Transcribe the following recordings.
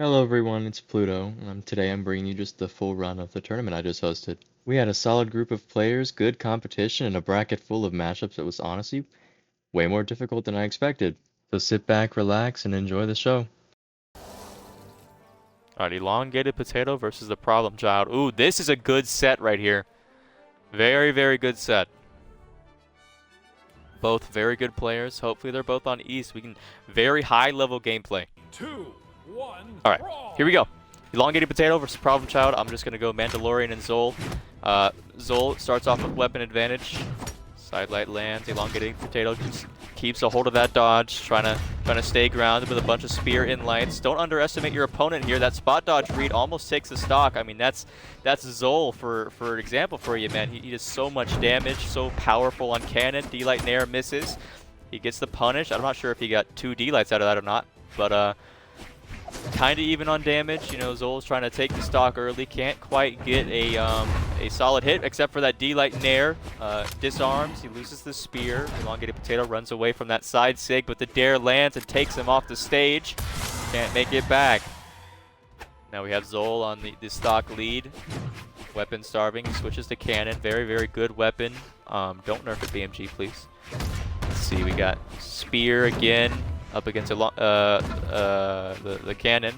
Hello everyone, it's Pluto, and today I'm bringing you just the full run of the tournament I just hosted. We had a solid group of players, good competition, and a bracket full of matchups that was honestly way more difficult than I expected. So sit back, relax, and enjoy the show. Alright, elongated potato versus the problem child. Ooh, this is a good set right here. Very, very good set. Both very good players. Hopefully they're both on East. We can very high level gameplay. 2, 1, Alright, brawl! here we go. Elongated potato versus problem child. I'm just gonna go Mandalorian and Xull. Xull starts off with weapon advantage. Sidelight lands, elongated potato just keeps a hold of that dodge, trying to stay grounded with a bunch of spear inlights. Don't underestimate your opponent here. That spot dodge read almost takes the stock. I mean, that's Xull for an example for you, man. He does so much damage, so powerful on cannon. D-light nair misses. He gets the punish. I'm not sure if he got 2 D-lights out of that or not, but kind of even on damage. You know, Xull's trying to take the stock early. Can't quite get a solid hit, except for that D-Light Nair. Disarms. He loses the spear. Elongated Potato runs away from that side sig, but the dare lands and takes him off the stage. Can't make it back. Now we have Xull on the stock lead. Weapon starving. He switches to cannon. Very, very good weapon. Don't nerf at BMG, please. Let's see. We got spear again. Up against the cannon.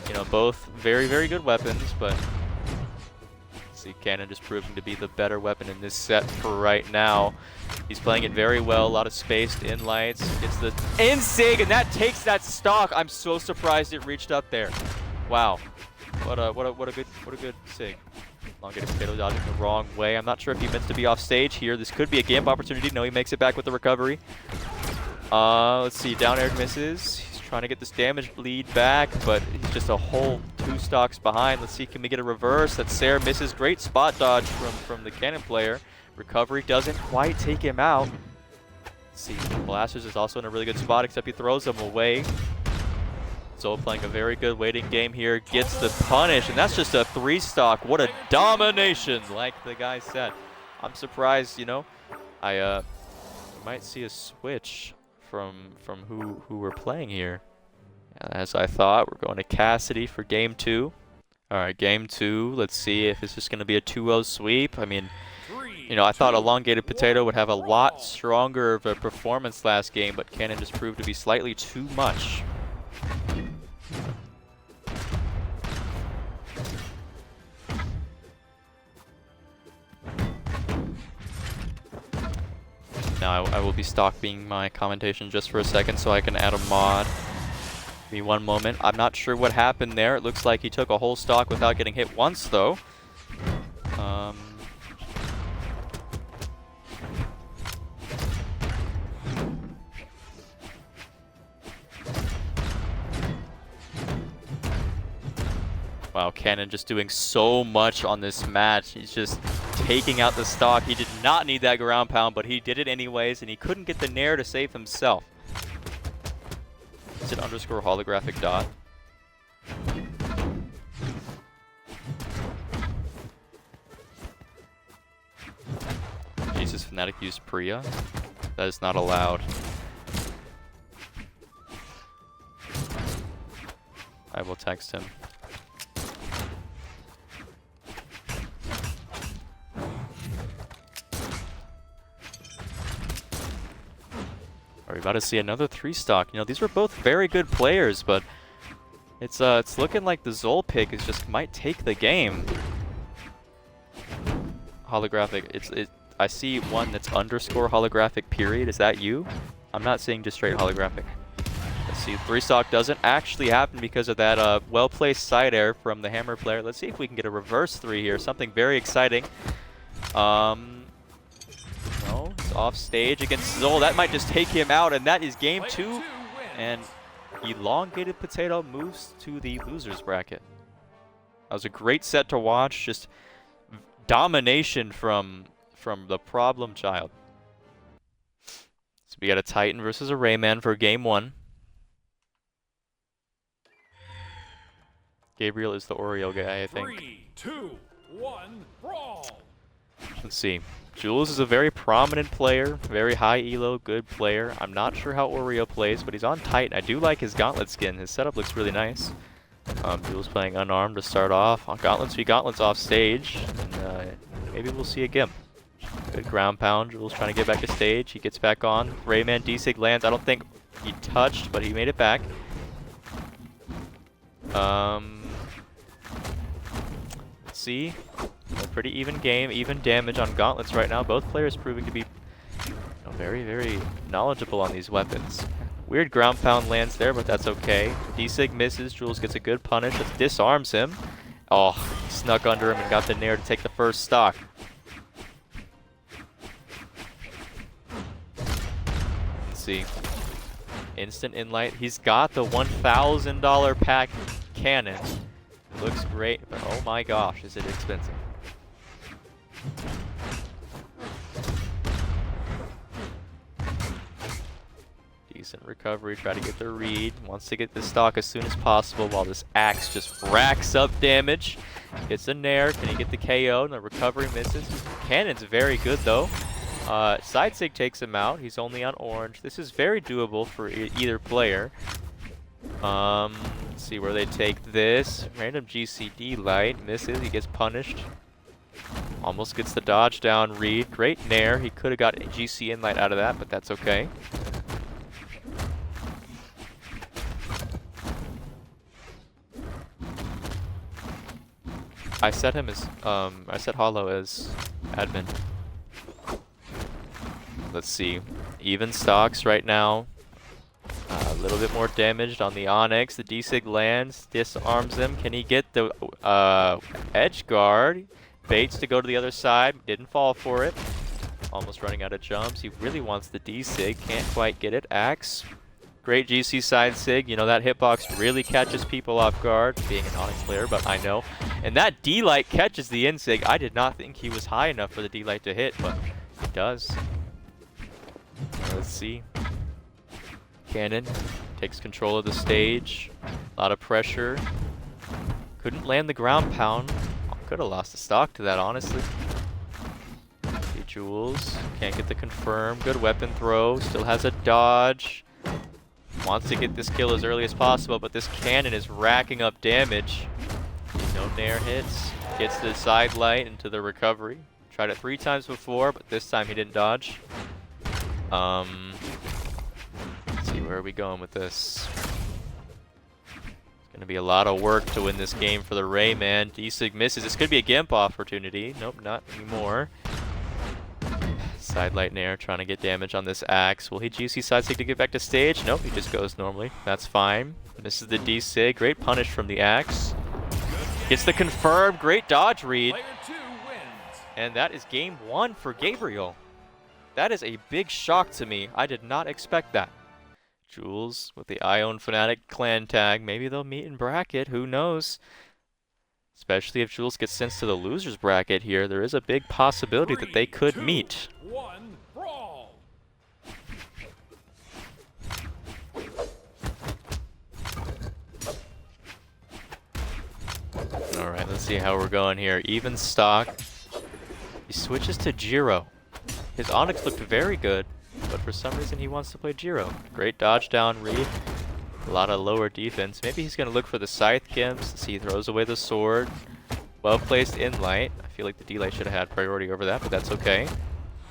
You know, both very, very good weapons, but see, cannon just proving to be the better weapon in this set for right now. He's playing it very well, a lot of spaced inlights. Gets the in-sig, and that takes that stock. I'm so surprised it reached up there. Wow. What a good sig. Elongated potato dodging the wrong way. I'm not sure if he meant to be off stage here. This could be a gamp opportunity. No, he makes it back with the recovery. Let's see, down air misses. He's trying to get this damage lead back, but he's just a whole 2 stocks behind. Let's see, can we get a reverse? That Sarah misses. Great spot dodge from the cannon player. Recovery doesn't quite take him out. Let's see, Blasters is also in a really good spot, except he throws them away. Xull playing a very good waiting game here. Gets the punish, and that's just a 3 stock. What a domination, like the guy said. I'm surprised, you know. I might see a switch from who we're playing here. As I thought, we're going to Cassidy for game 2. Alright, game 2. Let's see if it's just going to be a 2-0 sweep. I mean, you know, I thought Elongated Potato would have a lot stronger of a performance last game, but Cannon just proved to be slightly too much. Now I will be stock being my commentation just for a second so I can add a mod. Give me one moment. I'm not sure what happened there. It looks like he took a whole stock without getting hit once, though. Wow, Cannon just doing so much on this match. He's just taking out the stock. He did not need that ground pound, but he did it anyways, and he couldn't get the nair to save himself. Is it underscore holographic dot? Jesus, Fnatic used Priya? That is not allowed. I will text him. Are we about to see another 3 stock? You know, these were both very good players, but it's looking like the Xull pick is just might take the game. Holographic. I see one that's underscore holographic period. Is that you? I'm not seeing just straight holographic. Let's see. 3 stock doesn't actually happen because of that well-placed side air from the hammer player. Let's see if we can get a reverse 3 here. Something very exciting. No, it's off stage against Xull. That might just take him out, and that is game 2. And Elongated Potato moves to the losers bracket. That was a great set to watch. Just domination from the problem child. So we got a Titan versus a Rayman for game 1. Gabriel is the Oreo guy, I think. 3, 2, 1, brawl! Let's see. Jules is a very prominent player, very high elo, good player. I'm not sure how Oreo plays, but he's on Titan. I do like his gauntlet skin. His setup looks really nice. Jules playing unarmed to start off. On gauntlets v gauntlets off stage. And maybe we'll see a Gimp. Good ground pound. Jules trying to get back to stage. He gets back on. Rayman D-Sig lands. I don't think he touched, but he made it back. Let's see. A pretty even game, even damage on gauntlets right now. Both players proving to be very, very knowledgeable on these weapons. Weird ground pound lands there, but that's okay. D-Sig misses. Jules gets a good punish. That disarms him. Oh, he snuck under him and got the nair to take the first stock. Let's see. Instant inlight. He's got the $1,000 pack cannon. Looks great, but oh my gosh, is it expensive. Decent recovery, try to get the read. Wants to get the stock as soon as possible while this axe just racks up damage. Gets a nair, can he get the KO? And the recovery misses. Cannon's very good though. Side Sig takes him out, he's only on orange. This is very doable for either player. Let's see where they take this. Random GCD light, misses, he gets punished. Almost gets the dodge down read. Great nair, he could have got a GC inlight out of that, but that's okay. I set him as, I set Hollow as admin. Let's see. Even stocks right now. A little bit more damaged on the Onyx. The D-Sig lands, disarms him. Can he get the edge guard? Baits to go to the other side. Didn't fall for it. Almost running out of jumps. He really wants the D-Sig. Can't quite get it. Axe. Great GC side Sig. You know, that hitbox really catches people off guard, being an Onyx player, but I know. And that D-Light catches the in-Sig. I did not think he was high enough for the D-Light to hit, but he does. Let's see. Cannon takes control of the stage. A lot of pressure. Couldn't land the ground pound. Could have lost the stock to that, honestly. See Jules. Can't get the confirm. Good weapon throw. Still has a dodge. Wants to get this kill as early as possible, but this cannon is racking up damage. No nair hits. Gets the side light into the recovery. Tried it 3 times before, but this time he didn't dodge. Let's see, where are we going with this? It's going to be a lot of work to win this game for the Rayman. D-Sig misses. This could be a Gimp opportunity. Nope, not anymore. Side light nair, trying to get damage on this axe. Will he GC side Sig to get back to stage? Nope, he just goes normally. That's fine. Misses the D-Sig. Great punish from the axe. Gets the confirm. Great dodge read. And that is game 1 for Gabriel. That is a big shock to me. I did not expect that. Jules with the Ion Fnatic clan tag. Maybe they'll meet in bracket. Who knows? Especially if Jules gets sent to the losers bracket here. There is a big possibility that they could meet. 1, brawl. Alright, let's see how we're going here. Even stock. He switches to Jiro. His Onyx looked very good, but for some reason he wants to play Jiro. Great dodge down read. A lot of lower defense. Maybe he's going to look for the Scythe Gimps. See, he throws away the sword. Well placed in light. I feel like the D-Light should have had priority over that, but that's okay.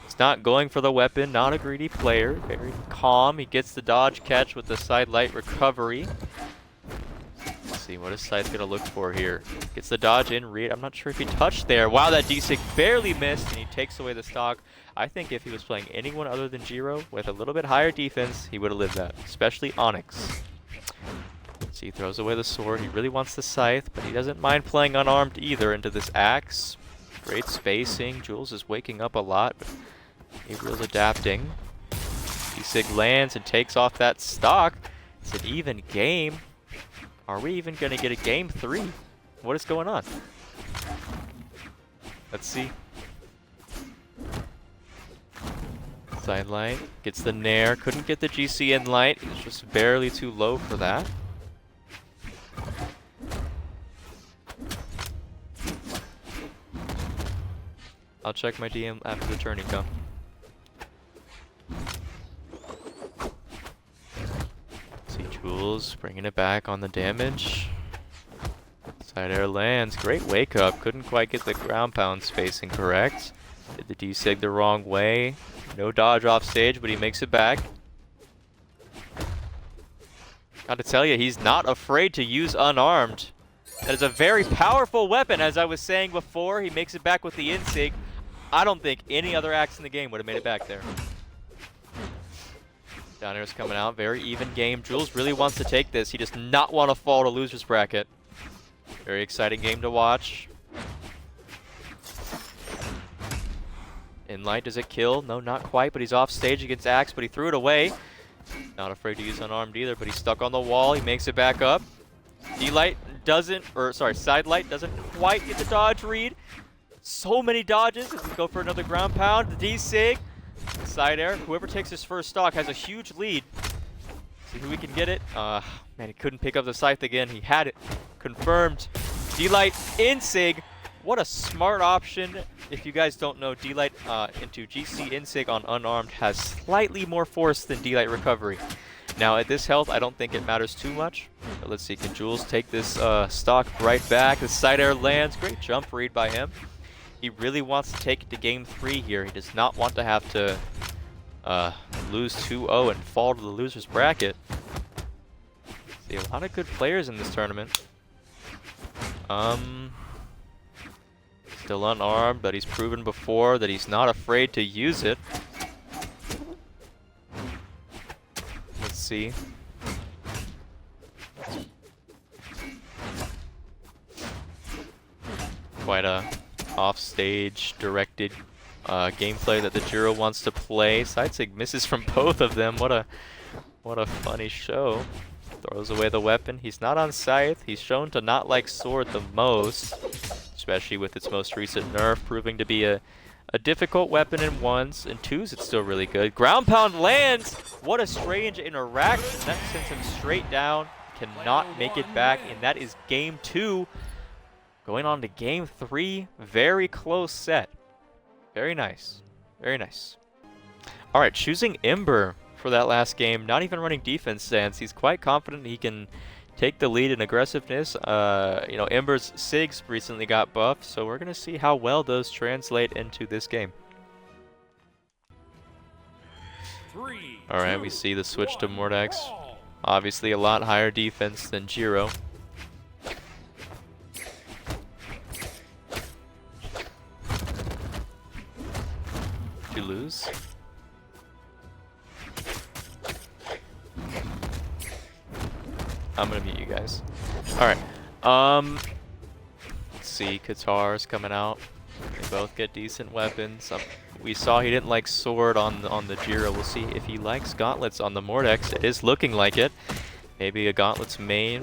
He's not going for the weapon. Not a greedy player. Very calm. He gets the dodge catch with the side light recovery. Let's see, what is Scythe going to look for here? Gets the dodge in read. I'm not sure if he touched there. Wow, that D-Sig barely missed, and he takes away the stock. I think if he was playing anyone other than Jiro with a little bit higher defense, he would have lived that, especially Onyx. See, he throws away the sword. He really wants the scythe, but he doesn't mind playing unarmed either into this axe. Great spacing. Jules is waking up a lot, but Gabriel's adapting. D-Sig lands and takes off that stock. It's an even game. Are we even going to get a game 3? What is going on? Let's see. Sidelight gets the nair. Couldn't get the GC in light. It's just barely too low for that. I'll check my DM after the turning come. See Jules bringing it back on the damage. Side air lands. Great wake up. Couldn't quite get the ground pound spacing correct. Did the D-Sig the wrong way. No dodge off stage, but he makes it back. Gotta tell you, he's not afraid to use unarmed. That is a very powerful weapon, as I was saying before. He makes it back with the Insig. I don't think any other axe in the game would have made it back there. Down air's coming out. Very even game. Jules really wants to take this. He does not want to fall to loser's bracket. Very exciting game to watch. In light, does it kill? No, not quite, but he's off stage against Axe, but he threw it away. Not afraid to use unarmed either, but he's stuck on the wall. He makes it back up. D-Light doesn't, or sorry, Side Light doesn't quite get the dodge read. So many dodges. Let's go for another ground pound. The D-Sig. Side air. Whoever takes his first stock has a huge lead. See who we can get it. Man, he couldn't pick up the scythe again. He had it. Confirmed. D-Light Insig. What a smart option. If you guys don't know, D-Light into GC Insig on unarmed has slightly more force than D-Light recovery. Now at this health, I don't think it matters too much. But let's see, can Jules take this stock right back? The side air lands. Great jump read by him. He really wants to take it to game 3 here. He does not want to have to lose 2-0 and fall to the loser's bracket. See, a lot of good players in this tournament. Still unarmed, but he's proven before that he's not afraid to use it. Let's see. Quite a off-stage directed gameplay that the Jiro wants to play. Sidesig misses from both of them. What a funny show. Throws away the weapon. He's not on Scythe. He's shown to not like Sword the most, especially with its most recent nerf, proving to be a difficult weapon in 1s. In 2s, it's still really good. Ground pound lands! What a strange interaction. That sends him straight down. Cannot make it back, and that is game 2. Going on to game 3. Very close set. Very nice. Very nice. Alright, choosing Ember for that last game. Not even running defense stance. He's quite confident he can take the lead in aggressiveness. You know, Ember's SIGs recently got buffed, so we're going to see how well those translate into this game. Alright, we see the switch to Mordex. Obviously a lot higher defense than Jiro. Did you lose? I'm gonna mute you guys. Alright. Let's see, Qatar's coming out. They both get decent weapons. We saw he didn't like Sword on the Jiro. We'll see if he likes Gauntlets on the Mordex. It is looking like it. Maybe a Gauntlets main.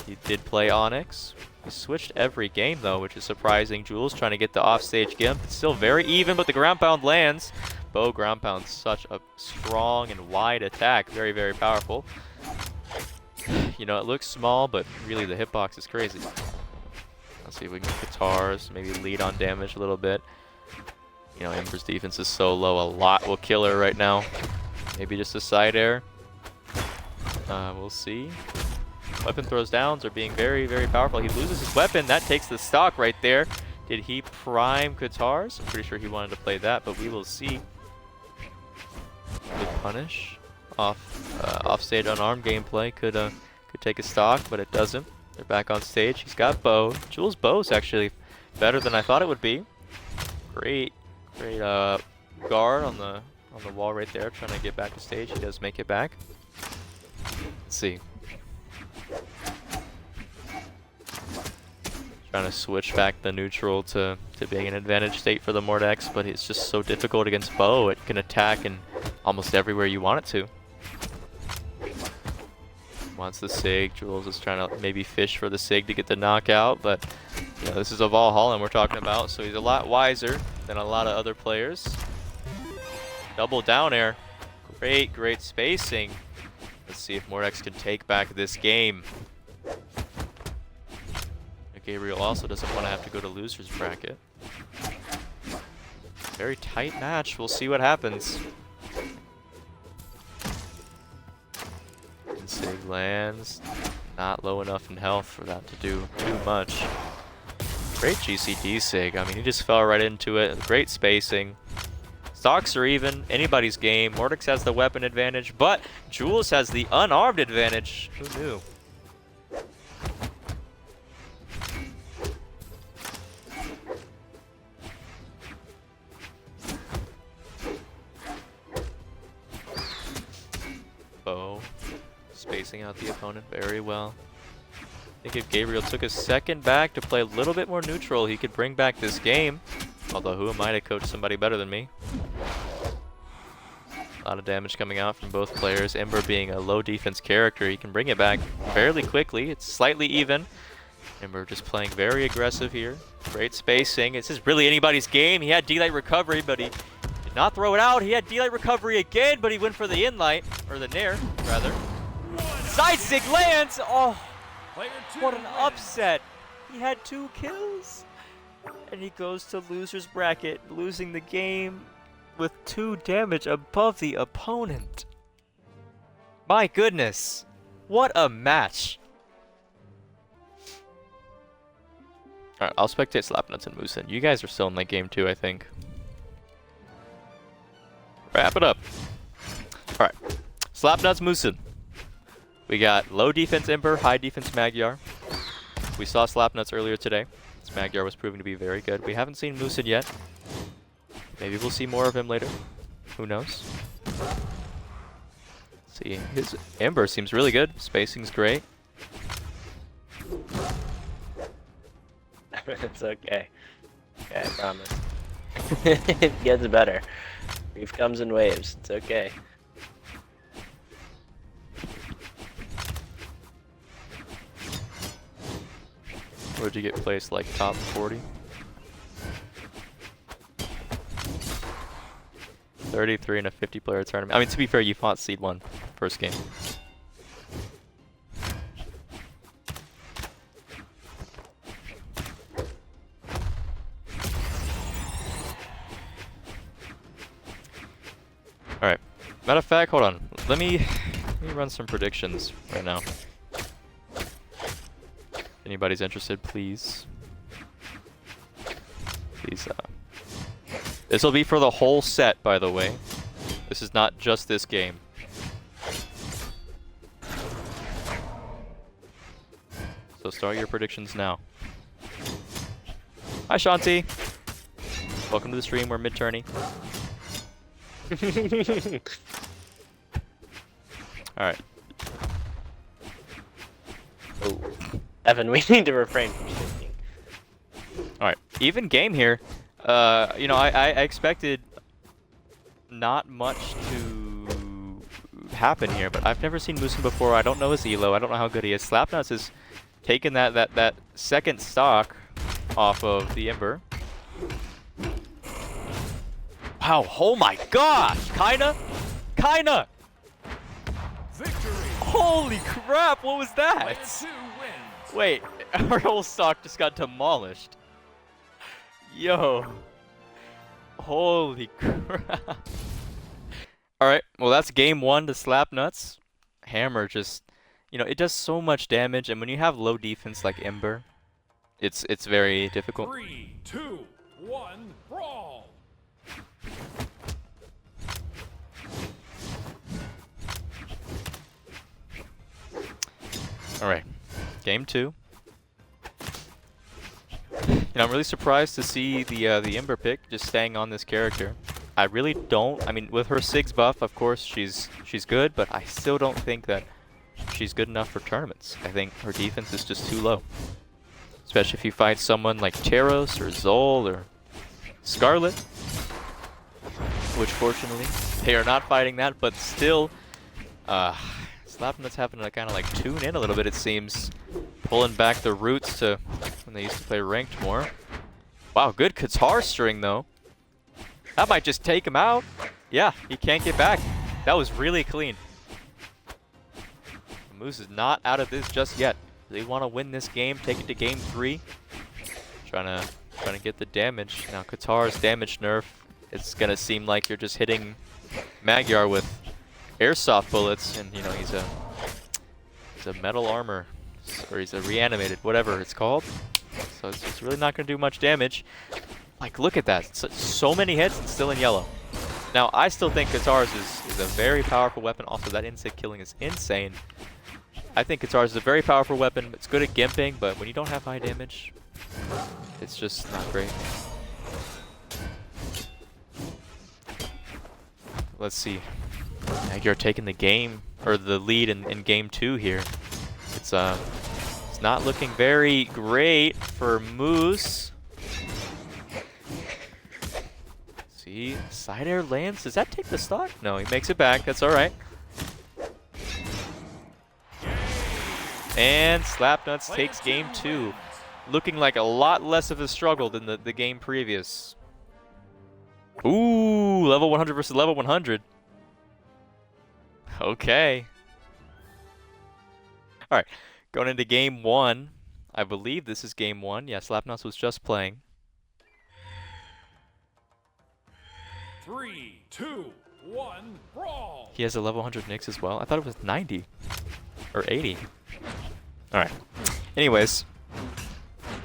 He did play Onyx. He switched every game though, which is surprising. Jules trying to get the offstage Gimp. It's still very even, but the ground pound lands. Bow ground pound, such a strong and wide attack. Very, very powerful. You know, it looks small, but really the hitbox is crazy. Let's see if we can get Guitars, maybe lead on damage a little bit. You know, Ember's defense is so low, a lot will kill her right now. Maybe just a side air. We'll see. Weapon throws downs are being very, very powerful. He loses his weapon. That takes the stock right there. Did he prime Guitars? I'm pretty sure he wanted to play that, but we will see. Good punish. Offstage unarmed gameplay could take a stock, but it doesn't. They're back on stage. He's got bow. Jules' bow is actually better than I thought it would be. Great guard on the wall right there, trying to get back to stage. He does make it back. Let's see. Trying to switch back the neutral to being an advantage state for the Mordex, but it's just so difficult against bow. It can attack in almost everywhere you want it to. Wants the Sig. Jules is trying to maybe fish for the Sig to get the knockout, but you know, this is a Brawlhalla we're talking about, so he's a lot wiser than a lot of other players. Double down air. Great spacing. Let's see if Mordex can take back this game. Gabriel also doesn't want to have to go to loser's bracket. Very tight match. We'll see what happens. Sig lands. Not low enough in health for that to do too much. Great GCD Sig. I mean, he just fell right into it. Great spacing. Stocks are even. Anybody's game. Mordix has the weapon advantage, but Jules has the unarmed advantage. Who knew? Bo spacing out the opponent very well. I think if Gabriel took a second back to play a little bit more neutral, he could bring back this game. Although, who am I to coach somebody better than me? A lot of damage coming out from both players. Ember being a low defense character, he can bring it back fairly quickly. It's slightly even. Ember just playing very aggressive here. Great spacing. This is really anybody's game. He had D-Light recovery, but he did not throw it out. He had D-Light recovery again, but he went for the in-light, or the nair, rather. Side sig lands! Oh, what an upset. He had 2 kills. And he goes to loser's bracket, losing the game with 2 damage above the opponent. My goodness. What a match. Alright, I'll spectate Slapnuts and Moosin. You guys are still in that game too, I think. Wrap it up. Alright. Slapnuts, Moosin. We got low defense Ember, high defense Magyar. We saw Slapnuts earlier today. This Magyar was proving to be very good. We haven't seen Moosin yet. Maybe we'll see more of him later. Who knows? See, his Ember seems really good. Spacing's great. It's okay. Okay, I promise. It gets better. Grief comes in waves. It's okay. Where'd you get placed? Like top 40? 33 in a 50-player tournament. I mean, to be fair, you fought Seed 1 first game. Alright. Matter of fact, hold on. Let me run some predictions right now. Anybody's interested, please. Please, this will be for the whole set, by the way. This is not just this game. So start your predictions now. Hi, Shanti. Welcome to the stream. We're mid-tourney. Alright. Oh. Evan, we need to refrain from thinking. Alright. Even game here. You know, I expected not much to happen here, but I've never seen Moosin before. I don't know his elo. I don't know how good he is. Slapnuts has taken that second stock off of the Ember. Wow, oh my gosh! Kinda? Victory. Holy crap, what was that? Player 2 wins. Wait, our whole stock just got demolished. Yo. Holy crap. Alright, well that's game 1 to Slapnuts. Hammer just, you know, it does so much damage, and when you have low defense like Ember, it's very difficult. 3, 2, 1, brawl. Alright, game 2. You know, I'm really surprised to see the Ember pick just staying on this character. I really don't. I mean, with her Sig's buff, of course, she's good, but I still don't think that she's good enough for tournaments. I think her defense is just too low. Especially if you fight someone like Teros or Xull or Scarlet. Which, fortunately, they are not fighting that, but still, Slapnuts having to kind of like tune in a little bit, it seems. Pulling back the roots to when they used to play ranked more. Wow, good guitar string though. That might just take him out. Yeah, he can't get back. That was really clean. Moose is not out of this just yet. They want to win this game, take it to game 3. Trying to get the damage. Now Qatar's damage nerf it's gonna seem like you're just hitting Magyar with airsoft bullets, and you know he's a metal armor, or he's a reanimated, whatever it's called. So it's really not gonna do much damage. Like, look at that, so many hits and still in yellow. Now I still think Guitar's is a very powerful weapon. Also, that insect killing is insane. I think Guitar's is a very powerful weapon. It's good at gimping, but when you don't have high damage, it's just not great. Let's see. Magyar taking the game, or the lead in game 2 here. It's not looking very great for Moose. See, side air lands. Does that take the stock? No, he makes it back. That's all right. And Slapnuts takes game 2, looking like a lot less of a struggle than the game previous. Ooh, level 100 versus level 100. Okay. All right, going into game 1. I believe this is game 1. Yeah, Slapnuts was just playing. 3, 2, 1, brawl! He has a level 100 Nyx as well. I thought it was 90 or 80. All right. Anyways,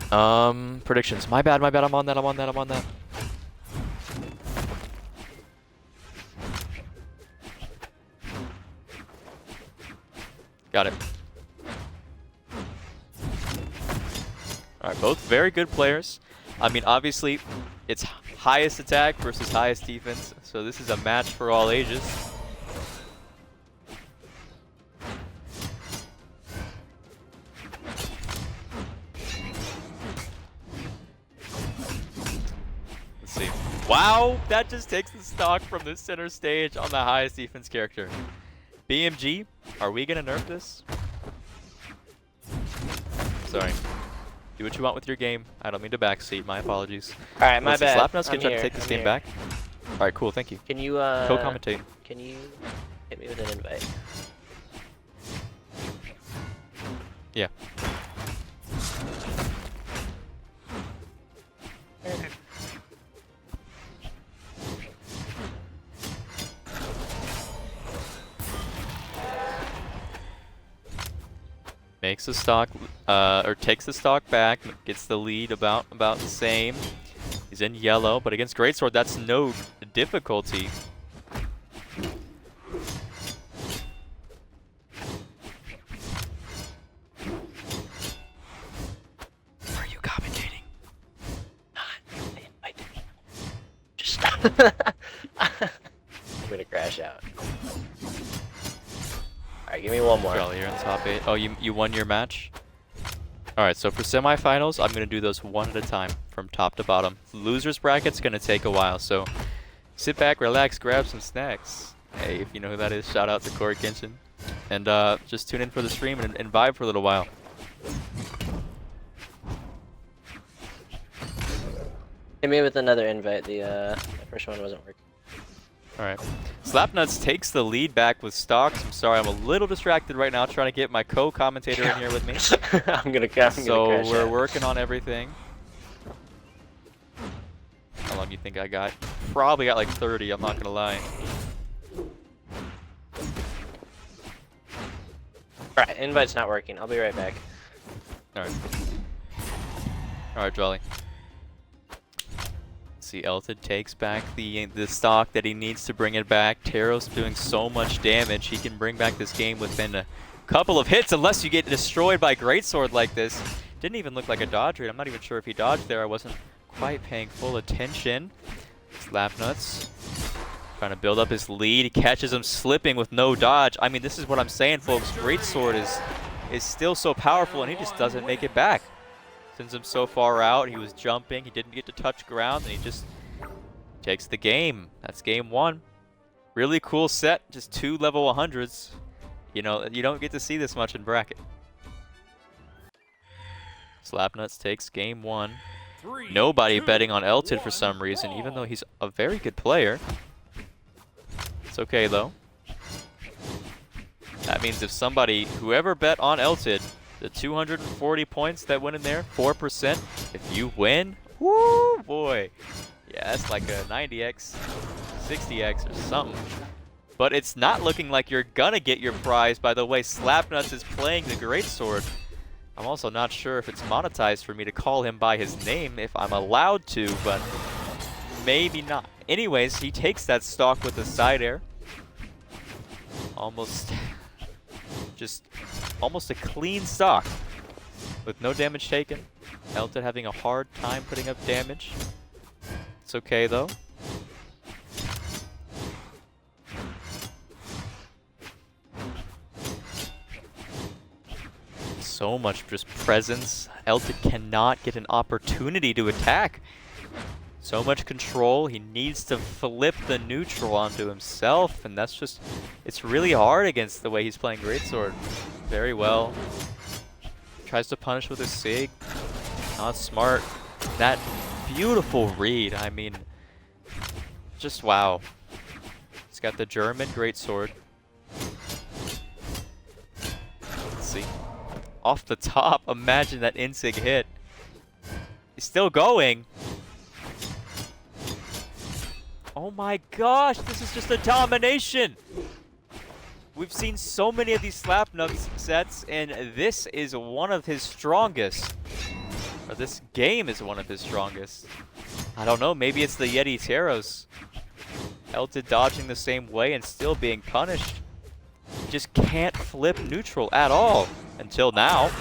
predictions. My bad. I'm on that. Got it. All right, both very good players. I mean, obviously, it's highest attack versus highest defense, so this is a match for all ages. Let's see. Wow, that just takes the stock from the center stage on the highest defense character. BMG, are we gonna nerf this? Sorry. Do what you want with your game. I don't mean to backseat. My apologies. All right, my bad. Slapnuts can try to take this game back. All right, cool. Thank you. Can you Co-commentate. Can you hit me with an invite? Yeah. Makes the stock, or takes the stock back, gets the lead about the same. He's in yellow, but against Greatsword, that's no difficulty. Are you commentating? Not. I didn't. Just stop. I'm gonna crash out. Alright, give me one more. Brawlhalla, you're in top 8. Oh, you won your match? Alright, so for semifinals, I'm going to do those one at a time, from top to bottom. Losers bracket's going to take a while, so sit back, relax, grab some snacks. Hey, if you know who that is, shout out to Corey Kenshin. And just tune in for the stream and vibe for a little while. Hit me with another invite. The first one wasn't working. Alright. Slapnuts takes the lead back with stocks. I'm sorry, I'm a little distracted right now trying to get my co-commentator in here with me. I'm gonna crash We're out. working on everything. How long do you think I got? Probably got like 30, I'm not gonna lie. Alright, invite's not working. I'll be right back. Alright. Alright, Jolly. See, Elton takes back the stock that he needs to bring it back. Taro's doing so much damage, he can bring back this game within a couple of hits unless you get destroyed by Greatsword like this. Didn't even look like a dodge rate. I'm not even sure if he dodged there. I wasn't quite paying full attention. Slapnuts trying to build up his lead. He catches him slipping with no dodge. I mean, this is what I'm saying, folks. Greatsword is still so powerful, and he just doesn't make it back. Sends him so far out. He was jumping. He didn't get to touch ground, and he just takes the game. That's game 1. Really cool set. Just 2 level 100s. You know, you don't get to see this much in bracket. Slapnuts takes game 1. Nobody betting on Elton for some reason, even though he's a very good player. It's okay, though. That means if somebody, whoever bet on Elton, the 240 points that went in there, 4%, if you win, woo boy. Yeah, that's like a 90x, 60x or something. But it's not looking like you're gonna get your prize by the way Slapnuts is playing the greatsword. I'm also not sure if it's monetized for me to call him by his name if I'm allowed to, but maybe not. Anyways, he takes that stock with the side air. Almost a clean stock with no damage taken. Elton having a hard time putting up damage. It's okay though. So much just presence. Elton cannot get an opportunity to attack. So much control. He needs to flip the neutral onto himself, and that's just, it's really hard against the way he's playing greatsword. Very well. Tries to punish with a sig. Not smart. That beautiful read. I mean, just wow. He's got the German greatsword. Let's see. Off the top, imagine that insig hit. He's still going. Oh my gosh, this is just a domination. We've seen so many of these Slapnuts sets, and this is one of his strongest. Or this game is one of his strongest. I don't know, maybe it's the Yeti Teros. Elton dodging the same way and still being punished. He just can't flip neutral at all. Until now.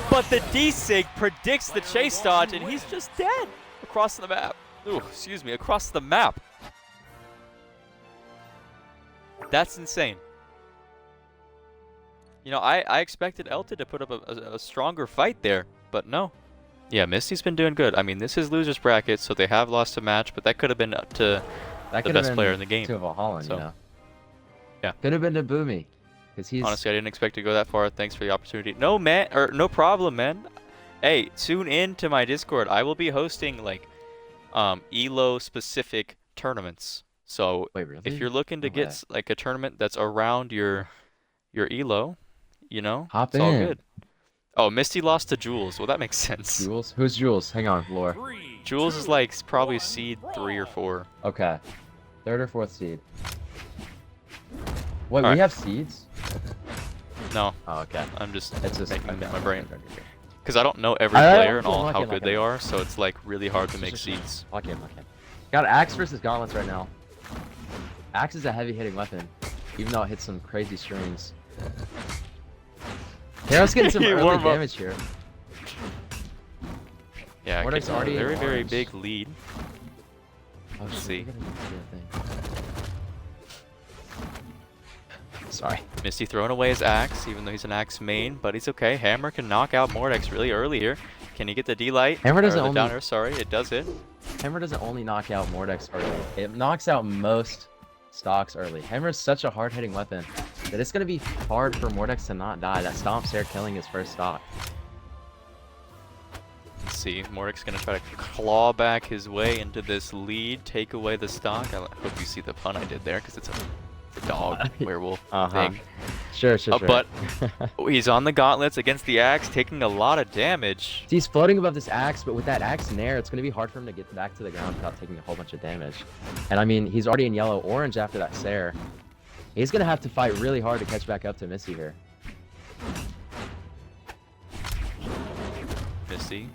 But the D-Sig predicts the chase dodge, and he's just dead across the map. Ooh, excuse me, across the map. That's insane. You know, I expected Elton to put up a stronger fight there, but no. Yeah, Misty's been doing good. I mean, this is loser's bracket, so they have lost a match, but that could have been up to the best player in the game. To Brawlhalla, so, you know. Yeah. Could have been to Boomy. He's... Honestly, I didn't expect to go that far. Thanks for the opportunity. No, man, or no problem, man. Hey, tune in to my Discord. I will be hosting like ELO specific tournaments. So wait, really? if you're looking to get like a tournament that's around your ELO, you know, hop it's in. all good. Oh, Misty lost to Jules. Well, that makes sense. Jules? Who's Jules? Hang on, Lore. Jules is like probably seed 3 or 4. Okay, 3rd or 4th seed. Wait, All we right. have seeds? No. Oh, okay. I'm just It's just making okay, my brain. okay. Because I don't know every player and all how good they are, so it's like really hard to make seeds. Lock in. Got Axe versus Gauntlets right now. Axe is a heavy hitting weapon, even though it hits some crazy strings. Hero's getting some early damage here. Yeah, Mordek's getting already a very, very orange. big lead. Oh, Let's see. Sorry. Misty throwing away his axe, even though he's an axe main, but he's okay. Hammer can knock out Mordex really early here. Can he get the D-Light? Hammer doesn't or the only... down air, sorry, it does hit. Hammer doesn't only knock out Mordex early. It knocks out most stocks early. Hammer is such a hard-hitting weapon that it's going to be hard for Mordex to not die. That Stomp's there killing his first stock. Let's see, Mordek's gonna try to claw back his way into this lead, take away the stock. I hope you see the pun I did there, because it's a dog werewolf thing. Sure. But he's on the gauntlets against the axe, taking a lot of damage. He's floating above this axe, but with that axe in air, it's going to be hard for him to get back to the ground without taking a whole bunch of damage. And I mean, he's already in yellow-orange after that Sair. He's going to have to fight really hard to catch back up to Misty here. Misty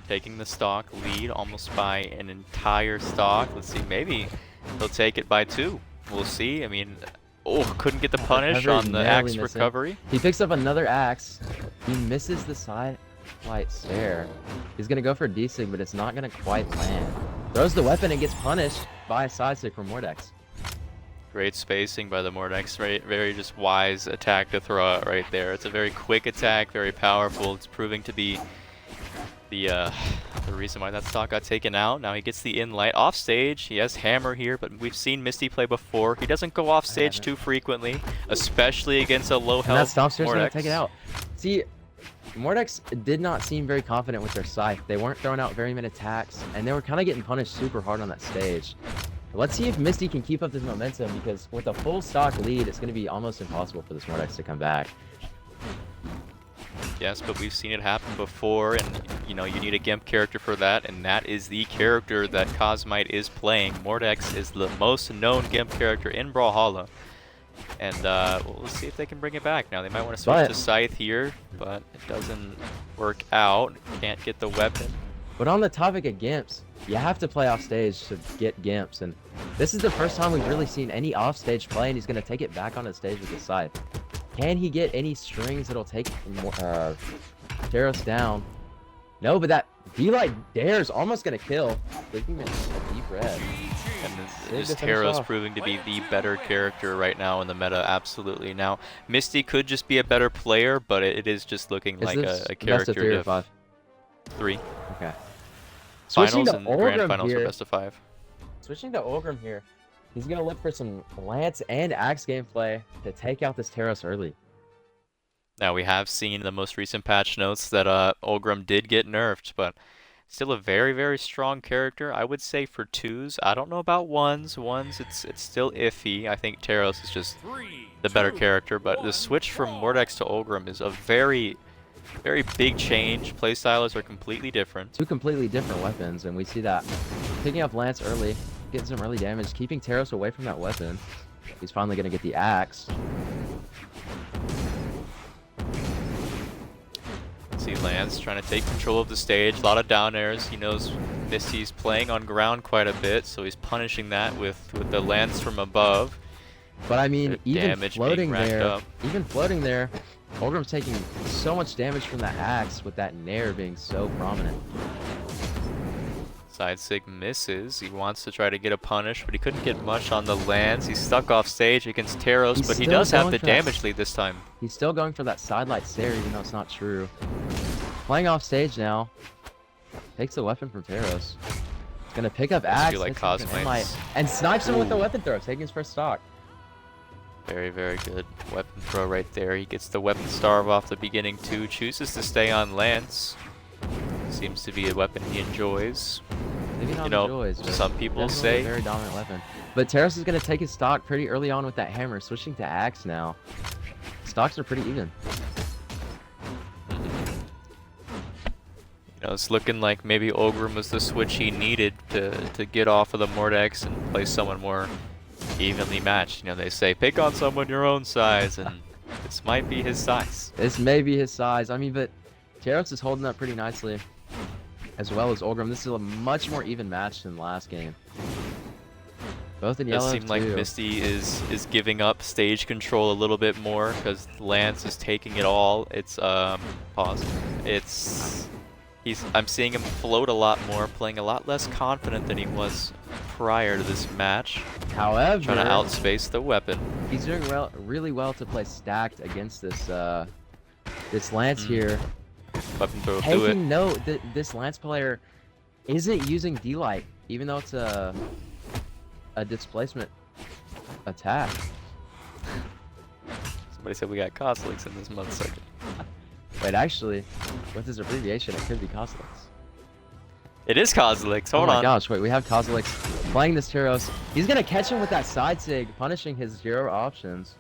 taking the stock lead almost by an entire stock. Let's see, maybe he'll take it by 2. We'll see. I mean, oh, couldn't get the punish on the axe recovery. He picks up another axe. He misses the side flight Sair. He's going to go for a D-Sig, but it's not going to quite land. Throws the weapon and gets punished by a side stick from Mordex. Great spacing by the Mordex. Very just wise attack to throw out right there. It's a very quick attack, very powerful. It's proving to be the reason why that stock got taken out. Now he gets the in-light off stage. He has Hammer here, but we've seen Misty play before. He doesn't go off stage too frequently, especially against a low health And that Stomp Sair's going Mordex. to take it out. See, Mordex did not seem very confident with their scythe. They weren't throwing out very many attacks, and they were kind of getting punished super hard on that stage. Let's see if Misty can keep up this momentum, because with a full stock lead, it's going to be almost impossible for this Mordex to come back. Yes, but we've seen it happen before, and you know, you need a Gimp character for that, and that is the character that Cosmite is playing. Mordex is the most known Gimp character in Brawlhalla. And we'll see if they can bring it back. Now, they might want to switch to Scythe here, but it doesn't work out. Can't get the weapon. But on the topic of Gimps, you have to play off stage to get Gimps, and this is the first time we've really seen any off stage play, and he's going to take it back on the stage with the Scythe. Can he get any strings that'll take Teros down? No, but that D-Light Dare's almost going to kill. Leaving him in a deep red. And this Teros proving to be the better character right now in the meta, absolutely. Now, Misty could just be a better player, but it is just looking like a character. Best of 3 or 5? 3. Okay. Finals and grand finals are best of 5. Switching to Ulgrim here, he's going to look for some Lance and Axe gameplay to take out this Teros early. Now, we have seen in the most recent patch notes that Ulgrim did get nerfed, but still a very, very strong character. I would say for 2s. I don't know about 1s. 1s, it's still iffy. I think Teros is just the better character, but the switch from Mordex to Ulgrim is a very, very big change. Playstyles are completely different. 2 completely different weapons, and we see that picking up Lance early, getting some early damage, keeping Teros away from that weapon. He's finally going to get the Axe. See Lance trying to take control of the stage. A lot of down airs. He knows Misty's playing on ground quite a bit, so he's punishing that with the Lance from above. But I mean, even floating there, Ulgrim's taking so much damage from the Axe with that Nair being so prominent. Side Sig misses. He wants to try to get a punish, but he couldn't get much on the Lance. He's stuck off stage against Teros, but he does have the damage lead this time. He's still going for that sidelight stare, even though it's not true. Playing off stage now. Takes the weapon from Teros. He's gonna pick up Axe, like Cosmites. and snipes him with the weapon throw, taking his first stock. Very, very good weapon throw right there. He gets the weapon starve off the beginning too. Chooses to stay on Lance. Seems to be a weapon he enjoys. Maybe not you know, enjoys, but some people say a very dominant weapon. But Teros is going to take his stock pretty early on with that hammer, switching to Axe now. Stocks are pretty even. You know, it's looking like maybe Ulgrim was the switch he needed to get off of the Mordex and play someone more evenly matched. You know, they say pick on someone your own size, and this might be his size. This may be his size. I mean, but Teros is holding up pretty nicely, as well as Ulgrim. This is a much more even match than last game. Both in yellow. It does seem like Misty is giving up stage control a little bit more because Lance is taking it all. It's pause. I'm seeing him float a lot more, playing a lot less confident than he was prior to this match. However, trying to outspace the weapon. He's doing really well to play stacked against this this Lance here. Weapon throw, do it. Taking note that this Lance player isn't using D-Light, even though it's a displacement attack. Somebody said we got Coslicks in this month second. Wait, actually, with his abbreviation, it could be Coslicks. It is Coslicks. Hold on. Oh my gosh, wait, we have Coslicks playing this Teros. He's gonna catch him with that side sig, punishing his 0 options.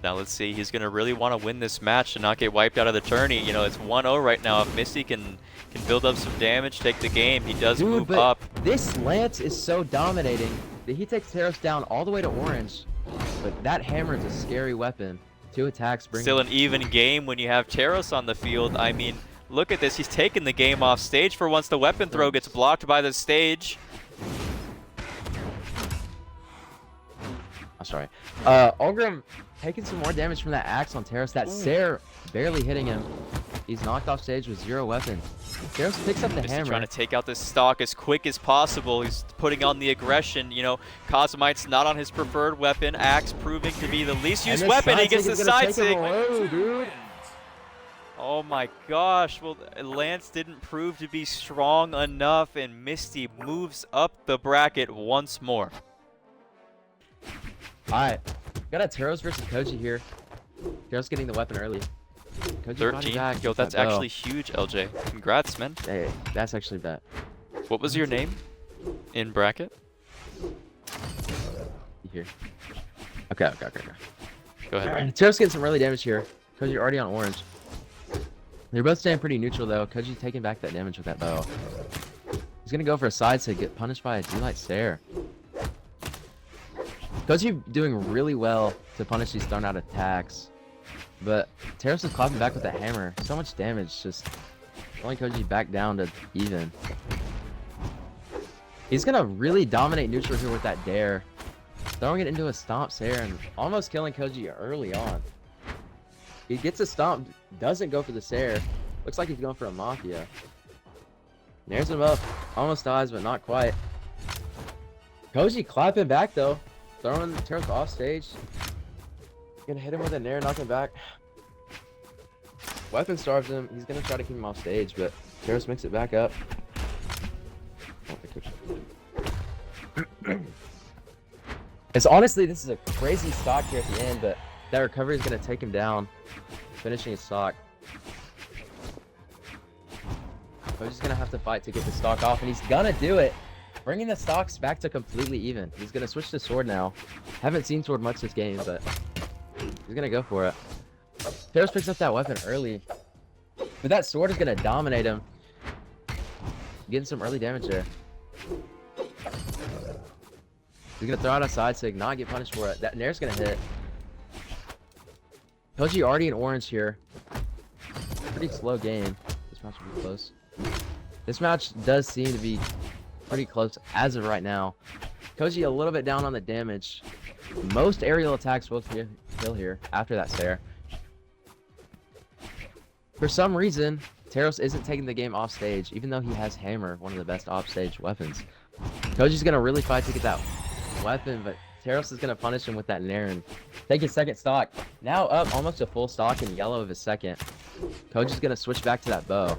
Now let's see, he's gonna really want to win this match to not get wiped out of the tourney. You know, it's 1-0 right now. If Misty can build up some damage, take the game, he does move up. This Lance is so dominating that he takes Teros down all the way to orange. But that hammer is a scary weapon. 2 attacks bring still an even game when you have Teros on the field. I mean, look at this. He's taking the game off stage for once the weapon throw gets blocked by the stage. I'm sorry. Ulgrim taking some more damage from that axe on Teros. That Sair barely hitting him. He's knocked off stage with 0 weapon. Teros picks up the hammer. Trying to take out this stock as quick as possible. He's putting on the aggression. You know, Cosmite's not on his preferred weapon. Axe proving to be the least used weapon. He gets the side sig. Oh my gosh. Well, Lance didn't prove to be strong enough, and Misty moves up the bracket once more. Alright. Got a Teros versus Koji here. Teros getting the weapon early. Koji 13. Yo, that's actually huge, LJ. Congrats, man. Hey, that's actually bad. What was your name in bracket? Here. Okay. Go ahead. Teros getting some early damage here. Koji already on orange. They're both staying pretty neutral though. Koji taking back that damage with that bow. He's gonna go for a side to get punished by a D-Light Stare. Koji doing really well to punish these thrown out attacks. But Teros is clapping back with that hammer. So much damage, just only Koji back down to even. He's gonna really dominate neutral here with that dare. Throwing it into a stomp Sair and almost killing Koji early on. He gets a stomp, doesn't go for the Sair. Looks like he's going for a Mafia. Nares him up, almost dies, but not quite. Koji clapping back though. Throwing Teros off stage. Gonna hit him with a Nair, knock him back. Weapon starves him. He's gonna try to keep him off stage, but Teros makes it back up. It's honestly, this is a crazy stock here at the end, but that recovery is gonna take him down, finishing his stock. Koji's gonna have to fight to get the stock off, and he's gonna do it, bringing the stocks back to completely even. He's gonna switch to sword now. Haven't seen sword much this game, but he's gonna go for it. Teros picks up that weapon early, but that sword is gonna dominate him. Getting some early damage there. He's gonna throw out a side sig, not get punished for it. That Nair's gonna hit. Koji already in orange here. Pretty slow game. This match will be close. This match does seem to be pretty close as of right now. Koji a little bit down on the damage. Most aerial attacks will kill here after that Sair. For some reason, Teros isn't taking the game off stage, even though he has Hammer, one of the best off stage weapons. Koji's gonna really fight to get that weapon, but Teros is gonna punish him with that Nair and take his second stock. Now up almost a full stock in yellow of his second. Koji's gonna switch back to that bow.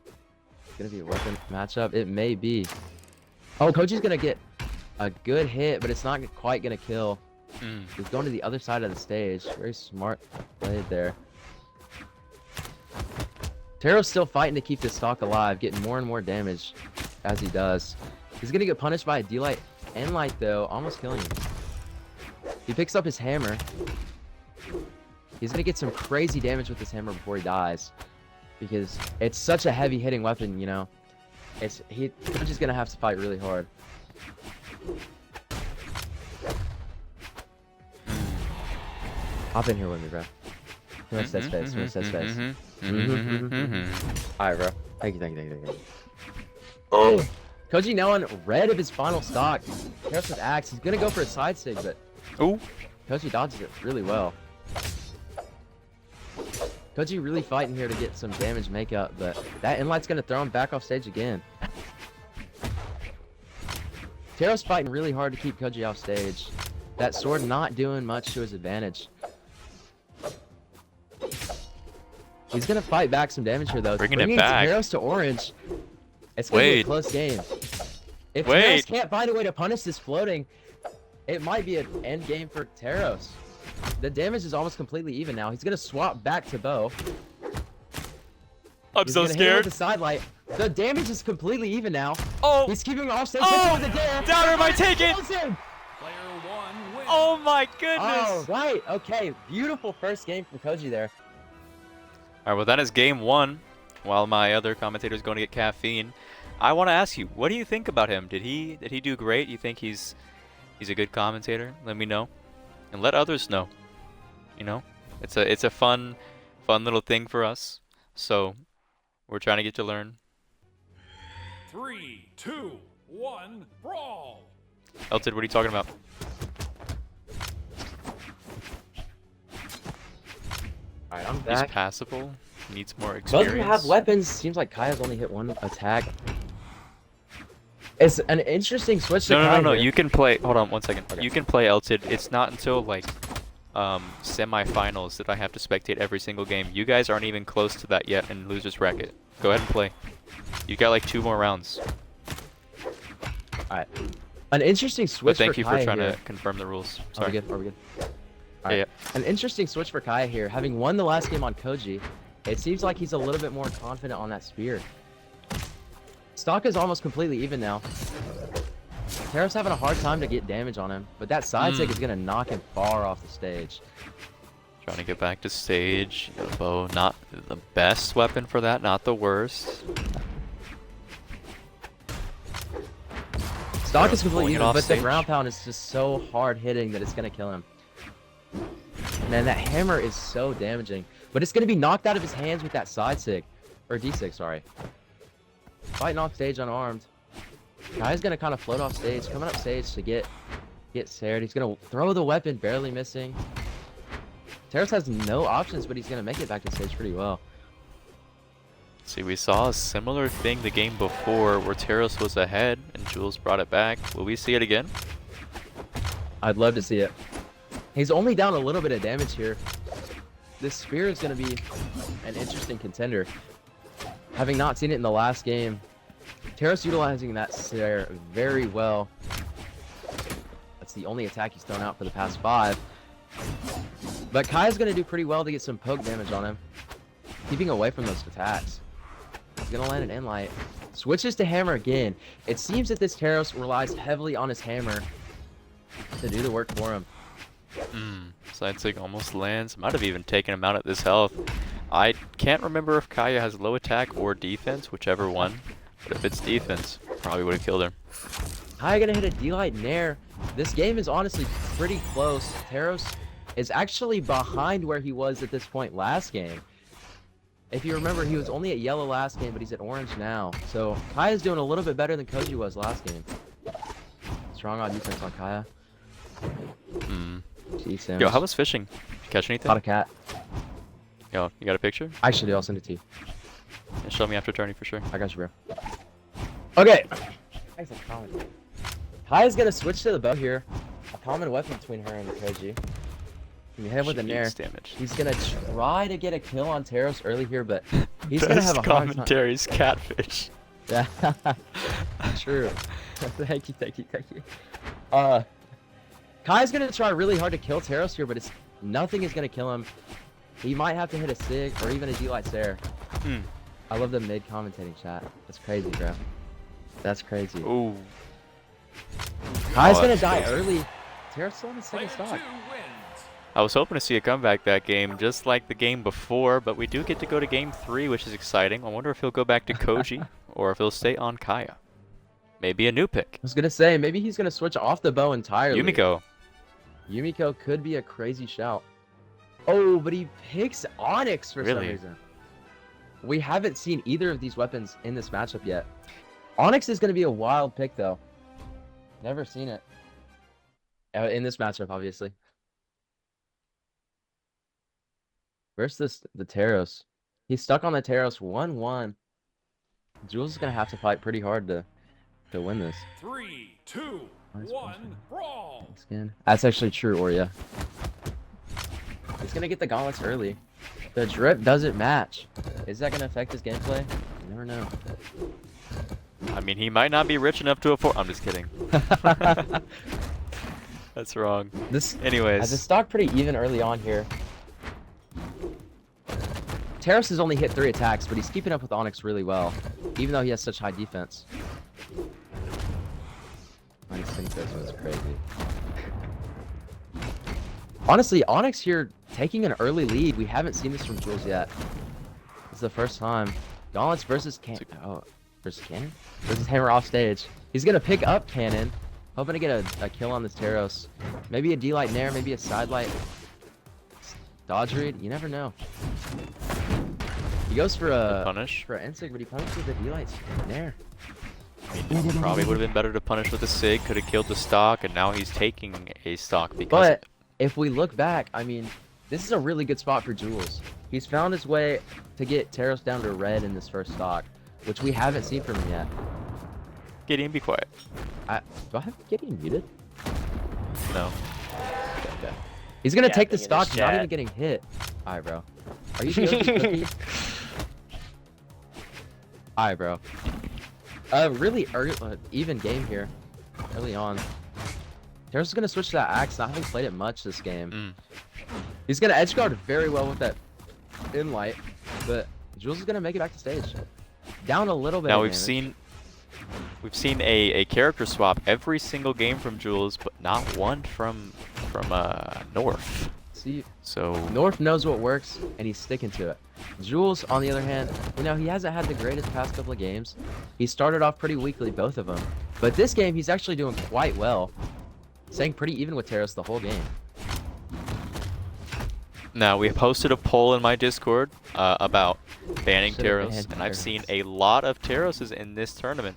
It's gonna be a weapon matchup. It may be. Oh, Koji's gonna get a good hit, but it's not quite gonna kill. He's going to the other side of the stage. Very smart played there. Teros still fighting to keep this stock alive, getting more and more damage as he does. He's gonna get punished by a D-Light and Light though, almost killing him. He picks up his hammer. He's gonna get some crazy damage with this hammer before he dies, because it's such a heavy hitting weapon, you know. He's just gonna have to fight really hard. Hop in here with me, bro. Too much dead space. Too much dead space. Alright, bro. Thank you. Oh! Koji now on red of his final stock. Teros with axe. He's gonna go for a side sig, but Ooh. Koji dodges it really well. Koji really fighting here to get some damage makeup, but that inlight's gonna throw him back off stage again. Teros fighting really hard to keep Koji off stage. That sword not doing much to his advantage. He's gonna fight back some damage here though. Bringing it back. Teros to orange. It's gonna be a close game. If Teros can't find a way to punish this floating, it might be an end game for Teros. The damage is almost completely even now. He's gonna swap back to bow. I'm so Hit him scared. with the side light. The damage is completely even now. Oh! He's keeping him off stage. Oh! With the dare. Downer might take it! Kills him. Player one wins. Oh my goodness! Oh, right. Okay. Beautiful first game from Koji there. Alright, well that is game one. While my other commentator is going to get caffeine, I want to ask you, what do you think about him? Did he do great? You think he's a good commentator? Let me know, and let others know. You know, it's a fun little thing for us. So we're trying to get to learn. 3, 2, 1, brawl. Elton, what are you talking about? Alright, I'm He's back. passable. Needs more Both experience. of them have weapons. Seems like Kaya's only hit one attack. It's an interesting switch to No. here. You can play. Hold on one second. Okay. You can play Elton. It's not until like semifinals that I have to spectate every single game. You guys aren't even close to that yet in losers bracket. Go ahead and play. You got like 2 more rounds. Alright. An interesting switch But thank for you Kaya for trying here. to confirm the rules. Are we Sorry. good? Are we good? Yeah, Alright. An interesting switch for Kaya here. Having won the last game on Koji, it seems like he's a little bit more confident on that spear. Stock is almost completely even now. Teros having a hard time to get damage on him, but that side stick is going to knock him far off the stage. Trying to get back to stage. The bow, not the best weapon for that, not the worst. Stock is completely pulling it even, off but the stage. ground pound is just so hard hitting that it's gonna kill him. Man, that hammer is so damaging. But it's gonna be knocked out of his hands with that side sig. Or D6, sorry. Fighting off stage unarmed. Guy's gonna kind of float off stage, coming up stage to get Sared. He's gonna throw the weapon, barely missing. Terrace has no options, but he's gonna make it back to stage pretty well. See, we saw a similar thing the game before where Terrace was ahead and Jules brought it back. Will we see it again? I'd love to see it. He's only down a little bit of damage here. This spear is gonna be an interesting contender. Having not seen it in the last game, Terrace utilizing that Slayer very well. That's the only attack he's thrown out for the past 5. But Kai's gonna do pretty well to get some poke damage on him, keeping away from those attacks. He's gonna land an inlight. Switches to hammer again. It seems that this Terrace relies heavily on his hammer to do the work for him. Side sig almost lands. Might have even taken him out at this health. I can't remember if Kaya has low attack or defense, whichever one. But if it's defense, probably would have killed her. Kai gonna hit a D-Light Nair. This game is honestly pretty close. Terrace is actually behind where he was at this point last game. If you remember, he was only at yellow last game, but he's at orange now. So Kai is doing a little bit better than Koji was last game. Strong on defense on Kaya. Jeez, Yo, how was fishing? Did you catch anything? Caught a cat. Yo, you got a picture? Actually, I'll send it to you. Yeah, show me after tourney for sure. I got you, bro. Okay. Excellent comment. Kaya's gonna switch to the bow here. A common weapon between her and the Koji. You hit him with a Nair. Jeez, damage. He's gonna try to get a kill on Terrace early here, but he's gonna have a hard time. commentary's catfish. Yeah, true. Thank you. Kai's gonna try really hard to kill Terrace here, but nothing is gonna kill him. He might have to hit a Sig or even a D-Light Stare. I love the mid commentating chat. That's crazy, bro. That's crazy. Ooh. Kai's Oh, gonna that's die crazy. early. Terrace still on his Player second 2 stock. wins. I was hoping to see a comeback that game, just like the game before, but we do get to go to game 3, which is exciting. I wonder if he'll go back to Koji or if he'll stay on Kaya. Maybe a new pick. I was gonna say, maybe he's gonna switch off the bow entirely. Yumiko. Yumiko could be a crazy shout. Oh, but he picks Onyx for some Really? reason. We haven't seen either of these weapons in this matchup yet. Onyx is going to be a wild pick, though. Never seen it. In this matchup, obviously. Versus the Taros. He's stuck on the Taros 1-1. Jules is going to have to fight pretty hard to win this. 3, 2, Nice 1, brawl. Skin. That's actually true, Orya. He's gonna get the gauntlets early. The drip doesn't match. Is that gonna affect his gameplay? You never know. I mean, he might not be rich enough to afford. I'm just kidding. That's wrong. This Anyways. has a stock pretty even early on here. Terrace has only hit 3 attacks, but he's keeping up with Onyx really well, even though he has such high defense. I just think this one's crazy. Honestly, Onyx here taking an early lead. We haven't seen this from Jules yet. This is the first time. Gauntlets versus versus Cannon? Versus Hammer off stage. He's gonna pick up Cannon, hoping to get a kill on this Taros. Maybe a D-Light Nair, maybe a side light. Dodge read, you never know. He goes for a punish. for an Insig, but he punishes with a D-Light Nair. I mean, probably would have been better to punish with a Sig. Could have killed the stock, and now he's taking a stock because. But if we look back, I mean, this is a really good spot for Jules. He's found his way to get Taros down to red in this first stock, which we haven't seen from him yet. Gideon, be quiet. Do I have Gideon muted? No. Okay. He's gonna Yeah, take the I think in stock, his not chat. even getting hit. Alright, bro. Are you joking? Alright, bro. Really even game here, early on. Taros is gonna switch to that axe, not having played it much this game. He's gonna edge guard very well with that inlight, but Jules is gonna make it back to stage. Down a little bit. Now of we've damage. seen a character swap every single game from Jules, but not one from North. See, So North knows what works, and he's sticking to it. Jules, on the other hand, he hasn't had the greatest past couple of games. He started off pretty weakly, both of them. But this game, he's actually doing quite well. Staying pretty even with Terrace the whole game. now we posted a poll in my Discord about banning Should've Terrace, banned and I've Terrace. seen a lot of Terraces in this tournament.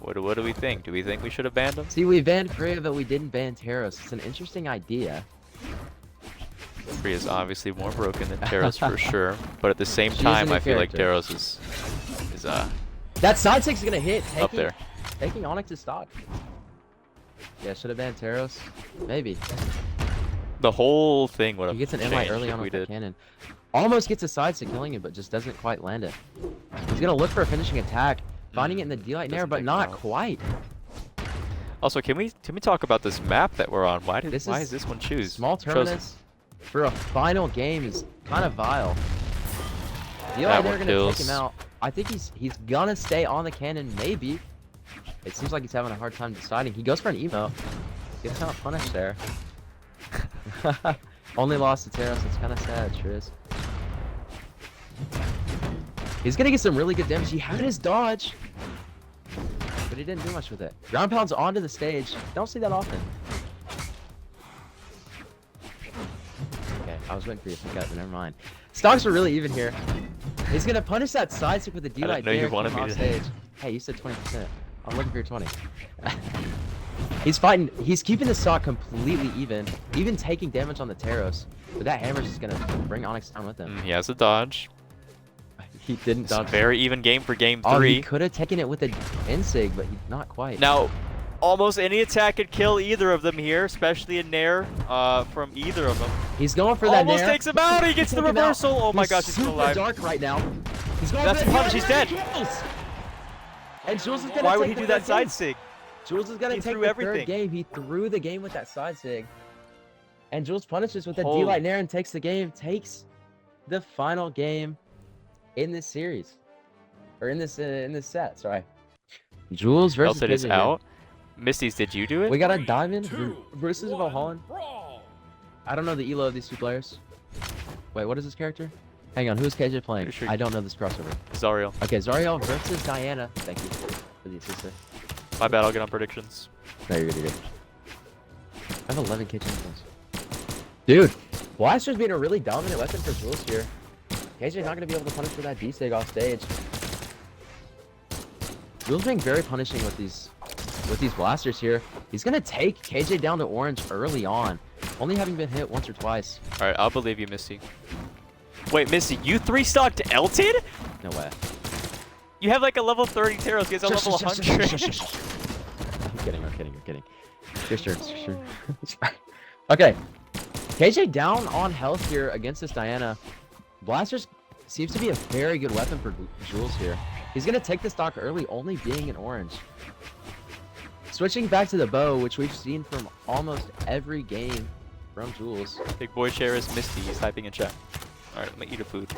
What do we think? Do we think we should have banned him? See, we banned Korea, but we didn't ban Terrace. It's an interesting idea. Free is obviously more broken than Terrace for sure, but at the same She is a time, new I feel like character. Terrace is That side six is gonna hit. up there. Taking Onyx's stock. Yeah, should have banned Terrace. Maybe. The whole thing would have He gets an changed invite early if on we with that did. cannon. Almost gets a side stick killing it, but just doesn't quite land it. He's gonna look for a finishing attack, finding it in the D-Light Nair, Doesn't but take not it out. quite. Also, can we talk about this map that we're on? Why This is is this one choose? Small chosen? terminus for a final game is kind of vile. D-Light That Nair one gonna take kills. him out. I think he's gonna stay on the cannon, maybe. It seems like he's having a hard time deciding. He goes for an emo. Gets not punished there. Only lost to Terrace. It's kind of sad, sure is. He's gonna get some really good damage. He had his dodge, but he didn't do much with it. Ground pound's onto the stage. Don't see that often. Okay, I was waiting for you to pick up, but never mind. Stocks are really even here. He's gonna punish that side stick with a D-Light know you there, wanted keep him me off to- stage. Hey, you said 20%. I'm looking for your 20. He's fighting. He's keeping the stock completely even taking damage on the Taros. But that hammer's just gonna bring Onyx down with him. He has a dodge. He didn't It's a dodge. very even game for game Oh, 3. he could have taken it with an Insig, but not quite. Now, almost any attack could kill either of them here, especially a Nair from either of them. He's going for that Almost Nair. takes him out. He gets the Took him out. reversal. Oh my gosh, he's still super alive. dark right now. He's going That's for that punish, he's Nair, dead. kills! And Jules is gonna Why take would he the do third that side game. sig? Jules is gonna He take threw the everything. third game. He threw the game with that side sig. And Jules punishes with a Holy- D-Light Nair and takes the game. Takes the final game in this series. Or in this set, sorry. Jules versus Melted is Pigeon here. out. Misty's, did you do it? We got a Diamond Two, versus one, Brawlhalla. brawl. I don't know the elo of these two players. Wait, what is this character? Hang on, who's KJ playing? Pretty sure- I don't know this crossover. Zariel. Okay, Zariel versus Diana. Thank you for the assist. My bad, I'll get on predictions. No, you're good, you're good. I have 11 kitchen kills. Dude, Blaster's being a really dominant weapon for Jules here. KJ's not going to be able to punish for that D-Sig off stage. Jules being very punishing with these blasters here. He's going to take KJ down to orange early on, only having been hit once or twice. Alright, I'll believe you, Misty. Wait, Misty, you 3-stocked Elton? No way. You have like a level 30 Taros, he has a level 100. I'm kidding, I'm kidding, I'm kidding. Sure, sure. Okay. KJ down on health here against this Diana. Blasters seems to be a very good weapon for Jules here. He's going to take the stock early, only being an orange. Switching back to the bow, which we've seen from almost every game from Jules. Big boy chair is Misty, he's typing in chat. Alright, let me eat a food.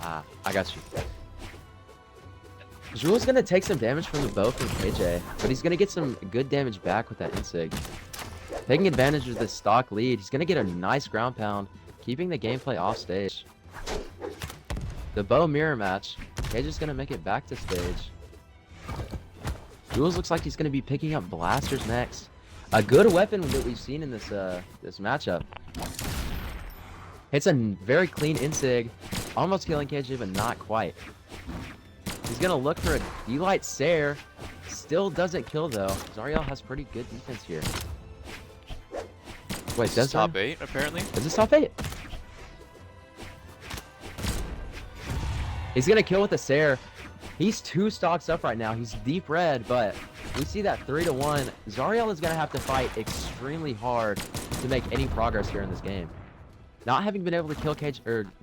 Ah, I got you. Jules going to take some damage from the bow from KJ, but he's going to get some good damage back with that Insig. Taking advantage of this stock lead, he's going to get a nice ground pound, keeping the gameplay off stage. The bow mirror match, KJ's going to make it back to stage. Jules looks like he's going to be picking up blasters next. A good weapon that we've seen in this this matchup. It's a very clean Insig, almost killing KJ, but not quite. He's going to look for a D-Light Sair. Still doesn't kill, though. Zariel has pretty good defense here. Wait, This does is top 8, apparently. Is this top 8? He's going to kill with the Sair. He's 2 stocks up right now. He's deep red, but we see that 3-1. Zariel is going to have to fight extremely hard to make any progress here in this game. Not having been able to kill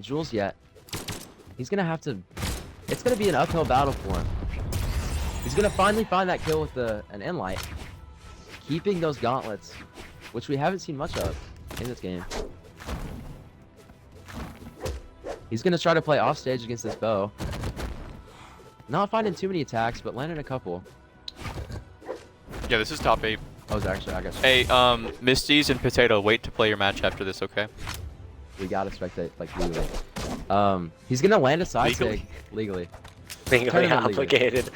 Jules yet, he's going to have to... It's going to be an uphill battle for him. He's going to finally find that kill with an Enlight, keeping those gauntlets, which we haven't seen much of in this game. He's going to try to play off stage against this bow. Not finding too many attacks, but landing a couple. Yeah, this is top 8. Oh, actually, I guess Hey, Misty's and Potato, wait to play your match after this, okay? we gotta spectate like legally. He's gonna land a side Legally? sig legally. Legally Tournament legally. obligated.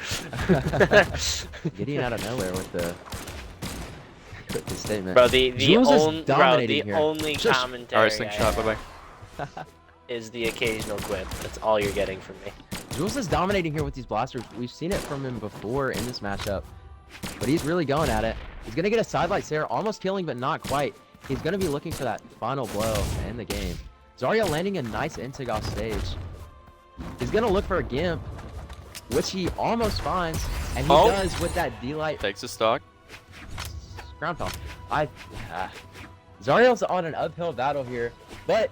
Getting out of nowhere with the statement. Bro, the Jules is only dominating here. only Shush. commentary Alright, slingshot, I bye have bye. is the occasional quip. That's all you're getting from me. Jules is dominating here with these blasters. We've seen it from him before in this matchup, but he's really going at it. He's gonna get a sidelight Sarah, almost killing, but not quite. He's gonna be looking for that final blow to end the game. Zarya landing a nice Intig off stage. He's gonna look for a Gimp, which he almost finds, and he does with that D-Light Takes a stock. ground pound. Zarya's on an uphill battle here, but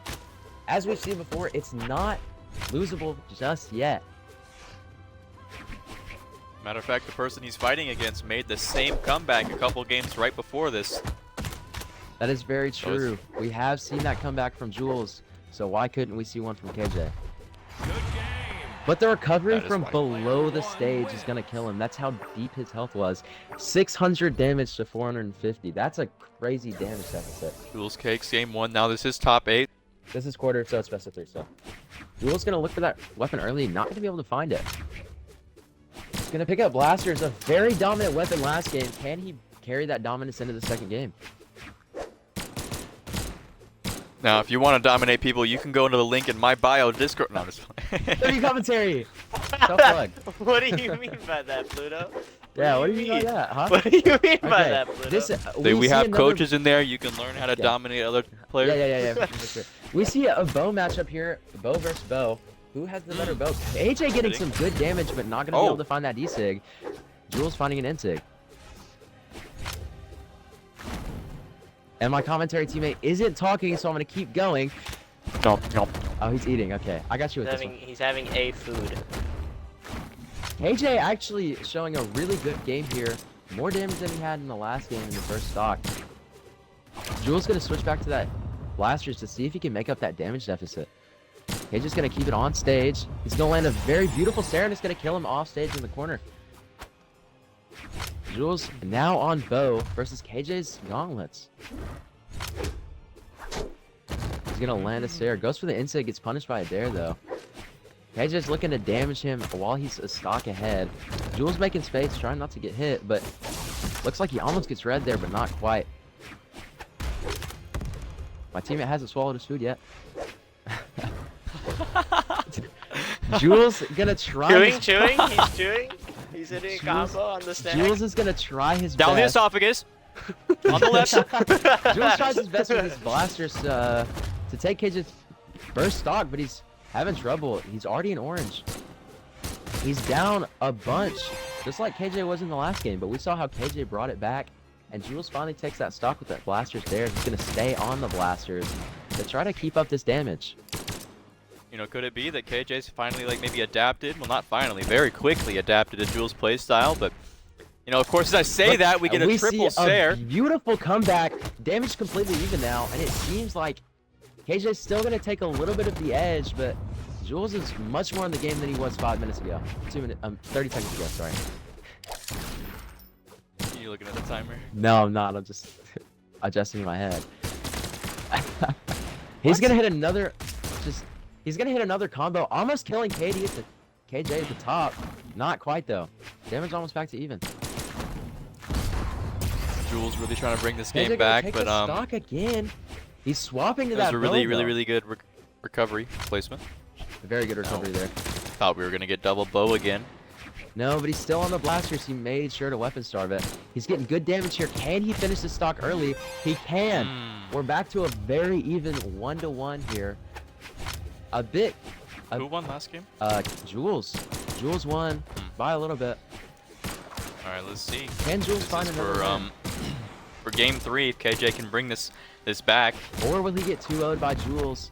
as we've seen before, it's not losable just yet. Matter of fact, the person he's fighting against made the same comeback a couple games right before this. That is very So it's- true. We have seen that comeback from Jules, so why couldn't we see one from KJ? Good game. But the recovery That is from why. below the stage is going to kill him. That's how deep his health was. 600 damage to 450. That's a crazy damage deficit. Jules Cakes game 1. Now this is top 8. This is quarter, so it's best of 3. So Jules going to look for that weapon early, not going to be able to find it. He's going to pick up blasters, a very dominant weapon last game. Can he carry that dominance into the second game? Now, if you want to dominate people, you can go into the link in my bio Discord. No, I'm just playing. W commentary. Self-plug. What do you mean by that, Pluto? Yeah, what do you mean by that, huh? What do you mean by Okay, that, Pluto? this, We see have another- coaches in there. You can learn how to Yeah. dominate other players. Yeah. For sure. We see a bow matchup here, bow versus bow. Who has the better bow? AJ getting some good damage, but not gonna be able to find that D-Sig. Jules finding an N-Sig. And my commentary teammate isn't talking, so I'm gonna keep going. Nom, nom. Oh, he's eating. Okay, I got you with this one. He's having a food. AJ actually showing a really good game here. More damage than he had in the last game in the first stock. Jules gonna switch back to that blasters to see if he can make up that damage deficit. AJ's gonna keep it on stage. He's gonna land a very beautiful Sarah, and it's gonna kill him off stage in the corner. Jules now on bow versus KJ's gauntlets. He's gonna land a Sarah. Goes for the insig, gets punished by a dare though. KJ's looking to damage him while he's a stock ahead. Jules making space, trying not to get hit, but looks like he almost gets red there, but not quite. My teammate hasn't swallowed his food yet. Jules gonna try. Chewing? He's chewing? He's hitting a combo on the stack? Jules is gonna try his Down the best. esophagus. On the left. Jules tries his best with his blasters to take KJ's first stock, but he's having trouble. He's already in orange. He's down a bunch, just like KJ was in the last game, but we saw how KJ brought it back, and Jules finally takes that stock with that blasters there. He's gonna stay on the blasters to try to keep up this damage. You know, could it be that KJ's finally, like, maybe adapted? Well, not finally, very quickly adapted to Jules' playstyle, but, you know, of course, as I say that, we get a triple see a Sair. beautiful comeback. Damage completely even now, and it seems like KJ's still going to take a little bit of the edge, but Jules is much more in the game than he was 5 minutes ago. 30 seconds ago, sorry. Are you looking at the timer? No, I'm not. I'm just adjusting my head. He's going to hit another... He's gonna hit another combo, almost killing KJ at the top. Not quite though. Damage almost back to even. Jules really trying to bring this KJ game gonna back, take but the stock again. He's swapping to that was that a really, bow, really, though. really good recovery placement. Very good recovery there. Thought we were gonna get double bow again. No, but he's still on the blasters. He made sure to weapon starve it. He's getting good damage here. Can he finish the stock early? He can. We're back to a very even 1-to-1 here. A bit. Who won last game? Jules. Jules won by a little bit. All right, let's see. Can Jules This find is another for win? for game 3, if KJ can bring this back. Or will he get 2-0'd by Jules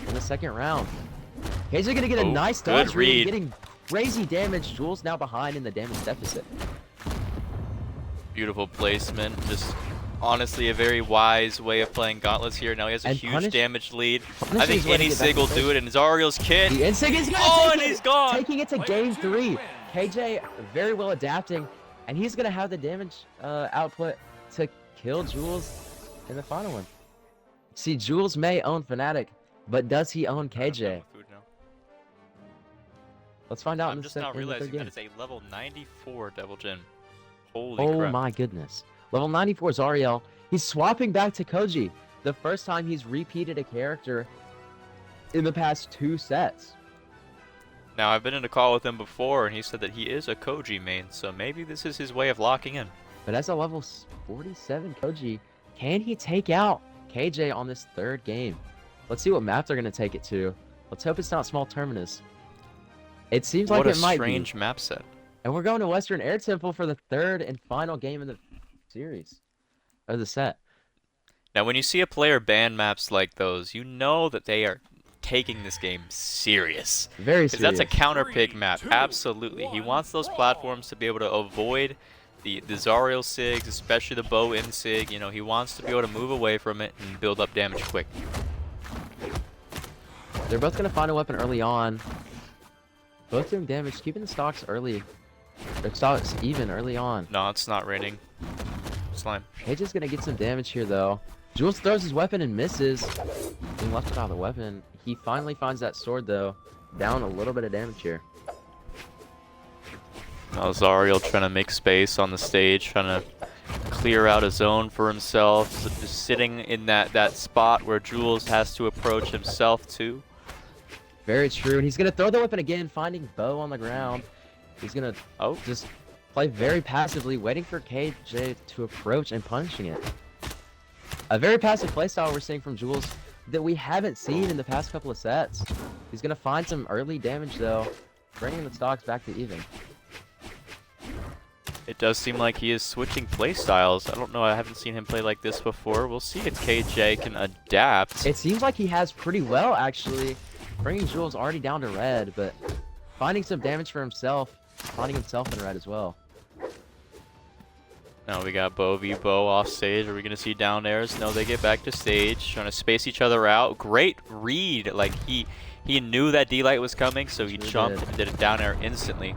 in the second round? KJ gonna get a Oh, nice good dodge read, read. getting crazy damage. Jules now behind in the damage deficit. Beautiful placement. Just honestly a very wise way of playing gauntlets here. Now he has a And huge damage lead. Punish I think is way to any get back sig to will first. do it, and Zariel's kid. The insig is gonna Oh, take and it, he's gone! taking it to Player game 2 3. wins. KJ very well adapting, and he's gonna have the damage output to kill Jules in the final one. See, Jules may own Fnatic, but does he own I'm done KJ? with food now. Let's find out I'm in just the now third realizing game. that it's a level 94 Devil Jin. Holy Oh crap. my goodness. Level 94 Zariel. He's swapping back to Koji. The first time he's repeated a character in the past 2 sets. Now, I've been in a call with him before, and he said that he is a Koji main, so maybe this is his way of locking in. But as a level 47 Koji, can he take out KJ on this 3rd game? Let's see what map they're going to take it to. Let's hope it's not Small Terminus. It seems like it might be. What a strange map set. And we're going to Western Air Temple for the 3rd and final game of the series. Or the set. Now, when you see a player ban maps like those, you know that they are taking this game serious. Very Because serious. that's a counter pick 3, map, 2, absolutely. He 1, wants those brawl. platforms to be able to avoid the Zariel Sigs, especially the bow in Sig. You know, he wants to be able to move away from it and build up damage quick. They're both going to find a weapon early on. Both doing damage, keeping the stocks early. Their stocks even early on. No, it's not raining. Slime. KJ's going to get some damage here, though. Jules throws his weapon and misses. Being left without the weapon. He finally finds that sword, though. Down a little bit of damage here. Now Zariel trying to make space on the stage, trying to clear out a zone for himself. So just sitting in that spot where Jules has to approach himself too. Very true. And he's going to throw the weapon again, finding Bo on the ground. He's going to just play very passively, waiting for KJ to approach and punishing it. A very passive playstyle we're seeing from Jules that we haven't seen in the past couple of sets. He's going to find some early damage, though, bringing the stocks back to even. It does seem like he is switching play styles. I don't know, I haven't seen him play like this before. We'll see if KJ can adapt. It seems like he has pretty well, actually. Bringing Jules already down to red, but finding some damage for himself, finding himself in red as well. Now we got Bo v Bo off stage. Are we going to see down airs? No, they get back to stage, trying to space each other out. Great read. Like, he knew that D-Light was coming, so he Sure jumped did. and did a down air instantly.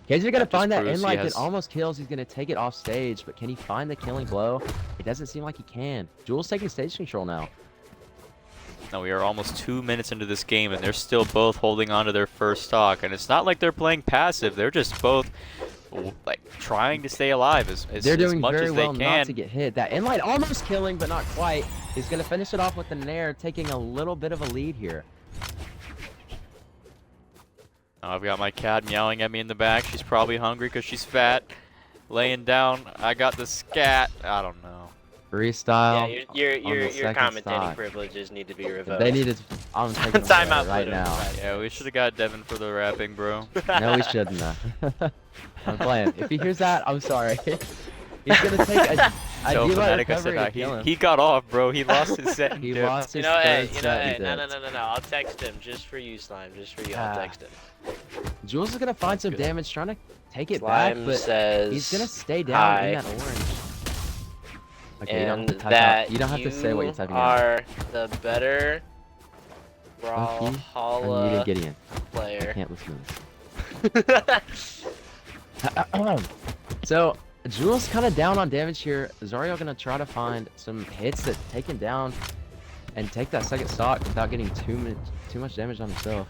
KJ's gonna That find just that proves in he like it has- almost kills. He's gonna take it off stage, but can he find the killing blow? It doesn't seem like he can. Jules taking stage control now. Now we are almost 2 minutes into this game, and they're still both holding on to their first stock. And it's not like they're playing passive. They're just both like trying to stay alive as They're doing much very as they well can. not to get hit. That inlight almost killing, but not quite. He's gonna finish it off with the nair, taking a little bit of a lead here. Now I've got my cat meowing at me in the back. She's probably hungry because she's fat. Laying down. I got the scat. I don't know. Freestyle. Yeah, on the your second commentating stock. privileges need to be revoked. They needed. I'm taking them Time away out right for now. them. Yeah, we should have got Devin for the rapping, bro. No, we shouldn't have. I'm playing. If he hears that, I'm sorry. He's gonna take a Tell D-Light Fnatic I recovery said and kill him. he got off, bro. He lost his set and He dipped. lost his You know, hey, third you know, set, hey, he no, did. I'll text him just for you, Slime. Just for you, I'll Ah. text him. Jules is gonna find some Good. damage, trying to take it Slime back, but says he's gonna stay down in hi. that orange. Okay, you don't and have to type that out. You don't have to say what you're typing out. are the better Unmuted Brawlhalla Gideon. player. Can't listen to this. So Jules kind of down on damage here. Zariel gonna try to find some hits that take him down and take that second stock without getting too much damage on himself.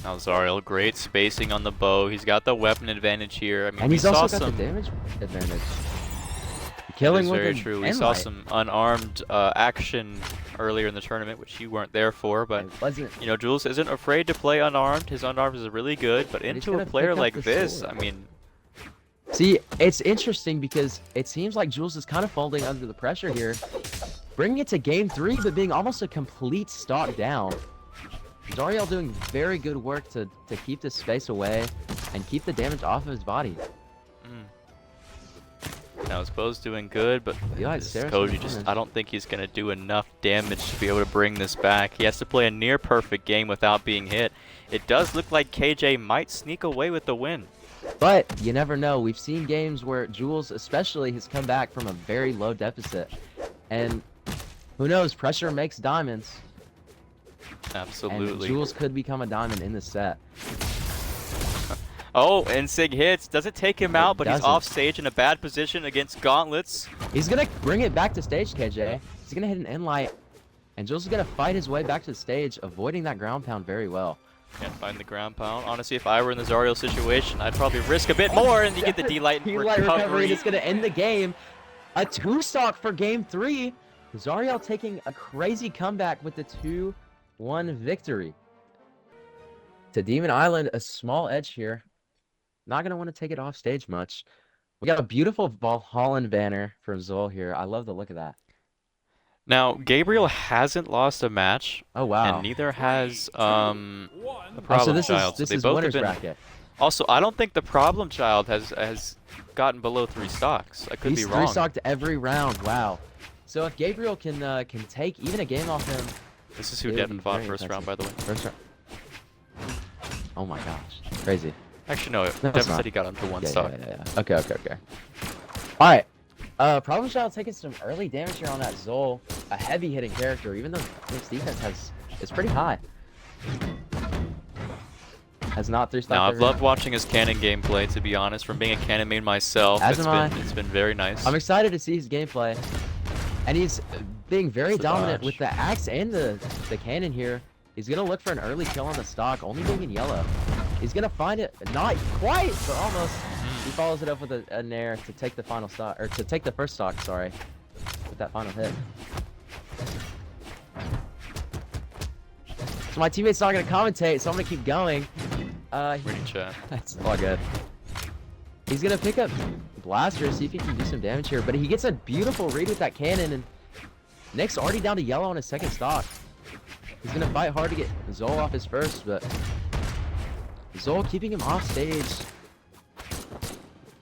Now Zariel, great spacing on the bow. He's got the weapon advantage here. I mean, And we he's saw also got some. the damage advantage. That Killing is with very an true. We end saw light. some unarmed action earlier in the tournament, which you weren't there for. But It wasn't. you know, Jules isn't afraid to play unarmed. His unarmed is really good. But he's into gonna a player pick up like the this, sword. I mean, See, it's interesting because it seems like Jules is kind of folding under the pressure here. Bringing it to game 3, but being almost a complete stock down. Zariel doing very good work to keep the space away and keep the damage off of his body. now his bow's doing good, but You like this Sarah's Koji doing just, fine. I don't think he's gonna do enough damage to be able to bring this back. He has to play a near perfect game without being hit. It does look like KJ might sneak away with the win. But you never know. We've seen games where Jules especially has come back from a very low deficit. And who knows, pressure makes diamonds. And Absolutely. Jules could become a diamond in this set. Oh, and Sig hits. Does it take him out, but he's doesn't. off stage in a bad position against Gauntlets. He's gonna bring it back to stage, KJ. He's gonna hit an in light, and Jules is gonna fight his way back to the stage, avoiding that ground pound very well. Can't find the ground pound. Honestly, if I were in the Zariel situation, I'd probably risk a bit more and you get the D-Light D-Light recovery. recovery. It's gonna end the game. A 2-stock for game 3. Zariel taking a crazy comeback with the 2-1 victory. To Demon Island, a small edge here. Not gonna want to take it off stage much. We got a beautiful Brawlhalla banner from Xull here. I love the look of that. Now, Gabriel hasn't lost a match, Oh wow. and neither has the One. Problem So this Child. is they this is both have winner's been. bracket. Also, I don't think the Problem Child has gotten below 3 stocks. I could He's be wrong. 3-stocked every round. Wow. So if Gabriel can take even a game off him, This is who it would Devin be fought very first round, by the way. first round. Oh my gosh, crazy. Actually, no. No, it's Devin not. said he got him to 1 Yeah, stock. yeah. Okay. All right. Problem Child taking some early damage here on that Xull. A heavy hitting character, even though Nick's defense is pretty high. Has not 3-stocked. Now, I've every loved round. watching his cannon gameplay, to be honest. From being a cannon main myself, As am I. it's been very nice. I'm excited to see his gameplay, and he's being very It's the dominant dodge. with the axe and the cannon here. He's gonna look for an early kill on the stock, only being in yellow. He's gonna find it, not quite, but almost. He follows it up with a nair to take the final stock, or to take the first stock. Sorry, with that final hit. So my teammate's not gonna commentate, so I'm gonna keep going. Reading chat. That's all good. He's gonna pick up Blaster, see if he can do some damage here, but he gets a beautiful read with that cannon, and Nick's already down to yellow on his second stock. He's gonna fight hard to get Xull off his first, but Xull keeping him off stage.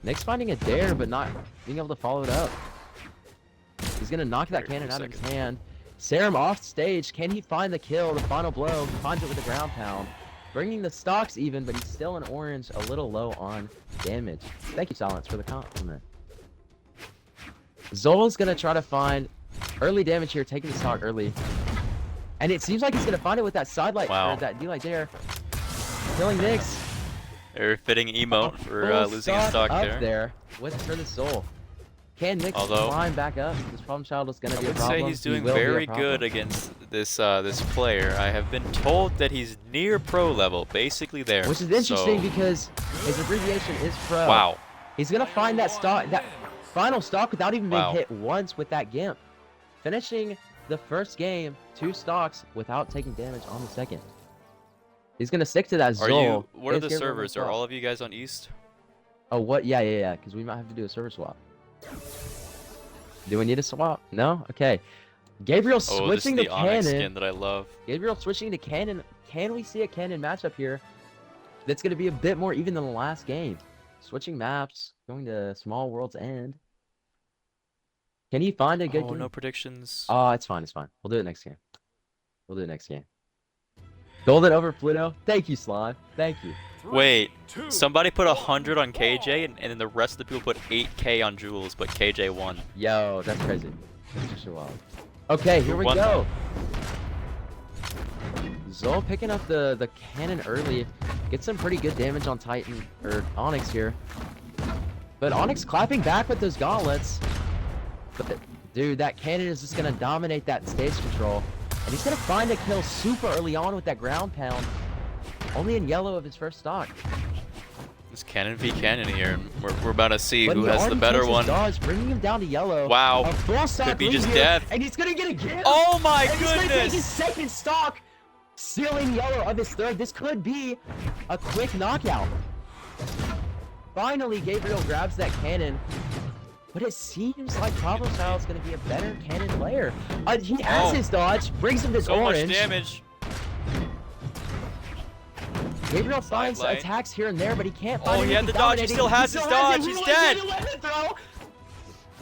Nick's finding a dare, but not being able to follow it up. He's gonna knock that cannon out of his hand. Serum off stage. Can he find the kill? The final blow. He finds it with the ground pound. Bringing the stocks even, but he's still in orange, a little low on damage. Thank you, Silence, for the compliment. Zola's gonna try to find early damage here, taking the stock early. And it seems like he's gonna find it with that sidelight, Wow. or that D-light there. Killing Nyx. Very fitting emote for Full losing his stock up there. there for the Soul. Can Nyx Although, climb back up? This Problem Child is gonna I be a would problem. say he's He doing will be a very problem. good against this this player. I have been told that he's near pro level, basically there. Which is interesting so, because his abbreviation is pro. wow. He's gonna find that stock, that final stock, without even being Wow. hit once with that gimp, finishing the first game 2 stocks without taking damage on the second. He's gonna stick to that Are Xull. you? What are It's the gonna servers? work Are well. all of you guys on East? Oh, what? Yeah. Because we might have to do a server swap. Do we need a swap? No. Okay. Gabriel Oh, this is switching the to Onyx cannon. skin that I love. Gabriel switching to cannon. Can we see a cannon matchup here? That's gonna be a bit more even than the last game. Switching maps, going to Small World's End. Can he find a good Oh, game? no predictions. Oh, it's fine. We'll do it next game. Golden over Pluto. Thank you, Slime. Thank you. Wait, 2, somebody put 100 on KJ, and then the rest of the people put 8K on Jules, but KJ won. Yo, that's crazy. That's just wild. Okay, here we Won go. Xull picking up the cannon early. Gets some pretty good damage on Titan, or Onyx here. But Onyx clapping back with those gauntlets. But, dude, that cannon is just going to dominate that stage control. And he's going to find a kill super early on with that ground pound. Only in yellow of his first stock. It's Cannon v Cannon here, and we're about to see But who he has the already better takes his one. dodge, bringing him down to yellow. Wow. A full stock Could be lead just here, death. And he's going to get a kill. Oh my And he's gonna take his goodness! second stock, sealing yellow of his third. This could be a quick knockout. Finally, Gabriel grabs that cannon, but it seems like Problem Child's gonna be a better cannon player. He has Oh. his dodge, brings him to So orange. much damage. Gabriel finds Sidelight. attacks here and there, but he can't Oh, find he had anything the dodge. He dominating. still has his it. dodge. He He's wants dead. to let it throw.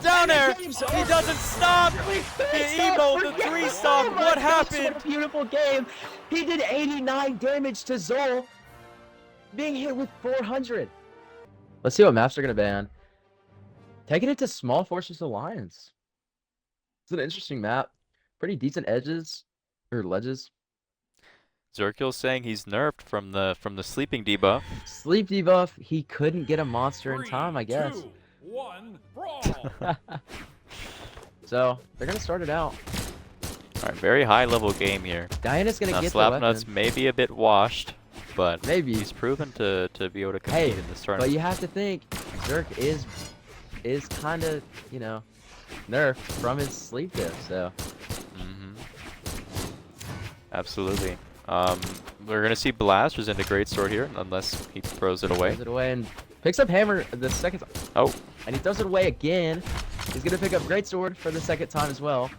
Down And the there! game's He over. doesn't stop! We The finished emo, off the for 3 game. stop, Oh my what gosh, happened? What a beautiful game. He did 89 damage to Xull, being hit with 400. Let's see what maps are going to ban. Taking it to Small Fortress Alliance. It's an interesting map. Pretty decent edges, or ledges. Zerkil's saying he's nerfed from the sleeping debuff. Sleep debuff, he couldn't get a monster in time, I guess. 2, 1, brawl. So, they're gonna start it out. Alright, very high level game here. Diana's gonna Now get the weapon. Slapnuts may be a bit washed, but Maybe. he's proven to be able to compete Hey, in this but tournament. you have to think, Zerk is kind of, you know, nerfed from his sleep diff, so. Absolutely. We're gonna see blasters into greatsword here, unless he throws it away. Throws it away and picks up hammer the second time. Oh, And he throws it away again. He's gonna pick up greatsword for the second time as well.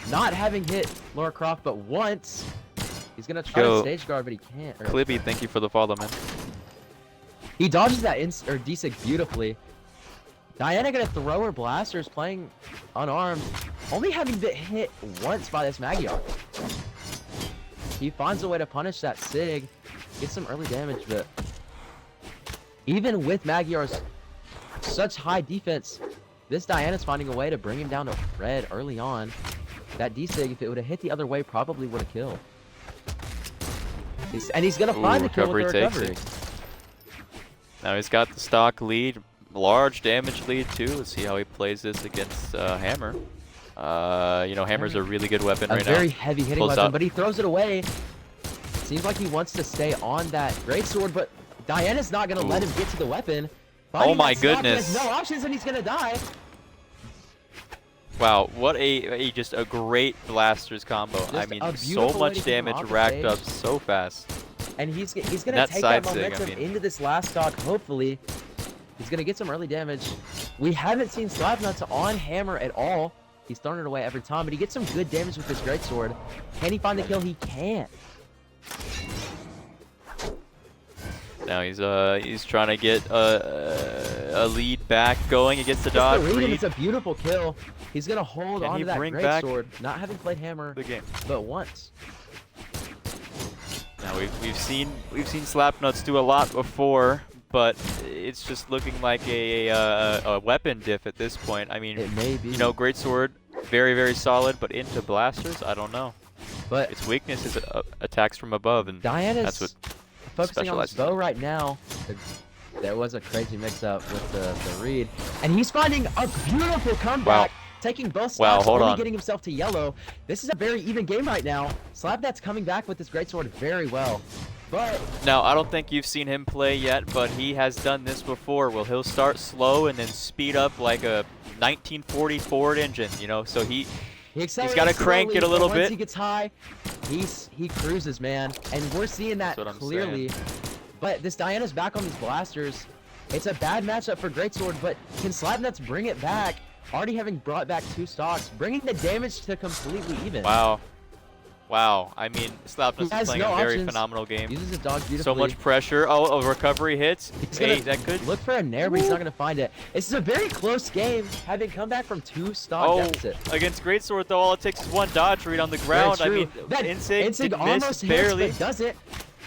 Not having hit Laura Croft but once. He's gonna try to stage guard, but he can't. Or- Clibby, thank you for the follow, man. He dodges that D6 beautifully. Diana gonna throw her blasters, playing unarmed, only having been hit once by this Magyar. He finds a way to punish that Sig, gets some early damage, but even with Magyar's such high defense, this Diana's finding a way to bring him down to red early on. That D-Sig, if it would have hit the other way, probably would have killed. And he's gonna find the kill with the takes recovery. it. Now he's got the stock lead, large damage lead too. Let's see how he plays this against Hammer. You know, Hammer's a really good weapon right now. A very heavy hitting Pulls weapon, out. but he throws it away. Seems like he wants to stay on that greatsword, but Diana's not gonna let him get to the weapon. Oh my Finding that stock, goodness. He has no options and he's gonna die. Wow, what just a great blasters combo. I Just mean, a so beautiful way to much keep him damage off the racked stage. up so fast. And he's gonna That take side that sig, I momentum mean. into this last stock, hopefully. He's gonna get some early damage. We haven't seen Slapnuts on Hammer at all. He's thrown it away every time, but he gets some good damage with this greatsword. Can he find the kill? He can't. Now he's trying to get a lead back going against the It's dodge the read, and read. it's a beautiful kill. He's gonna hold Can on he to that bring back greatsword, not having played Hammer the game. but once. Now we've seen Slapnuts do a lot before, but it's just looking like a weapon diff at this point. I mean, It may be. you know, greatsword, very solid, but into blasters, I don't know. but Its weakness is attacks from above, and Diana's that's what focusing on his specializes bow right now. There was a crazy mix-up with the read, and he's finding a beautiful comeback, taking both stocks, hold only on. getting himself to yellow. This is a very even game right now. Slapnut's coming back with this greatsword very well, but Now, I don't think you've seen him play yet, but he has done this before. Well, he'll start slow and then speed up like a 1940 Ford engine, you know. So he gotta accelerates crank slowly, it a little but once bit. he gets high, he cruises, man, and we're seeing that That's what I'm clearly. But this Diana's back on these blasters. It's a bad matchup for greatsword, but can Slapnuts bring it back? Already having brought back 2 stocks, bringing the damage to completely even. wow. I mean, Slapnuts is has playing no a very options. phenomenal game. Uses his dodge beautifully. So much pressure. Oh, a recovery hits. He's Hey, gonna that could. look for a nair, but he's not gonna find it. This is a very close game, having come back from 2 stock Oh, deficit. against greatsword though, all it takes is 1 dodge read on the ground. I mean, that Insig did almost miss hits, barely. but does it.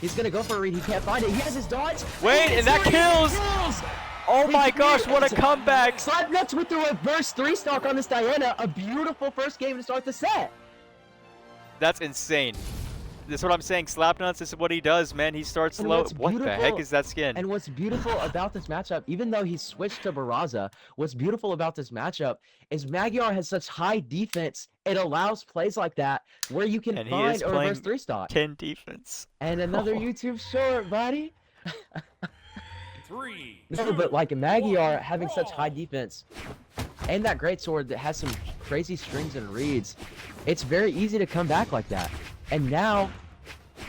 He's gonna go for a read. He can't find it. He has his dodge. Wait, and that kills! Oh He my gosh, what a kills. comeback! Slapnuts with the reverse 3 stock on this Diana. A beautiful first game to start the set. That's insane. That's what I'm saying. Slapnuts, this is what he does, man. He starts And slow. what's What the beautiful- heck is that skin? And what's beautiful about this matchup, even though he switched to Barraza, what's beautiful about this matchup is Magyar has such high defense, it allows plays like that where you can And he find is a reverse playing 3 stock. 10 defense. And another YouTube short, buddy. 3, No, 2, but like Magyar having such brawl. high defense and that great sword that has some crazy strings and reads, it's very easy to come back like that. And now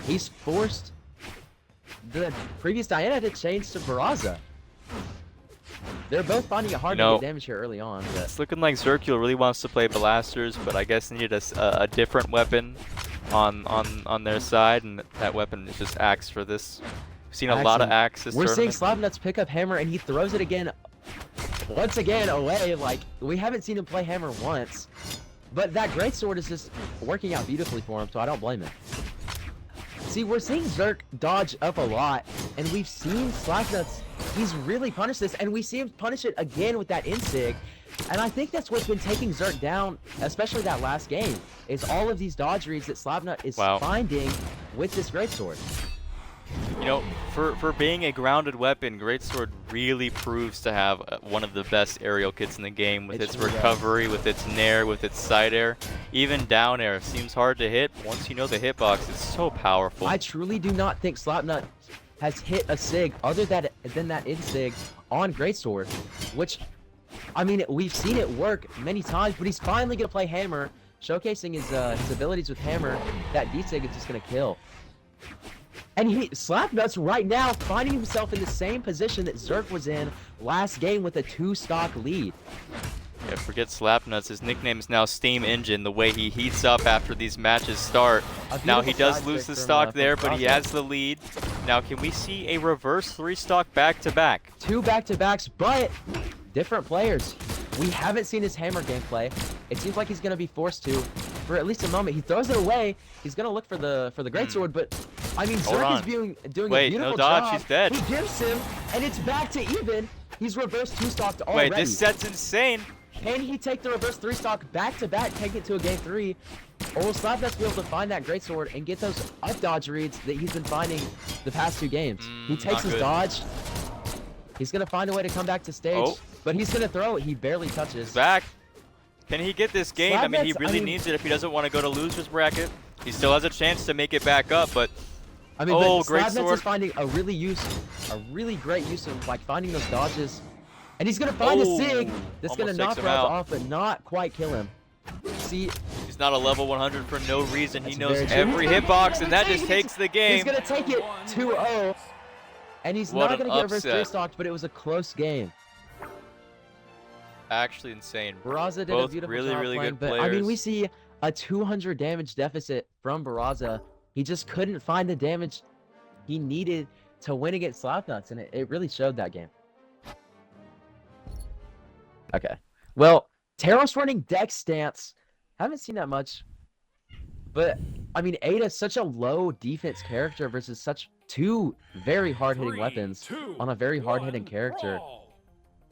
he's forced the previous Diana to change to Barraza. They're both finding it hard You know, to get damage here early on. But It's looking like Zerkul really wants to play blasters, but I guess they need a different weapon on their side, and that weapon is just axe for this. We've seen a lot of axe this we're seeing tournament. Slapnuts pick up Hammer, and he throws it again, once again away. Like, we haven't seen him play Hammer once, but that greatsword is just working out beautifully for him, so I don't blame him. See, we're seeing Zerk dodge up a lot, and we've seen Slapnuts, he's really punished this, and we see him punish it again with that Insig. And I think that's what's been taking Zerk down, especially that last game, is all of these dodge reads that Slapnut is finding with this Greatsword. You know, for being a grounded weapon, Greatsword really proves to have one of the best aerial kits in the game with its recovery, with its nair, with its side air. Even down air seems hard to hit. Once you know the hitbox, it's so powerful. I truly do not think Slapnut has hit a Sig other than that Insig on Greatsword, which, I mean, we've seen it work many times, but he's finally going to play Hammer, showcasing his abilities with Hammer. That D-Sig is just going to kill. And Slapnuts right now finding himself in the same position that Zerk was in last game with a 2-stock lead. Yeah, forget Slapnuts. His nickname is now Steam Engine, the way he heats up after these matches start. Now he does lose the stock there, but he has the lead. Now can we see a reverse 3-stock back-to-back? 2 back-to-backs, but different players. We haven't seen his Hammer gameplay. It seems like he's going to be forced to for at least a moment. He throws it away. He's going to look for the Greatsword, but I mean, Zerk is doing a beautiful dodge, job. He's dead. He gives him, and it's back to even. He's reverse 2-stocked already. Wait, this set's insane. Can he take the reverse 3-stock back-to-back, take it to a game 3? Or will Slapnuts be able to find that Greatsword and get those up dodge reads that he's been finding the past 2 games? He takes his dodge. He's going to find a way to come back to stage, but he's going to throw it. He barely touches. Back. Can he get this game? I mean, he really needs it if he doesn't want to go to loser's bracket. He still has a chance to make it back up, but I mean, but Slapnuts is finding a really great use of like finding those dodges. And he's going to find a Sig that's going to knock Rob off, but not quite kill him. See, he's not a level 100 for no reason. He knows every hitbox, and that just takes the game. He's going to take it 2-0. And he's not going to get reverse 3-stocked, but it was a close game. Actually insane. Brawlhalla did a beautiful job really playing, good but players. I mean, we see a 200 damage deficit from Brawlhalla. He just couldn't find the damage he needed to win against Slapnuts, and it really showed that game. Okay. Well, Taros running Dex Stance. Haven't seen that much. But, I mean, Ada's such a low defense character versus such 2 very hard-hitting weapons on a very hard-hitting character.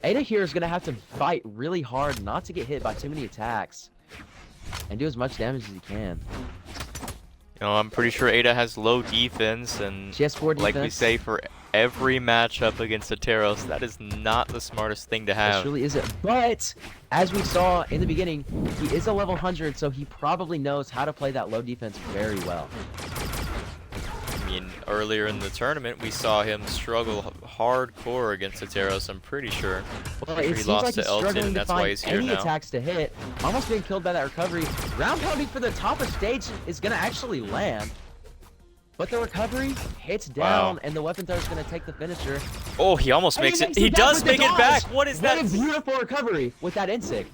Ada here is going to have to fight really hard not to get hit by too many attacks and do as much damage as he can. You know, I'm pretty sure Ada has low defense, and she has 4 defense. Like we say for every matchup against a Taros, that is not the smartest thing to have. It really isn't. But, as we saw in the beginning, he is a level 100, so he probably knows how to play that low defense very well. I mean, earlier in the tournament, we saw him struggle hardcore against a Taros, I'm pretty sure. Well, it seems like he's struggling to find any attacks to hit. Almost being killed by that recovery. Round pounding for the top of stage is going to actually land. But the recovery hits down, and the weapon thrower is going to take the finisher. Oh, he almost makes it. He does make it back. What is that? What a beautiful recovery with that Insig.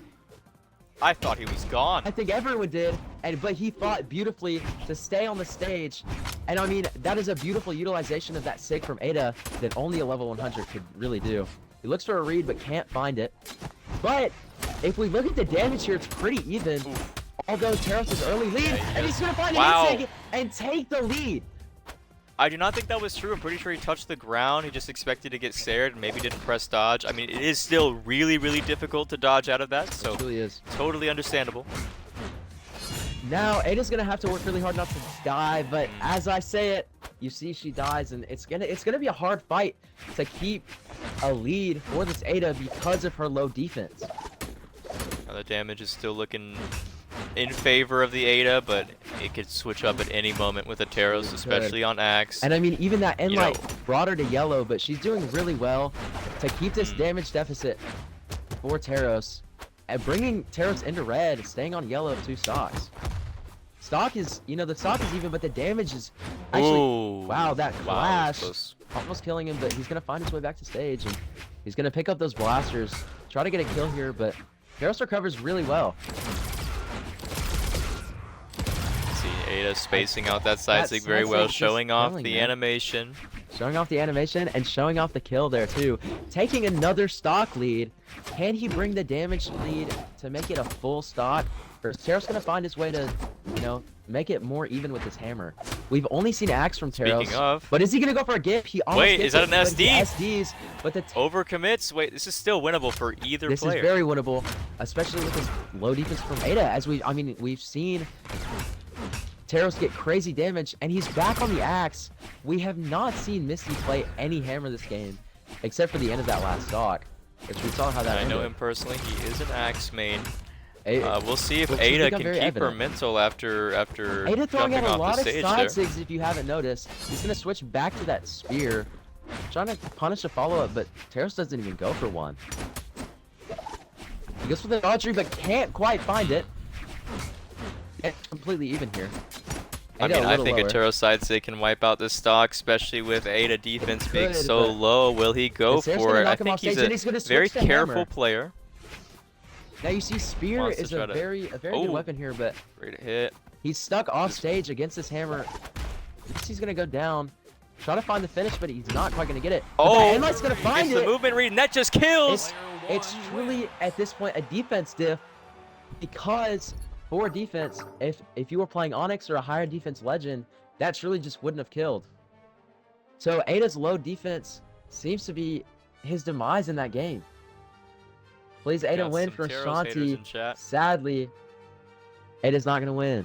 I thought he was gone. I think everyone did, but he fought beautifully to stay on the stage. And I mean, that is a beautiful utilization of that Sig from Ada that only a level 100 could really do. He looks for a read, but can't find it. But if we look at the damage here, it's pretty even. Although Taros' early lead, and he's going to find an Insig and take the lead. I do not think that was true. I'm pretty sure he touched the ground. He just expected to get snared and maybe didn't press dodge. I mean, it is still really, really difficult to dodge out of that. So it really is. Totally understandable. Now, Ada's gonna have to work really hard not to die, but as I say it, you see she dies, and it's gonna be a hard fight to keep a lead for this Ada because of her low defense. Now the damage is still looking in favor of the Ada, but it could switch up at any moment with a Taros, especially on Axe. And I mean, even that Enlight brought her to yellow, but she's doing really well to keep this damage deficit for Taros. And bringing Taros into red, staying on yellow of 2 stocks. Stock is, you know, the stock is even, but the damage is actually, wow, that clash. Almost killing him, but he's going to find his way back to stage, and he's going to pick up those blasters, try to get a kill here, but Taros recovers really well. Ada spacing out that side Sig very well, showing off the animation. Showing off the animation and showing off the kill there too. Taking another stock lead. Can he bring the damage lead to make it a full stock? Or is Taros going to find his way to you know, make it more even with this hammer. We've only seen axe from Teros. Speaking of, But is he gonna go for a gift? He almost wait, gets is that it, an but he SD? SDs, but the overcommits. Wait, this is still winnable for either this player. is very winnable, especially with this low defense from Ada. As we've seen Teros get crazy damage, and he's back on the axe. We have not seen Misty play any hammer this game, except for the end of that last stock, which we saw how that I ended. know him personally. He is an axe main. A- We'll see if which has Ada become can very keep her evident. mental after Ada throwing jumping out a off lot the of stage side there. sigs if you haven't noticed. He's gonna switch back to that spear, trying to punish a follow-up, but Teros doesn't even go for one. He goes for the dodgery, but can't quite find it. It's completely even here. I Ada mean, a I little think a lower. Taro side sig can wipe out this stock, especially with Ada defense being could, so but low. Will he go the Sarah's for gonna it? knock I him think off he's stage, a and he's gonna very switch to careful hammer. player. Now you see spear Wants to is try a to- very good Oh. weapon here, but Great hit. he's stuck off Just- stage against this hammer. He's gonna go down, try to find the finish, but he's not quite gonna get it. But Oh, the Endlight's gonna find it's it. the movement read, and that just kills. It's truly at this point a defense diff, because for defense, if you were playing Onyx or a higher defense legend, that truly just wouldn't have killed. So Ada's low defense seems to be his demise in that game. Please Ada Got win some for Taros haters Shanti. in chat. Sadly, Ada's not gonna win.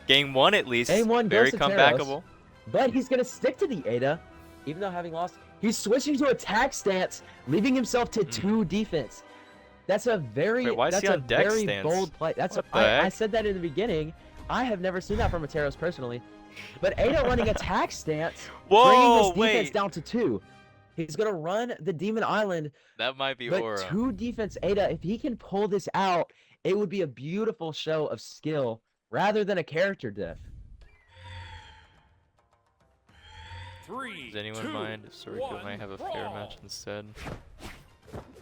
Game 1 at least. Game 1 very goes to comebackable. But he's gonna stick to the Ada, even though having lost. He's switching to attack stance, leaving himself to 2 defense. That's a very Wait, why is that's he a on deck very stance? bold play. That's What a, the I heck? said that in the beginning. I have never seen that from a Teros personally. But Ada running attack stance, bringing Whoa, his defense wait. down to 2. He's gonna run the Demon Island, That might be but Aura. 2 defense Ada. If he can pull this out, it would be a beautiful show of skill rather than a character diff. 3, Does anyone 2, mind if Soriko 1, might have a fair brawl. match instead?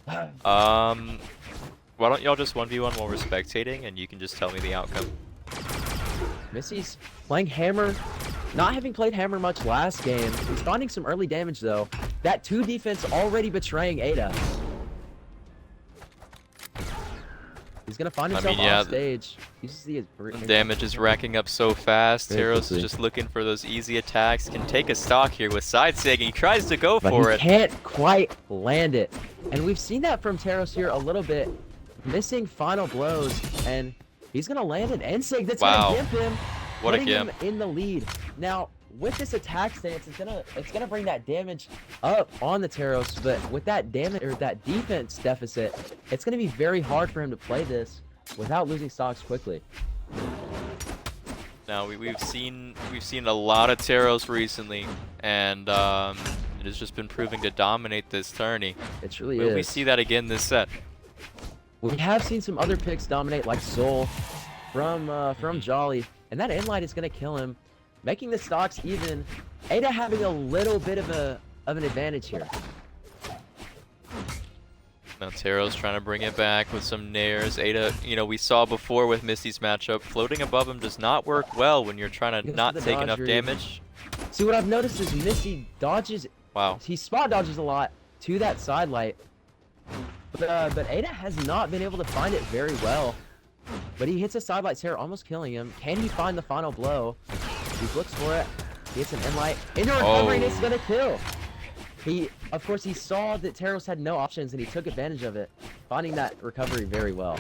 Why don't y'all just 1v1 while we're spectating, and you can just tell me the outcome. Missy's playing Hammer, not having played Hammer much last game. He's finding some early damage though. That 2 defense already betraying Ada. He's gonna find I himself mean, yeah, off stage. You see his The damage is racking up so fast. Very Teros quickly. is just looking for those easy attacks. Can take a stock here with side sig. He tries to go but for he it. can't quite land it. And we've seen that from Teros here a little bit, missing final blows, and he's gonna land an N-Sig that's Wow. gonna gimp him, What a putting him gimp. in the lead. Now, with this attack stance, it's gonna bring that damage up on the Teros, but with that damage or that defense deficit, it's gonna be very hard for him to play this without losing stocks quickly. Now we've seen a lot of Teros recently, and it has just been proving to dominate this tourney. It truly Will we is. see that again this set? We have seen some other picks dominate, like Xull from Jolly, and that Inlight is gonna kill him, making the stocks even. Ada having a little bit of an advantage here. Now Teros trying to bring it back with some nairs. Ada, you know, we saw before with Misty's matchup, floating above him does not work well when you're trying to Goes for not the take enough dodge read. damage. See, what I've noticed is Misty dodges. Wow. He spot dodges a lot to that side light, but Ada has not been able to find it very well. But he hits a side light here, almost killing him. Can he find the final blow? He looks for it. He hits an Inlight into recovery, and it's gonna kill. Of course, he saw that Teros had no options, and he took advantage of it, finding that recovery very well.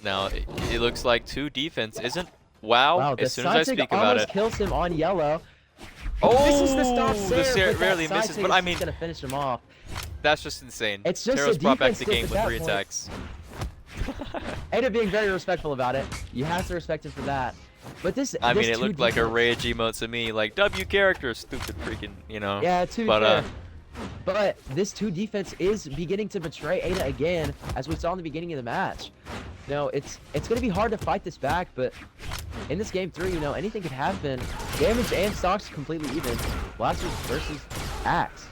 Now it looks like 2 defense isn't. Wow. Wow, the As soon as I side sig speak about almost it. kills him on yellow. Oh, Misses the stop the Sarah, but that rarely side misses, sig but is I just mean, gonna finish him off. that's just insane. It's just Teros a brought back defense the dip game at with that 3 point. attacks. Ada being very respectful about it. You have to respect him for that. But this, I mean, this it looked 2 like a defense- rage emote to me, like W character, stupid freaking, you know. Yeah, to be But, fair. But this 2 defense is beginning to betray Ada again, as we saw in the beginning of the match. You know, it's going to be hard to fight this back, but in this game 3, you know, anything could happen. Damage and stocks completely even. Blasters versus Axe.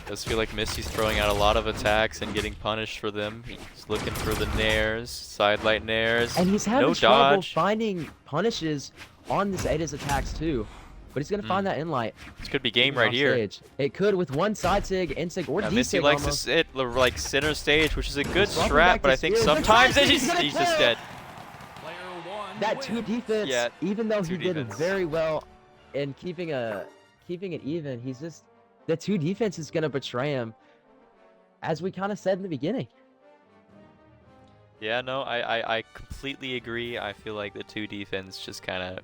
Does feel like Misty's throwing out a lot of attacks and getting punished for them. He's looking for the nairs, side light nairs. And he's having no trouble dodge. finding punishes on this Ada's attacks too. but he's gonna find that inlight. This could be game even right off here. stage. It could with one side sig, in sig, or Yeah, D Misty sig likes almost. to sit like center stage, which is a good Swapping strat, back but to I think Spears. The sometimes side sig, he's gonna just kill. dead. Player one That wins. 2 defense, Yeah, even though he 2 did defense. very well in keeping it even, he's just the 2 defense is gonna betray him, as we kind of said in the beginning. Yeah, no, I completely agree. I feel like the 2 defense just kind of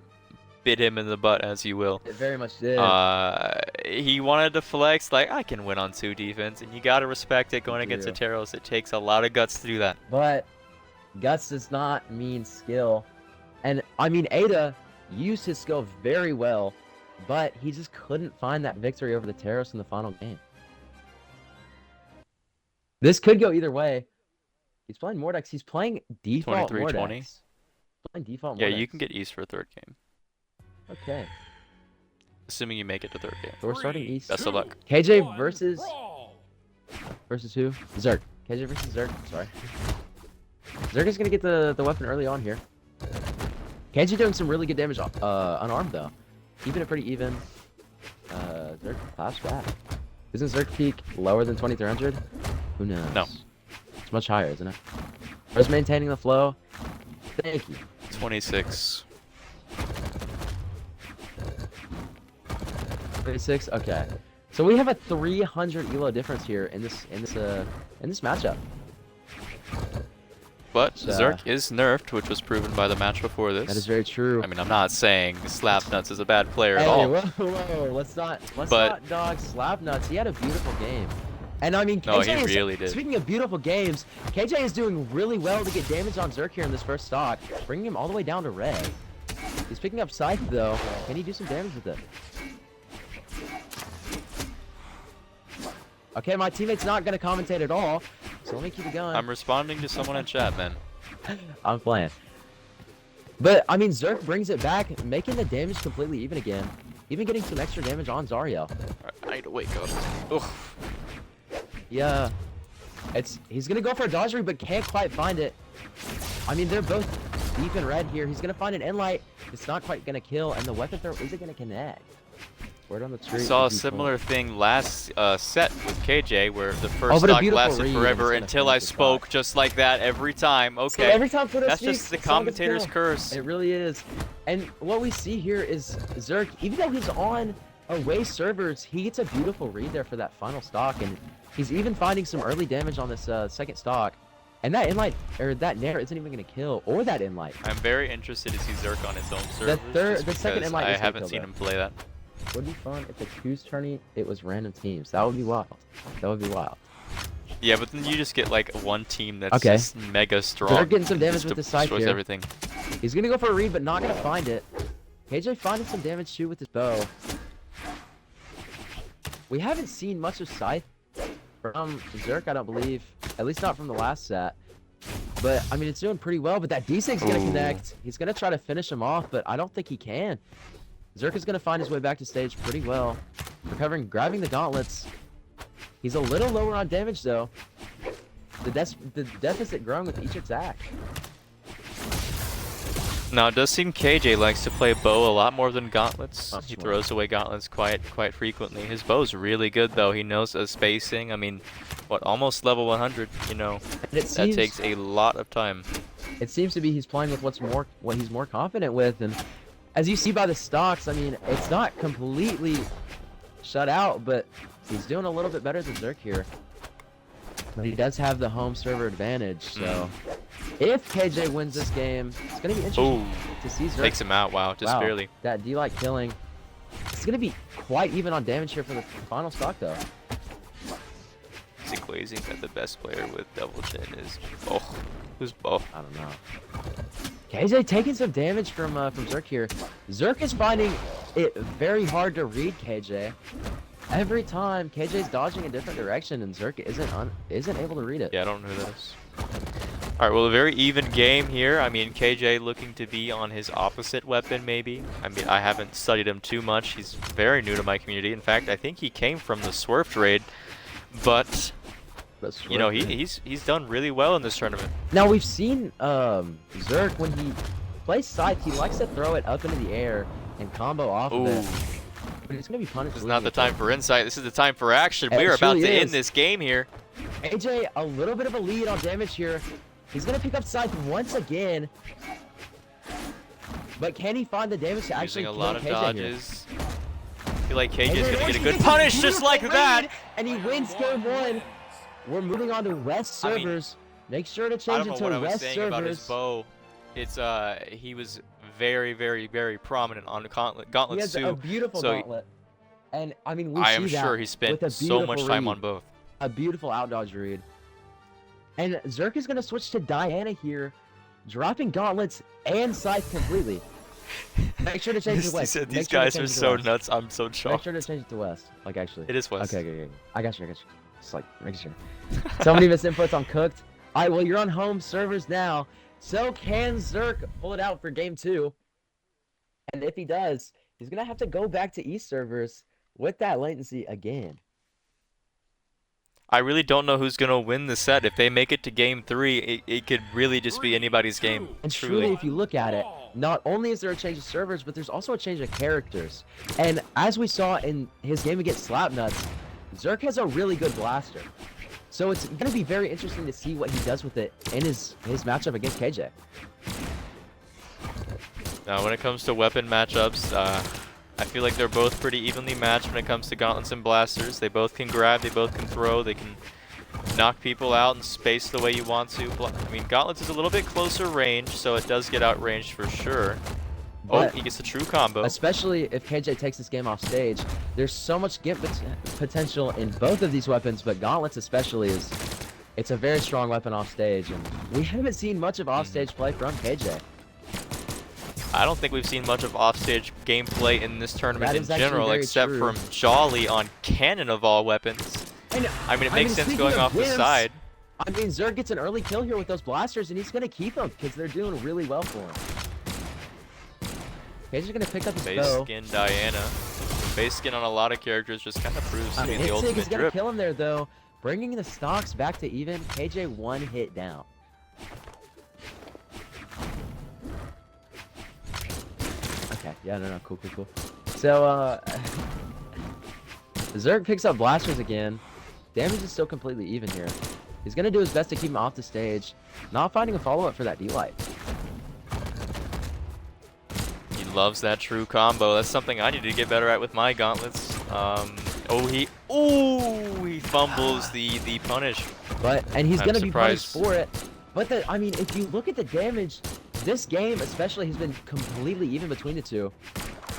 bit him in the butt, as you will. It very much did. He wanted to flex, like, I can win on 2 defense, and you gotta respect it going against do. Ateros. It takes a lot of guts to do that. But guts does not mean skill. And I mean, Ada used his skill very well, but he just couldn't find that victory over the Terros in the final game. This could go either way. He's playing Mordex. He's playing default 23-20. Mordex. He's playing default Yeah, Mordex. you can get East for a 3rd game, Okay. assuming you make it to 3rd game. So we're starting East. Best of luck. KJ 1, versus brawl. versus who? Zerk. KJ versus Zerk. Sorry. Zerk is gonna get the weapon early on here. KJ doing some really good damage unarmed though. Keeping it pretty even. Zerk flash back. Isn't Zerk peak lower than 2300? Who knows? No. It's much higher, isn't it? Just maintaining the flow. Thank you. 26. 36. Okay. So we have a 300 elo difference here in this matchup. But So- Zerk is nerfed, which was proven by the match before this. That is very true. I mean, I'm not saying Slapnuts is a bad player at Hey, all. whoa, let's not But- dog Slapnuts. He had a beautiful game. And I mean, No, KJ he is, really did. Speaking of beautiful games, KJ is doing really well to get damage on Zerk here in this first stock, bringing him all the way down to red. He's picking up Scythe though. Can he do some damage with it? Okay, my teammate's not gonna commentate at all, so let me keep it going. I'm responding to someone in chat, man. I'm playing. But I mean, Zerk brings it back, making the damage completely even again, even getting some extra damage on Zariel. Alright, I need to wake up. Ugh. Yeah, he's gonna go for a dodgery, but can't quite find it. I mean, they're both deep in red here. He's gonna find an Enlight. It's not quite gonna kill, and the weapon throw isn't gonna connect. Word on the I tree. saw a is similar thing last set with KJ, where the Oh, first but a stock beautiful lasted read, forever and it's until gonna I finish the spoke, stock. just like that every time. So Okay, every time Pluto that's speaks, just the someone gets commentator's killed. curse. It really is. And what we see here is Zerk, even though he's on away servers, he gets a beautiful read there for that final stock, and he's even finding some early damage on this second stock. And that inlight, or that Nair isn't even gonna kill, or that inlight. I'm very interested to see Zerk on his own servers. the just second because inlight I is gonna haven't kill seen that. him play that. Would be fun if the Q's tourney it was random teams. That would be wild. That would be wild. Yeah, but then you just get like one team that's Okay. just mega strong. They're getting some damage just with the scythe destroys here. everything. He's gonna go for a read, but not gonna find it. KJ finding some damage too with his bow. We haven't seen much of Scythe from Zerk, I don't believe. At least not from the last set. But, I mean, it's doing pretty well, but that D-Sig's gonna Ooh. connect. He's gonna try to finish him off, but I don't think he can. Zerk is gonna find his way back to stage pretty well. Recovering, grabbing the gauntlets. He's a little lower on damage, though. The deficit growing with each attack. Now, it does seem KJ likes to play bow a lot more than gauntlets. Much He more. throws away gauntlets quite frequently. His bow's really good, though. He knows the spacing. I mean, what, almost level 100, you know. And it That seems, takes a lot of time. it seems to be he's playing with what he's more confident with, and as you see by the stocks, I mean, it's not completely shut out, but he's doing a little bit better than Zerk here. But he does have the home server advantage, so if KJ wins this game, it's gonna be interesting Ooh, to see Zerk. takes him out. Wow, just Wow, barely. that D-like killing. It's gonna be quite even on damage here for the final stock, though. Is he glazing that the best player with double chin is Bo? Who's Bo? I don't know. KJ taking some damage from Zerk here. Zerk is finding it very hard to read KJ. Every time KJ's dodging a different direction and Zerk isn't able to read it. Yeah, I don't know who that is. Alright, well, a very even game here. I mean, KJ looking to be on his opposite weapon, maybe. I mean, I haven't studied him too much. He's very new to my community. In fact, I think he came from the Swerve trade. But, But you know, Swerve- he's done really well in this tournament. Now we've seen Zerk when he plays Scythe, he likes to throw it up into the air and combo off of Ooh. it. but it's gonna be punished. This is not the time for insight. This is the time for action. It We are about truly to is. end this game here. AJ, a little bit of a lead on damage here. He's gonna pick up scythe once again. But can he find the damage to actually Using a kill lot of KJ here? dodges. I feel like KJ And is there gonna it get a is. good He gets punish just beautiful like lead, that. And he wins game 1. We're moving on to West I mean, servers. Make sure to I change don't it know what I to was West saying about his servers. bow. It's he was very, very, very prominent on the He Gauntlets has a 2. beautiful so gauntlet. And I mean, we I see am that sure he spent with a so much beautiful time read. on both. A beautiful outdodge read. And Zerk is going to switch to Diana here, dropping gauntlets and scythe completely. Make sure to change it to He West. said Make these sure to guys change are it to so West. nuts. I'm so Make shocked. sure to change it to West. Like, actually. It is West. Okay. I got you. Just like, making sure. So many misinputs on Cooked. Alright, well, you're on home servers now. So can Zerk pull it out for game 2? And if he does, he's going to have to go back to East servers with that latency again. I really don't know who's gonna win the set. If they make it to game 3, it could really just be anybody's game. And truly, if you look at it, not only is there a change of servers, but there's also a change of characters. And as we saw in his game against Slapnuts, Zerk has a really good blaster. So it's going to be very interesting to see what he does with it in his matchup against KJ. Now, when it comes to weapon matchups, I feel like they're both pretty evenly matched when it comes to gauntlets and blasters. They both can grab, they both can throw, they can knock people out and space the way you want to. I mean, gauntlets is a little bit closer range, so it does get outranged for sure. But he gets a true combo. Especially if KJ takes this game off stage, there's so much gimp potential in both of these weapons, but gauntlets especially it's a very strong weapon off stage, and we haven't seen much of offstage play from KJ. I don't think we've seen much of offstage gameplay in this tournament That in is actually general, very except true. from Jolly on Cannon of all weapons. And, I mean, it makes sense speaking going of off the wimps, side. I mean, Zerg gets an early kill here with those blasters, and he's going to keep them because they're doing really well for him. KJ's going to pick up his Base bow. skin Diana. Base skin on a lot of characters just kind of proves to be the Hitsig is ultimate going to drip. kill him there, though. Bringing the stocks back to even. KJ one hit down. Okay, yeah, no, cool. So, Zerg picks up blasters again. Damage is still completely even here. He's going to do his best to keep him off the stage. Not finding a follow-up for that D-Light. He loves that true combo. That's something I need to get better at with my gauntlets. He fumbles the punish. And he's I'm going to be punished surprised. for it. But I mean, if you look at the damage, this game especially has been completely even between the two.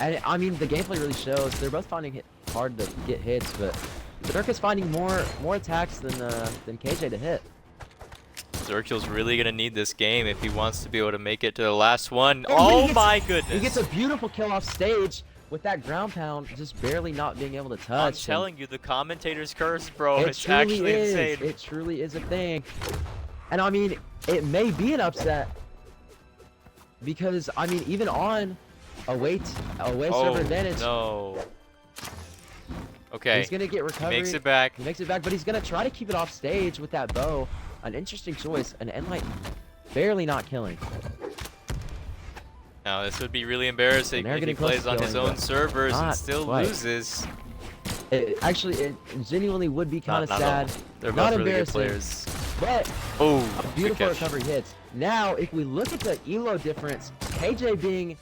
And I mean, the gameplay really shows they're both finding it hard to get hits, but Zerk is finding more attacks than KJ to hit. Zerkil's really gonna need this game if he wants to be able to make it to the last one. Oh, Oh my goodness! He gets a beautiful kill off stage with that ground pound, just barely not being able to touch. I'm telling you, the commentator's curse, bro. It It's truly actually is. insane. It truly is a thing. And I mean, it may be an upset because I mean, even on away server advantage, no. Okay. he's gonna get recovery. He makes it back. He makes it back, but he's gonna try to keep it off stage with that bow. An interesting choice. An Enlight barely not killing. Now this would be really embarrassing And they're if he getting close plays to on his killing, own but servers and not still quite. loses. It genuinely would be kind of Not sad. at all. They're Not both really good embarrassing. players. But Oh, a beautiful recovery hits. Now, if we look at the elo difference, KJ being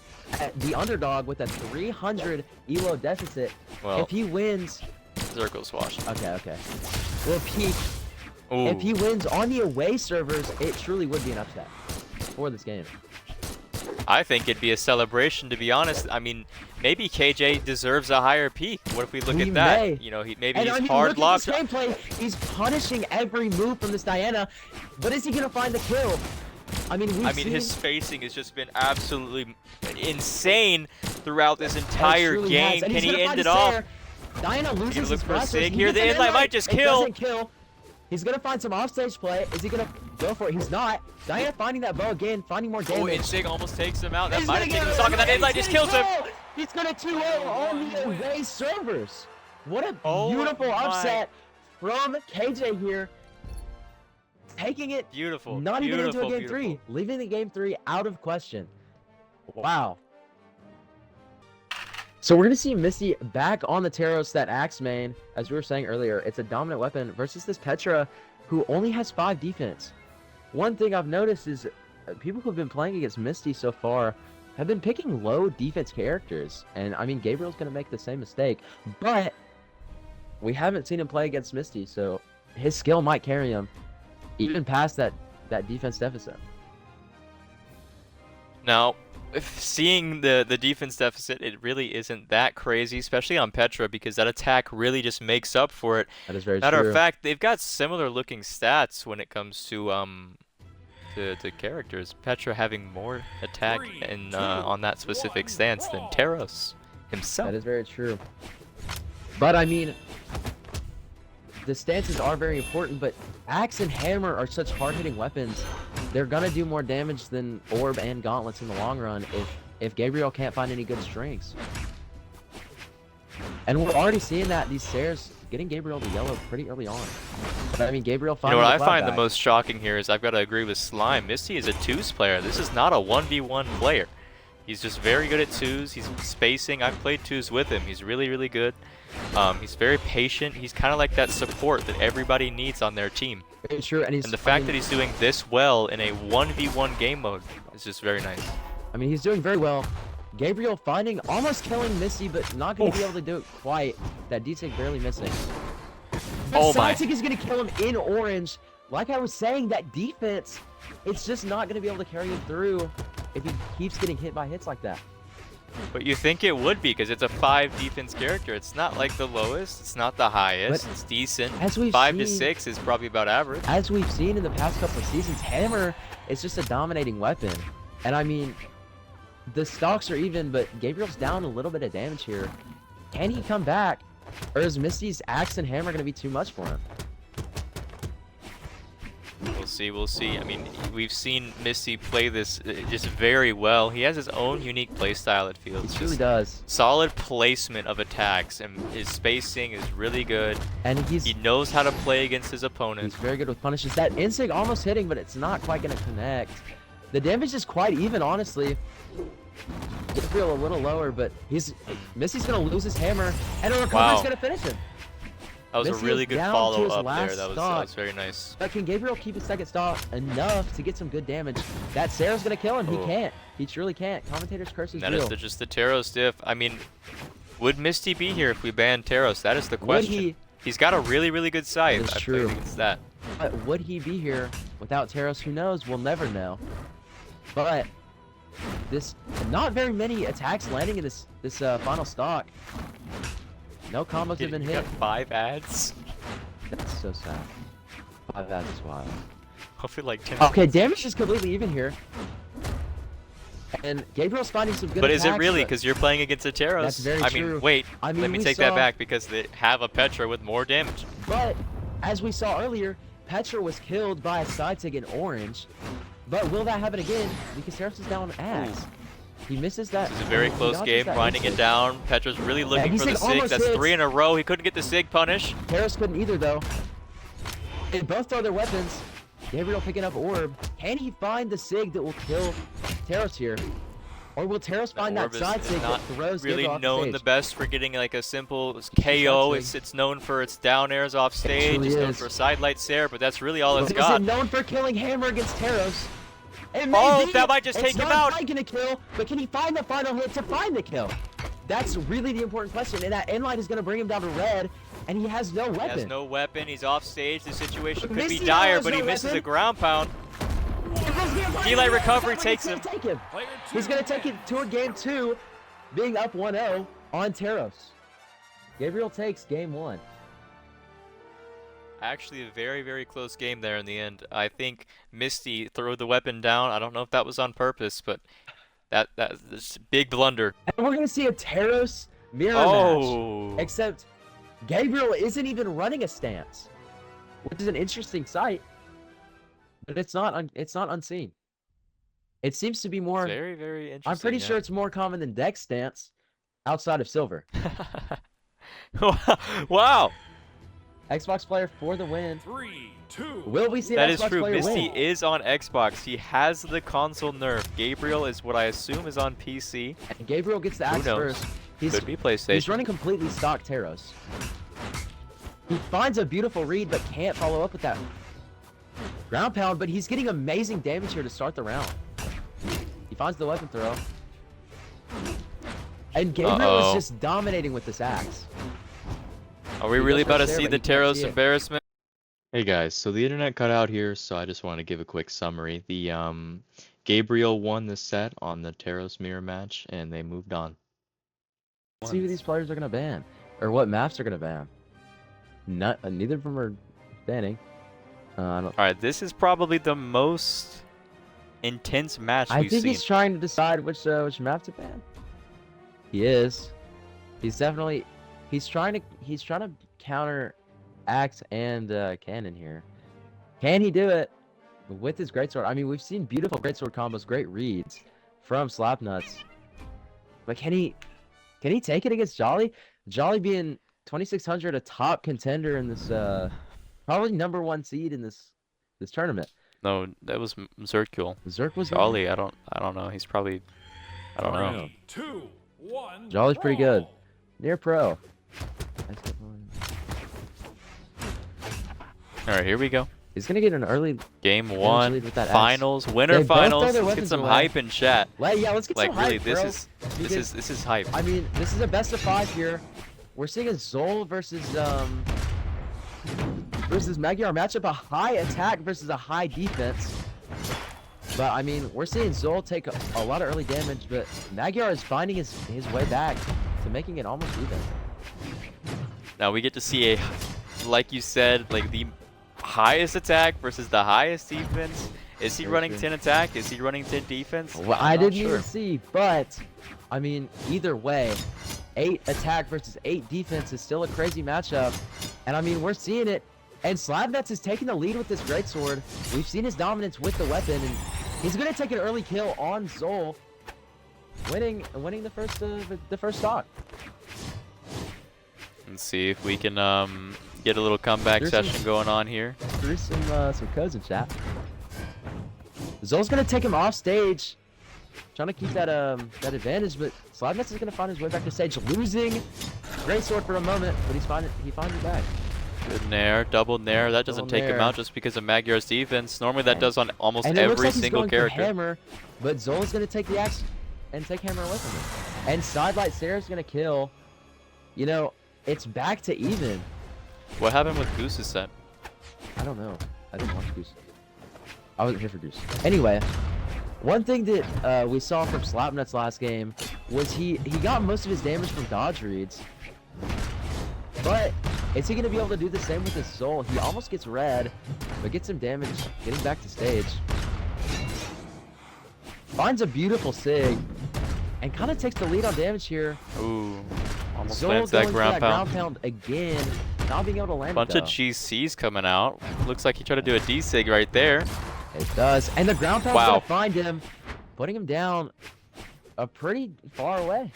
the underdog with a 300 elo deficit, Well, if he wins, Zerkil's washed. okay. Well, Ooh. if he wins on the away servers, it truly would be an upset for this game. I think it'd be a celebration, to be honest. I mean, maybe KJ deserves a higher peak. What if we look He at that? may. You know, maybe And he's I mean, hard look locked. at this gameplay. He's punishing every move from this Diana, but is he gonna find the kill? I mean, His spacing has just been absolutely insane throughout this entire game. Can he end it off? Diana loses look his for a blasters. sig He here. gets The an Inlight might just kill. It doesn't kill. He's gonna find some offstage play. Is he gonna go for it? He's not. Diana finding that bow again, finding more Oh, damage. Insig almost takes him out. That He's might gonna have taken get the stock, and that it. Inlight He's just gonna kills him. go. He's gonna 2-0 on the away servers. What a Oh beautiful my. upset from KJ here. Taking it Beautiful. not even into a game beautiful. 3, leaving the game 3 out of question. Wow. So we're gonna see Misty back on the Taros, that Axe main. As we were saying earlier, it's a dominant weapon versus this Petra, who only has 5 defense. One thing I've noticed is people who've been playing against Misty so far have been picking low defense characters. And I mean, Gabriel's gonna make the same mistake, but we haven't seen him play against Misty, so his skill might carry him even past that defense deficit. Now, seeing the defense deficit, it really isn't that crazy, especially on Petra, because that attack really just makes up for it. That is very Matter true. of fact, they've got similar looking stats when it comes to the characters. Petra having more attack in on that specific stance than Taros himself. That is very true. But I mean, the stances are very important, but Axe and Hammer are such hard-hitting weapons. They're gonna do more damage than Orb and Gauntlets in the long run if Gabriel can't find any good strings. And we're already seeing that these Sares getting Gabriel to yellow pretty early on. But I mean, Gabriel You finding know what I the find the back. most shocking here is I've got to agree with Slime. Misty is a 2s player. This is not a 1v1 player. He's just very good at 2s. He's spacing. I've played 2s with him. He's really, really good. He's very patient. He's kind of like that support that everybody needs on their team. Very true, and And the fact that he's doing this well in a 1v1 game mode is just very nice. I mean, he's doing very well. Gabriel finding, almost killing Misty, but not going to be able to do it quite. That D-Sig barely missing. The Oh my. Side-Sig is going to kill him in orange. Like I was saying, that defense, it's just not going to be able to carry him through if he keeps getting hit by hits like that. But you think it would be because it's a 5 defense character. It's not like the lowest. It's not the highest. But it's decent. as we've 5 to seen- 6 is probably about average. As we've seen in the past couple of seasons, Hammer is just a dominating weapon. And I mean, the stocks are even, but Gabriel's down a little bit of damage here. Can he come back? Or is Misty's Axe and Hammer going to be too much for him? We'll see, we'll see. I mean, we've seen Misty play this just very well. He has his own unique playstyle, it feels. He really Just does. solid placement of attacks, and his spacing is really good. And He knows how to play against his opponent. he's very good with punishes. That Insig almost hitting, but it's not quite going to connect. The damage is quite even, honestly. Gabriel a little lower, but Misty's going to lose his hammer, and a recovery's Wow. going to finish him. That was Misty a really is good down to follow his up there. last That stock. was very nice. But can Gabriel keep his second stock enough to get some good damage? That Sarah's going to kill him. He Oh. can't. He truly can't. Commentator's curse is That real. is just the Taros diff. I mean, would Misty be here if we banned Taros? That is the question. he- He's got a really, really good scythe. That is I true. played against that. But would he be here without Taros? Who knows? We'll never know. But not very many attacks landing in this final stock. No combos have been He hit. got 5 ads. That's so sad. 5 ads is wild. Hopefully like 10. Okay, damage is completely even here. And Gabriel's finding some good But is it attacks, really? but- Because you're playing against a Taros. That's very I true. mean, wait. I mean, let me we take saw- that back because they have a Petra with more damage. But as we saw earlier, Petra was killed by a side sig in orange. But will that happen again? Because Taros is down on Axe. He misses that. This is a very he close dodges game, that grinding it insig. down. Petra's really looking he's for the like sig. almost That's hits. 3 in a row. He couldn't get the sig punish. Taros couldn't either, though. They both throw their weapons. Gabriel picking up Orb. Can he find the sig that will kill Taros here? Or will Taros find that Orb side is sig not that throws really Gabriel off known the the stage? best for getting like a simple KO. sig. It's known for its down airs off stage. truly It's known is. for side light Sarah, but that's really all it's But is got. it known for killing Hammer against Taros? It Oh, may be. that might just take him out. It's not gonna kill, but can he find the final hit to find the kill? That's really the important question, and that endlight is gonna bring him down to red, and he has no He weapon. has no weapon. He's off stage. The situation could be Misty dire, has but no he misses weapon. a ground pound. Delight Delight recovery takes him. Player He's gonna take it toward game 2, being up 1-0 on Taros. Gabriel takes game 1. Actually, a very, very close game there in the end. I think Misty threw the weapon down. I don't know if that was on purpose, but that's a big blunder. And we're gonna see a Taros mirror match. Oh, Except Gabriel isn't even running a stance, which is an interesting sight. But it's not unseen. It seems to be more. very, very interesting. I'm pretty yeah. sure it's more common than deck stance outside of silver. Wow. Xbox player for the win. 3, 2. Will we see That an is Xbox true. player Misty win? is on Xbox. He has the console nerf. Gabriel is what I assume is on PC. And Gabriel gets the axe knows? first. He's Could be PlayStation. He's running completely stock Taros. He finds a beautiful read, but can't follow up with that ground pound, but he's getting amazing damage here to start the round. He finds the weapon throw. And Gabriel is just dominating with this axe. Are we He really goes about to first there, see but the he can't Taros see it. embarrassment? Hey guys, so the internet cut out here, so I just want to give a quick summary. The Gabriel won the set on the Taros mirror match, and they moved on. Let's see who these players are gonna ban, or what maps are gonna ban. Neither of them are banning. I don't. All right, this is probably the most intense match I we've think seen. he's trying to decide which map to ban. He is. He's definitely. He's trying to counter axe and cannon here. Can he do it with his greatsword? I mean, we've seen beautiful greatsword combos, great reads from Slapnuts. But can he take it against Jolly? Jolly being 2600, a top contender in this probably #1 seed in this tournament. No, that was Zerkul. Zerk was Jolly, I don't know. He's probably, I don't know. 3, 2, 1. Jolly's pretty good. brawl. Near pro. All right, here we go. He's gonna get an early. Game lead one, with that axe. finals, winner They both throw finals. their Let's get weapons some away. hype in chat. Yeah, let's get Like some really, hype, this bro. is Because, this is hype. I mean, this is a best of 5 here. We're seeing a Xull versus Magyar matchup, a high attack versus a high defense. But I mean, we're seeing Xull take a lot of early damage, but Magyar is finding his way back to making it almost even. Now we get to see a, like you said, like the highest attack versus the highest defense. Is he Very running true. 10 attack? Is he running 10 defense? Well, I'm I not didn't sure. even see, but I mean, either way, 8 attack versus 8 defense is still a crazy matchup. And I mean, we're seeing it. And Slapnuts is taking the lead with this greatsword. We've seen his dominance with the weapon, and he's gonna take an early kill on Xull, winning the first stock. Let's see if we can get a little comeback There's some- session going on here. There's some codes in chat. Xull's gonna take him off stage, trying to keep that advantage, but Slapnuts is gonna find his way back to stage, losing greatsword for a moment, but he finds it back. Good nair, double nair. That doesn't Double take him nair. out just because of Magyar's defense. Normally that does on almost And it looks every like he's single going for character. hammer, but Xull's gonna take the axe and take hammer away from him. And sidelight Sarah's gonna kill. You know, it's back to even. What happened with Goose's set? I don't know. I didn't watch Goose. I wasn't here for Goose. Anyway, one thing that we saw from Slapnuts last game was he got most of his damage from dodge reads. But is he going to be able to do the same with his Xull? He almost gets red, but gets some damage getting back to stage. Finds a beautiful sig, and kind of takes the lead on damage here. Ooh, almost Xull lands going that for ground that pound. ground pound again, not being able to land Bunch it of though. GCs coming out. Looks like he tried to do a D-Sig right there. It does, and the ground pound's Wow. gonna find him, putting him down a pretty far away.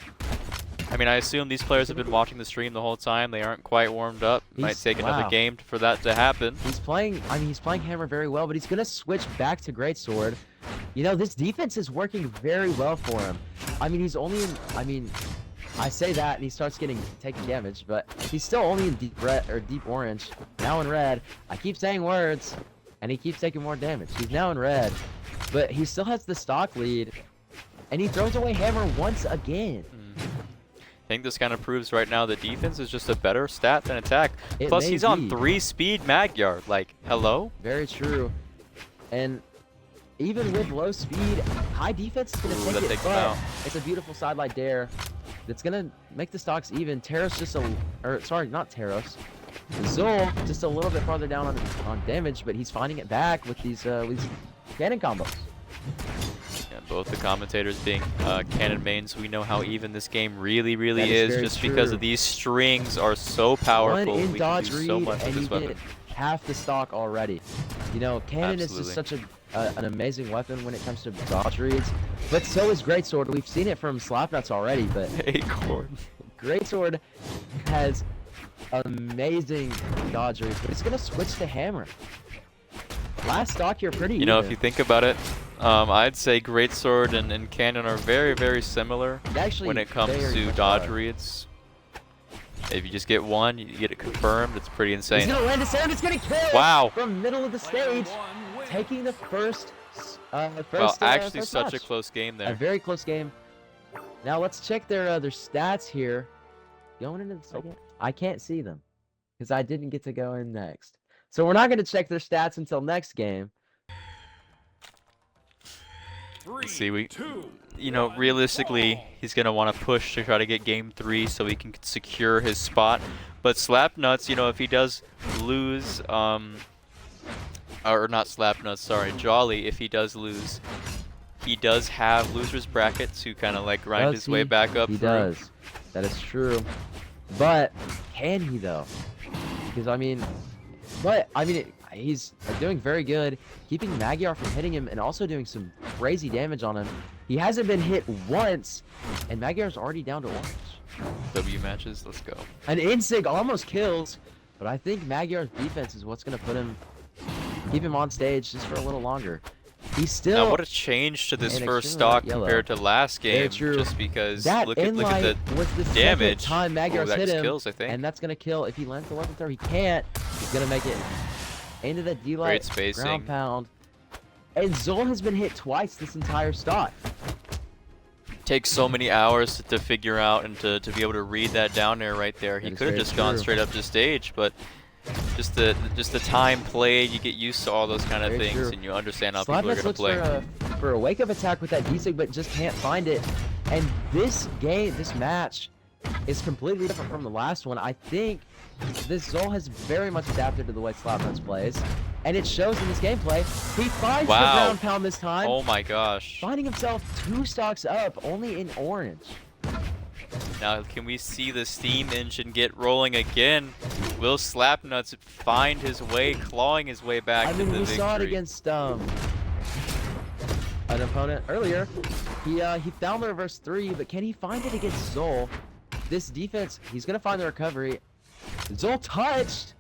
I mean, I assume these players have been watching the stream the whole time. They aren't quite warmed up. Might He's- take another wow. game for that to happen. He's playing, I mean, he's playing hammer very well, but he's gonna switch back to greatsword. You know, this defense is working very well for him. I mean, he's only in, I mean, I say that and he starts taking damage, but he's still only in deep red or deep orange. Now in red. I keep saying words, and he keeps taking more damage. He's now in red, but he still has the stock lead, and he throws away hammer once again. I think this kind of proves right now that defense is just a better stat than attack. It Plus, may he's on be. 3-speed Magyar. Like, hello? Very true. And even with low speed, high defense is going Ooh, to that take it, takes him but out. it's a beautiful sidelight dare that's going to make the stocks even. Taros just sorry, not Taros. Xull just a little bit farther down on damage, but he's finding it back with these cannon combos. Yeah, both the commentators being cannon mains, we know how even this game really, That really is is, very just because true. of these strings are so powerful. One in We dodge can do read, so much and with you this weapon. get half the stock already. You know, cannon is just Absolutely. such an amazing weapon when it comes to dodge reads, but so is greatsword. We've seen it from Slapnuts already, but Acorn. Greatsword has Amazing dodge read, but he's gonna switch to hammer. Last stock here pretty You know, if even. you think about it, I'd say Greatsword and Cannon are very, very similar Actually, when it comes very to much dodge are. reads. If you just get one, you get it confirmed. It's pretty He's insane. gonna land a sand. It's gonna kill. Wow. From middle of the Player stage, one wins. taking the first. Well, actually, first such a match. close game A there. very close game. Now let's check their stats here. Going into the second, I can't see them because I didn't get to go in next. So we're not gonna check their stats until next game. Three, See, two, you know, one, realistically, ball. he's going to want to push to try to get game 3 so he can secure his spot. But Slapnuts, you know, if he does lose, or not Slapnuts, sorry, Jolly, if he does lose, he does have loser's bracket to kind of like grind Does his way he? back up He through. does. That is true. But can he though? Because I mean, he's doing very good, keeping Magyar from hitting him and also doing some crazy damage on him. He hasn't been hit once, and Magyar's already down to orange. W matches, let's go. An Insig almost kills, but I think Magyar's defense is what's gonna keep him on stage just for a little longer. He's still. Now, what a change to this an first extremely stock yellow. compared to last Very game, true. just because That look at inlight the was the damage. second time Magyar's that hit just him, kills, I think. and that's gonna kill if he lands the weapon throw. He can't. He's gonna make it into the D-light. Great spacing. Ground pound. And Xull has been hit twice this entire stock. Takes so many hours to figure out and to be able to read that down there right there. He That is could have very just gone true. straight up to stage, but just the time played, you get used to all those kind of Very things, true. and you understand how people are Slapnuts gonna looks play. for a wake-up attack with that D-Sig, but just can't find it. And this match is completely different from the last one. I think this Xull has very much adapted to the way Slapnuts plays, and it shows in this gameplay. He finds the Wow. ground pound this time, Oh my gosh! finding himself 2 stocks up, only in orange. Now can we see the steam engine get rolling again? Will Slapnuts find his way, clawing his way back I to mean, the we victory? saw it against an opponent earlier. He found the reverse 3, but can he find it against Xull? This defense, he's gonna find the recovery. Xull touched,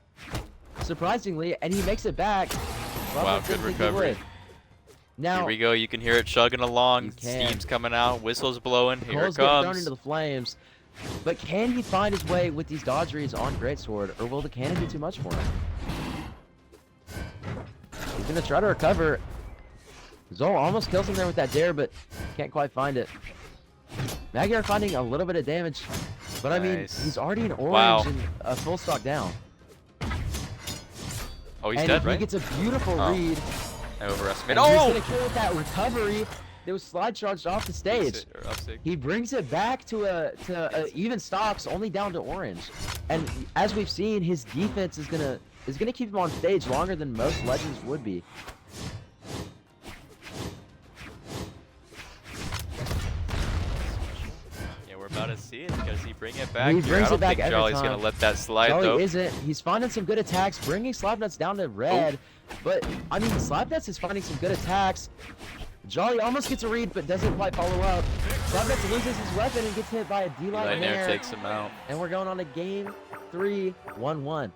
surprisingly, and he makes it back. Wow, good recovery. Now, Here we go. You can hear it chugging along. You can. Steam's coming out. Whistle's blowing. Here it Cole's getting thrown comes. into the flames. But can he find his way with these dodge reads on Greatsword, or will the cannon do too much for him? He's gonna try to recover. Xull almost kills him there with that dare, but can't quite find it. Magyar finding a little bit of damage, but I mean, Nice. he's already in orange Wow. and a full stock down. Oh, he's and dead, he right? gets a beautiful Oh. read. I overestimated. And he's Oh! gonna kill with that recovery. It was slide charged off the stage. He brings it back to even stocks, only down to orange. And as we've seen, his defense is gonna keep him on stage longer than most legends would be. Yeah, we're about to see it. Does he bring it back? He here? brings I don't it back think every Jolly's time. gonna let that slide Jolly though. isn't. He's finding some good attacks, bringing Slapnuts down to red. But I mean, Slapnuts is finding some good attacks. Jolly almost gets a read, but doesn't quite follow up. Slapnuts loses his weapon and gets hit by a D-light Right there nair. takes him out. And we're going on to game 3, 1-1.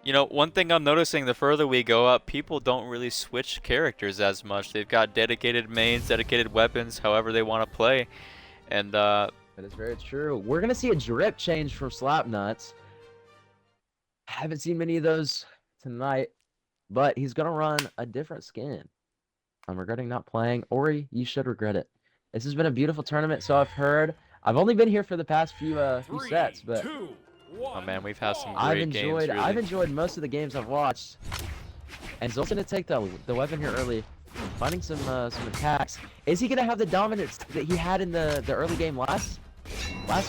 You know, one thing I'm noticing, the further we go up, people don't really switch characters as much. They've got dedicated mains, dedicated weapons, however they want to play. And That is very true. We're going to see a drip change from Slapnuts. Haven't seen many of those tonight, but he's going to run a different skin. I'm regretting not playing. Ori, you should regret it. This has been a beautiful tournament, so I've heard. I've only been here for the past few Three, sets, but two, oh one, man, we've had some ball. great games, really. I've enjoyed most of the games I've watched. And Xull's going to take the weapon here early, finding some attacks. Is he going to have the dominance that he had in the early game last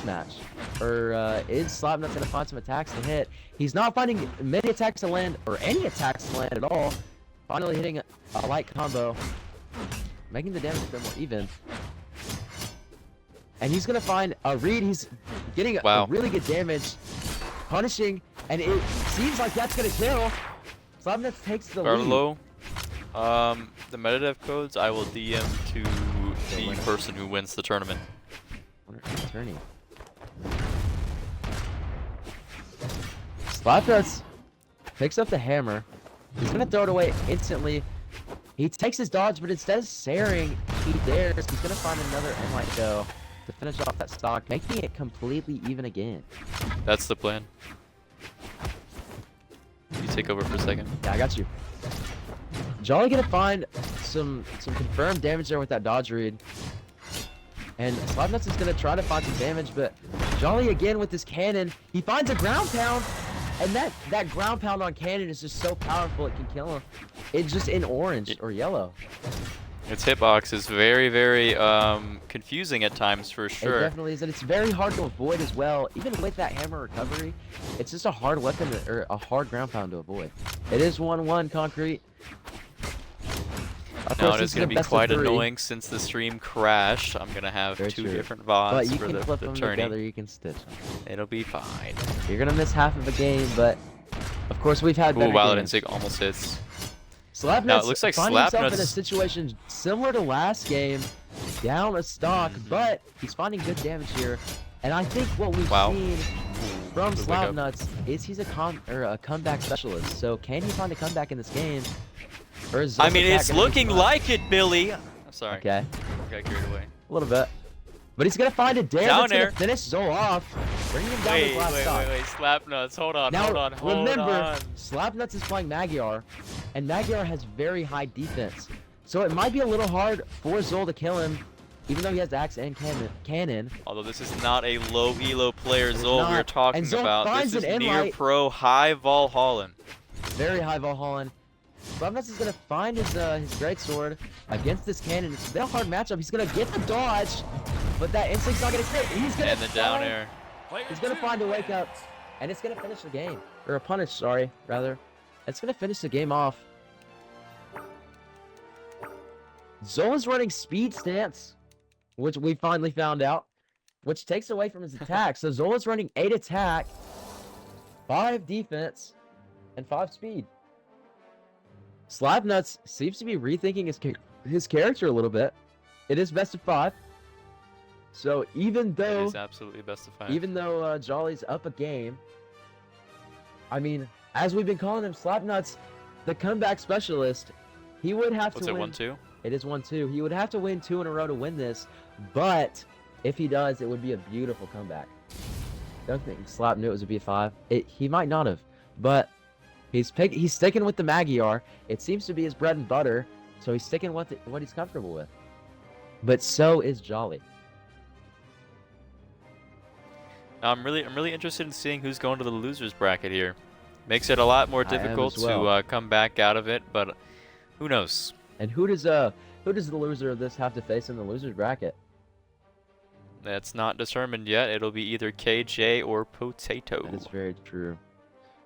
match? Or is Slapnuts going to find some attacks to hit? He's not finding many attacks to land, or any attacks to land at all. Finally hitting a light combo, making the damage a bit more even. And he's going to find a read. He's getting a really good damage, punishing, and it seems like that's going to kill. Slapnuts takes the lead. Carlo, the metadev codes, I will DM to the person who wins the tournament. Attorney. Slapnuts picks up the hammer. He's gonna throw it away instantly. He takes his dodge, but instead of saring, he dares. He's gonna find another Enlight though to finish off that stock, making it completely even again. That's the plan. You take over for a second. Yeah, I got you. Jolly gonna find some confirmed damage there with that dodge read. And Slapnuts is gonna try to find some damage, but Jolly again with his cannon, he finds a ground pound, and that ground pound on cannon is just so powerful it can kill him. It's just in orange or yellow. Its hitbox is very, very confusing at times for sure. It definitely is, and it's very hard to avoid as well. Even with that hammer recovery, it's just a hard weapon or a hard ground pound to avoid. It is 1-1 concrete. Now it is going to be quite annoying since the stream crashed. I'm going to have two different VODs for the tourney. Together, you can stitch them. It'll be fine. You're going to miss half of a game, but of course we've had better games. Wow, almost hits. Slapnuts now it looks like finding himself in a Slapnuts situation similar to last game, down a stock, but he's finding good damage here. And I think what we've seen from Slapnuts is he's a comeback specialist. So can he find a comeback in this game? Or is I mean, it's looking like it, Billy. I'm sorry. Okay. I got carried away. A little bit. But he's gonna find a dare that's gonna finish Xull off, bringing him down to the last stock. Wait, Slapnuts, hold on, now, hold on. Remember, Slapnuts is playing Magyar, and Magyar has very high defense. So it might be a little hard for Xull to kill him, even though he has axe and cannon. Although this is not a low elo player, Xull we're talking about. This is near pro high Brawlhalla. Very high Brawlhalla. Slapnuts is gonna find his greatsword against this cannon. It's been a hard matchup. He's gonna get the dodge, but that instinct's not gonna hit. He's gonna and the down air. He's gonna find a wake up, and it's gonna finish the game, or a punish. Sorry, rather. It's gonna finish the game off. Xull is running speed stance, which we finally found out, which takes away from his attack. So Xull is running 8 attack, 5 defense, and 5 speed. Slapnuts seems to be rethinking his character a little bit. It is best of 5. So even though it is absolutely best of 5. Even though Jolly's up a game, I mean, as we've been calling him Slapnuts, the comeback specialist, he would have to win. What's it, 1-2? It is 1-2. He would have to win 2 in a row to win this, but if he does, it would be a beautiful comeback. Don't think Slap knew it was a B5. He might not have, but he's sticking with the Magyar. It seems to be his bread and butter, so he's sticking with what he's comfortable with. But so is Jolly. I'm really interested in seeing who's going to the losers bracket here. Makes it a lot more difficult to come back out of it, but who knows? And who does the loser of this have to face in the losers bracket? That's not determined yet. It'll be either KJ or Potato. That is very true.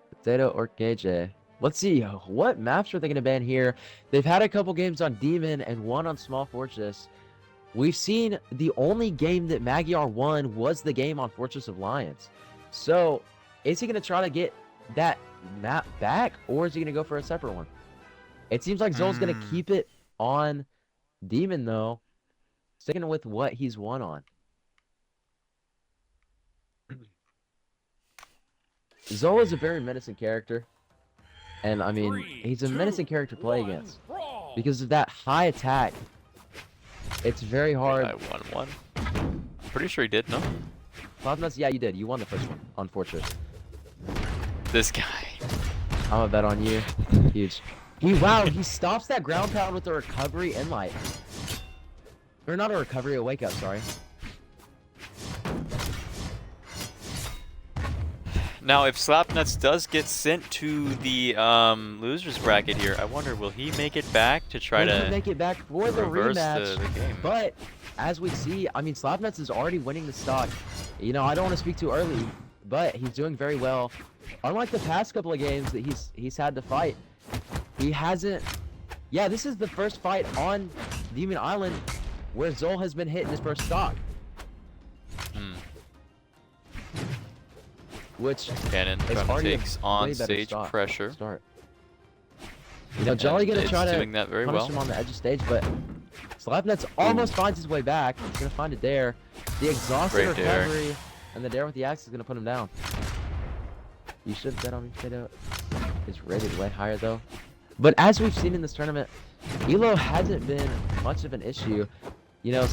Potato or KJ. Let's see, what maps are they going to ban here? They've had a couple games on Demon and one on Small Fortress. We've seen the only game that Magyar won was the game on Fortress of Lions. So, is he going to try to get that map back, or is he going to go for a separate one? It seems like Xull's going to keep it on Demon, though, sticking with what he's won on. Xull is a very menacing character. And, I mean, he's a menacing character to play against. Because of that high attack, it's very hard. I won one. I'm pretty sure he did, no? Slapnuts, yeah, you did. You won the first one on Fortress. This guy. I'm gonna bet on you. Huge. Wow, he stops that ground pound with a recovery and light. Or not a recovery, a wake up, sorry. Now, if Slapnuts does get sent to the losers bracket here, I wonder, will he make it back to try to make it back for the rematch? The game? But as we see, I mean, Slapnuts is already winning the stock. You know, I don't want to speak too early, but he's doing very well. Unlike the past couple of games that he's had to fight, he hasn't. Yeah, this is the first fight on Demon Island where Xull has been hit in his first stock. Which Cannon takes on stage pressure. You know, Jolly gonna try to doing that very punish him on the edge of stage, but Slapnuts almost finds his way back. He's gonna find a dare. The exhausted recovery and the dare with the axe is gonna put him down. You should bet on me, Potato. Is rated way higher though. But as we've seen in this tournament, Elo hasn't been much of an issue. You know,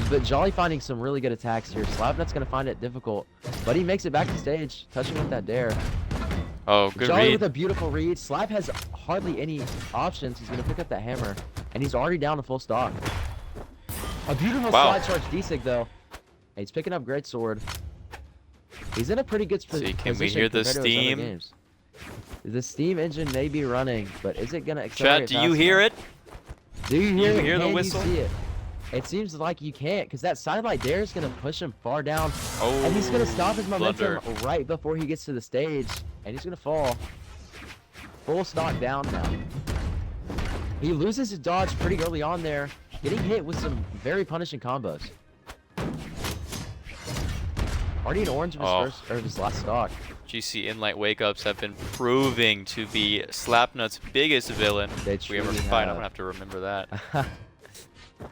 but Jolly finding some really good attacks here. Slapnut's gonna find it difficult, but he makes it back to stage, touching with that dare. Oh, good Jolly read. with a beautiful read. Slap has hardly any options. He's gonna pick up that hammer, and he's already down to full stock. A beautiful Wow. slide charge D-Sig though. And he's picking up great sword. He's in a pretty good position. See, can we hear the compared to his other steam? games. The steam engine may be running, but is it gonna Chat, accelerate? do you hear it? Do you hear it? hear the Can whistle? You see it? It seems like you can't, because that sidelight dare is gonna push him far down, Oh, and he's gonna stop his momentum blunder. right before he gets to the stage, and he's gonna fall. Full stock down now. He loses his dodge pretty early on there, getting hit with some very punishing combos. Already an orange of his Oh. first or of his last stock. GC Inlight wake-ups have been proving to be Slapnut's biggest villain. They If we ever truly fight, I'm have. gonna have to remember that.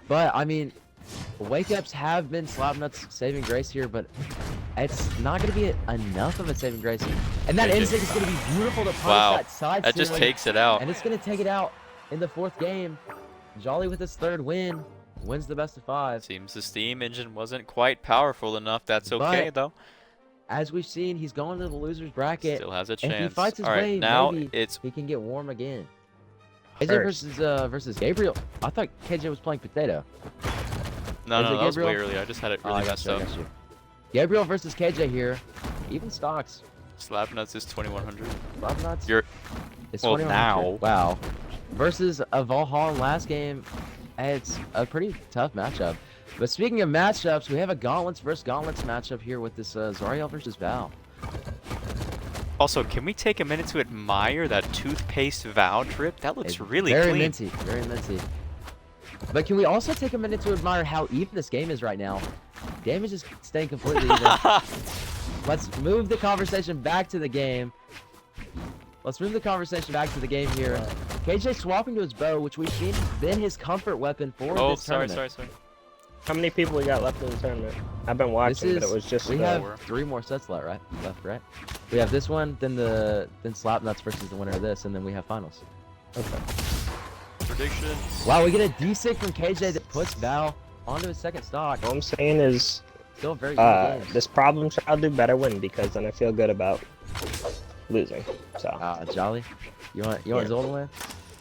But I mean, wake-ups have been Slapnut's saving grace here, but it's not going to be enough of a saving grace. And that It instinct just- is going to be beautiful to punish Wow, that side that just ceiling, takes it out. and it's going to take it out in the 4th game. Jolly with his 3rd win wins the best of 5. Seems the steam engine wasn't quite powerful enough. That's okay But though. As we've seen, he's going to the loser's bracket. Still has a If he chance. fights his All right, way, now maybe it's he can get warm again. KJ First. versus Gabriel. I thought KJ was playing Potato. no, is it that was way Gabriel? early. I just had it Oh, really I got messed you, I up. got you. Gabriel versus KJ here. Even stocks. Slapnuts is 2100. Slapnuts. You're It's well, 2100. now. Wow. Versus a Brawlhalla last game. It's a pretty tough matchup. But speaking of matchups, we have a Gauntlets versus Gauntlets matchup here with this Zariel versus Val. Also, can we take a minute to admire that toothpaste Vow drip? That looks It's really very clean. minty, very minty. But can we also take a minute to admire how even this game is right now? Damage is staying completely even. Let's move the conversation back to the game. Let's move the conversation back to the game here. KJ swapping to his bow, which we've seen has been his comfort weapon for Oh, this sorry. tournament. How many people we got left in the tournament? I've been This watching, is, but it was just we four. have 3 more sets left, right? We have this one, then Slapnuts versus the winner of this, and then we have finals. okay. Predictions. Wow, we get a D6 from KJ that puts Val onto his 2nd stock. All I'm saying is, Still very good games. this problem child do better win, because then I feel good about losing. So Jolly, you want Yeah. Zol to win?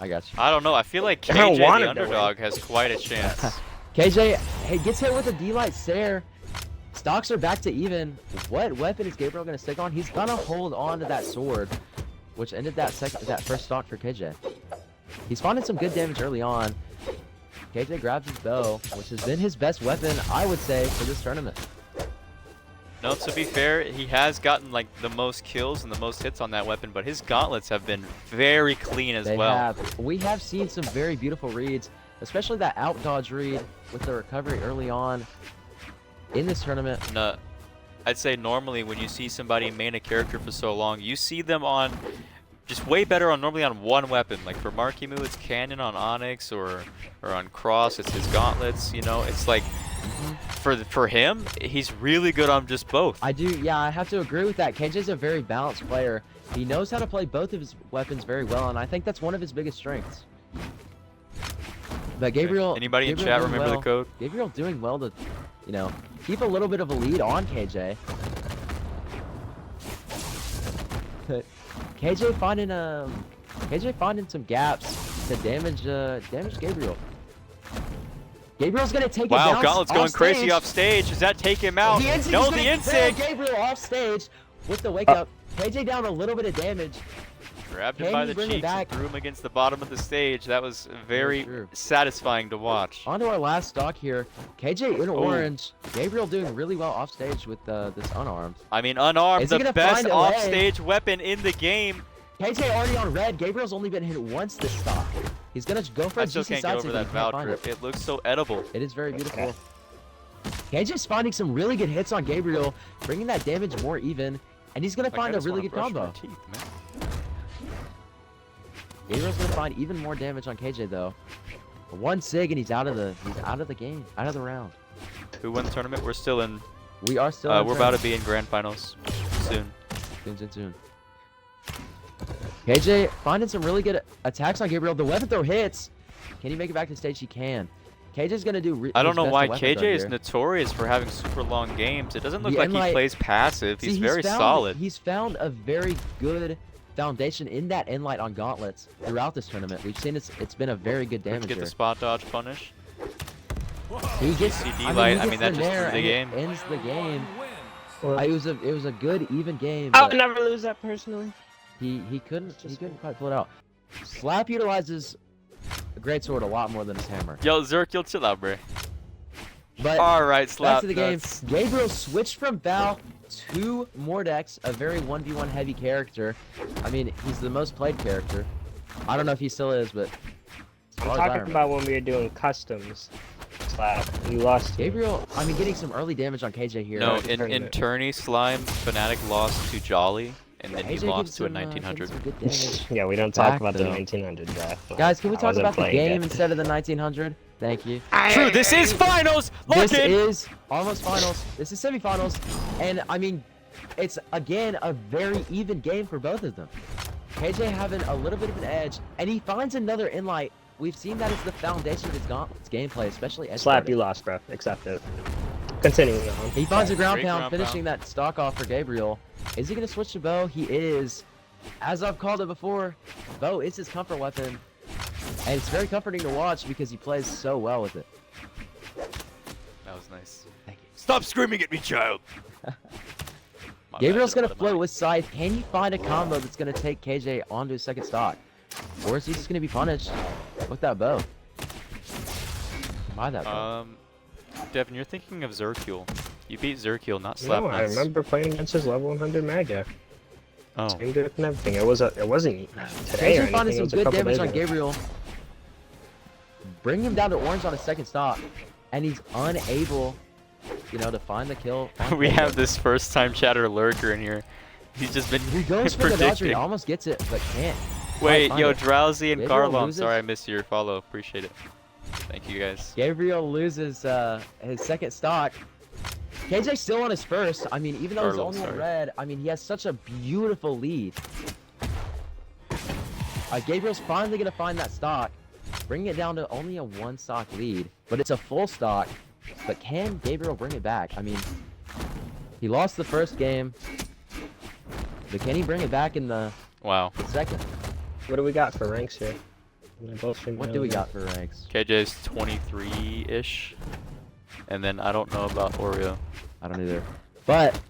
I got you. I don't know. I feel like I don't KJ, want the it to win. underdog, has quite a chance. KJ, hey, gets hit with a D-Light Stare. Stocks are back to even. What weapon is Gabriel gonna stick on? He's gonna hold on to that sword, which ended that 1st stock for KJ. He's finding some good damage early on. KJ grabs his bow, which has been his best weapon, I would say, for this tournament. No, to be fair, he has gotten like the most kills and the most hits on that weapon, but his gauntlets have been very clean as They well. have. We have seen some very beautiful reads, especially that out dodge read with the recovery early on in this tournament. No, I'd say normally when you see somebody main a character for so long, you see them on just way better on normally on one weapon. Like for Markimu, it's Cannon on Onyx, or on Cross, it's his gauntlets. You know, it's like for him, he's really good on just both. Yeah, I have to agree with that. KJ's a very balanced player. He knows how to play both of his weapons very well, and I think that's one of his biggest strengths. But Gabriel, Anybody in Gabriel chat doing remember the well. code? Gabriel doing well to, keep a little bit of a lead on KJ. But KJ finding some gaps to damage Gabriel. Gabriel's gonna take a Wow, bounce Gauntlet's going off crazy stage. off stage. Does that take him out? The insig No, is the gonna insig! throw Gabriel off stage with the wake up. KJ down a little bit of damage. Grabbed him Can by he the bring it cheeks and back? threw him against the bottom of the stage. That was very true. satisfying to watch. On to our last stock here. KJ in Oh. orange. Gabriel doing really well off stage with this unarmed. I mean, unarmed, Is he the gonna best find a way? offstage weapon in the game. KJ already on red. Gabriel's only been hit once this stock. He's gonna go for I a still GC can't get side over save, that but he can't Vow find drip. it. It looks so edible. It is very beautiful. KJ's finding some really good hits on Gabriel, bringing that damage more even, and he's gonna Like, I find a just really wanna good brush my combo. teeth, man. Gabriel's gonna find even more damage on KJ though. One sig and he's out of the game, out of the round. Who won the tournament? We're still in. We are still. We're about to be in grand finals soon. Soon. KJ finding some really good attacks on Gabriel. The weapon throw hits. Can he make it back to the stage? He can. KJ's gonna do. I don't know why KJ KJ is notorious for having super long games. It doesn't look like he inlight- plays passive. See, He's very found, solid. He's found a very good foundation in that inlight on gauntlets throughout this tournament. We've seen it's been a very good Let's damager. get the spot dodge punish. He gets CD I light, mean, I he mean, gets that the just nair threw the and game. it ends the game. Wins. It was a good even game. I But would never lose that personally. he couldn't quite pull it out. Slap utilizes a great sword a lot more than his hammer. Yo, Zerk, you'll chill out, bro. But Alright, Slap. back to the game. that's- Gabriel switched from Val to Mordex, a very 1v1 heavy character. I mean, he's the most played character. I don't know if he still is, but as I'm far as I talking remember. about when we were doing customs. Slap. You lost. to me. Gabriel, I mean, getting some early damage on KJ here. No, Right, in tournament. tourney, Slime, Fnatic lost to Jolly, and then he KJ lost getting to a some, 1900. getting some good damage. Yeah, we don't talk Back, about though. the 1900 draft. Guys, can we I talk wasn't about the playing game it. instead of the 1900? Thank you. True, this is finals! Lock This in! is almost finals. This is semifinals. And, I mean, it's, again, a very even game for both of them. KJ having a little bit of an edge, and he finds another inlight. We've seen that as the foundation of his gameplay, especially edge Slap, guarding. you lost, bro. Accept it. Continuing on. He finds a ground Great pound, ground finishing that stock off for Gabriel. Is he going to switch to bow? He is. As I've called it before, bow is his comfort weapon. And it's very comforting to watch because he plays so well with it. That was nice. Thank you. Stop screaming at me, child! My Gabriel's bad, going to I'm float with Scythe. Can he find a combo that's going to take KJ onto his second stock? Or is he just going to be punished with that bow? By that bow. Devin, you're thinking of Zerkiel. You beat Zerkiel, not No, I Slapnuts. remember playing against his level 100 mag guy. Oh. Same dude and everything. It wasn't today or KJ finding anything. It some was a good couple damage days on ago. Gabriel. Bring him down to orange on his second stock. And he's unable, to find the kill. on We KJ. have this first time chatter lurker in here. He's just been He goes for the dodger. He predicting. almost gets it, but can't. Wait, find yo, it. Drowsy and Gabriel Carlo, I'm loses. sorry I missed your follow. Appreciate it. Thank you guys. Gabriel loses his second stock. KJ's still on his first. I mean, even though he's Carlo, only on sorry. red, I mean, he has such a beautiful lead. Gabriel's finally going to find that stock, bringing it down to only a one stock lead. But it's a full stock. But can Gabriel bring it back? I mean, he lost the first game. But can he bring it back in the Wow. second? What do we got for ranks here? What do we got for ranks? KJ's 23-ish. And then I don't know about Oreo. I don't either. But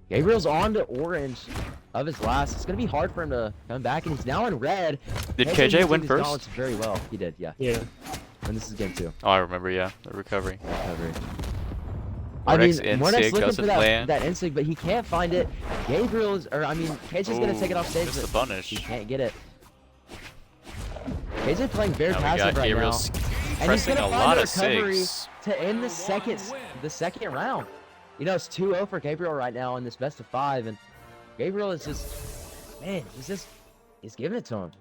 Gabriel's on to orange of his last. It's going to be hard for him to come back, and he's now in red. Did KJ KJ using win his first? knowledge very well. He did, yeah. Yeah. And this is game 2. Oh, I remember, yeah. The recovery. Recovery. I mean, Mordex Mordex Insig looking doesn't for that land. insig, but he can't find it. KJ's going to take it off stage, Missed the but punish. he can't get it. KJ playing very Now we passive got right Gabriel now. And he's pressing going a to lot find a of recovery SIGs. to end the second round. It's 2-0 for Gabriel right now in this best of 5, and Gabriel is just, man, he's giving it to him.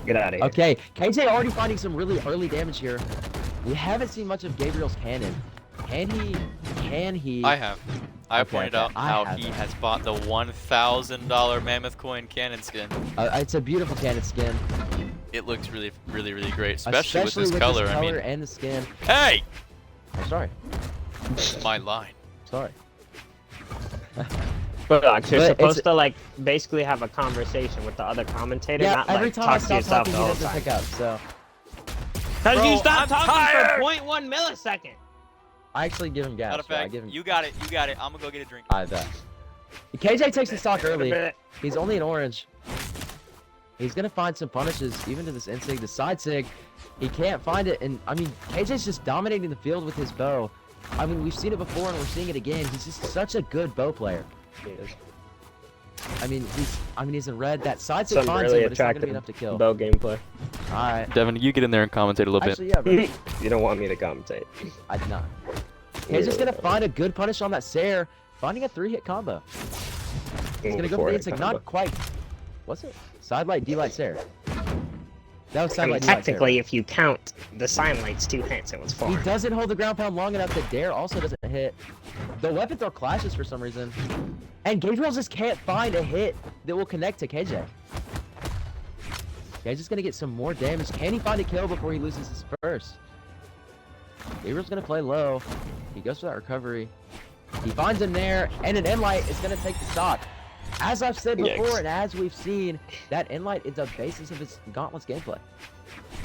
Get out of here. Okay, KJ already finding some really early damage here. We haven't seen much of Gabriel's cannon. Can he? I have. I Okay, pointed okay, out I how haven't. he has bought the $1,000 Mammoth Coin cannon skin. It's a beautiful cannon skin. It looks really, really, really great, especially with this color. I mean, and the skin. hey! I'm sorry. My line. Sorry. But you're But it's- supposed to like basically have a conversation with the other commentator, Yeah, not every like time I talk to stop yourself talking, the he whole doesn't time. pick up. So Cause Bro, you stopped I'm talking tired! for 0.1 millisecond. I actually give him gas. Matter of bro. I fact, give him. you got it. You got it. I'm gonna go get a drink. I bet. KJ takes the stock early. He's only in orange. He's gonna find some punishes, even to this insig, the side sig. He can't find it, and I mean, KJ's just dominating the field with his bow. I mean, we've seen it before, and we're seeing it again. He's just such a good bow player. I mean, he's in red. That side sig Some finds really him, but it's not gonna be attractive enough to kill. bow gameplay. All right. Devin, you get in there and commentate a little Actually, yeah, bro. You don't want me to commentate. I did not. KJ's gonna find a good punish on that Sair, finding a 3-hit combo. He's gonna go for the insig, not quite. What's it? Side light, D light Sair. That was I sound mean, like technically, if you count the sign lights 2 hits, it was 4. He doesn't hold the ground pound long enough. The dare also doesn't hit. The weapon throw clashes for some reason. And Gabriel just can't find a hit that will connect to KJ. KJ's gonna get some more damage. Can he find a kill before he loses his first? Gabriel's gonna play low. He goes for that recovery. He finds him there, and an Enlight is gonna take the stock. As I've said before, Yikes. and as we've seen, that Enlight is the basis of his Gauntlet's gameplay.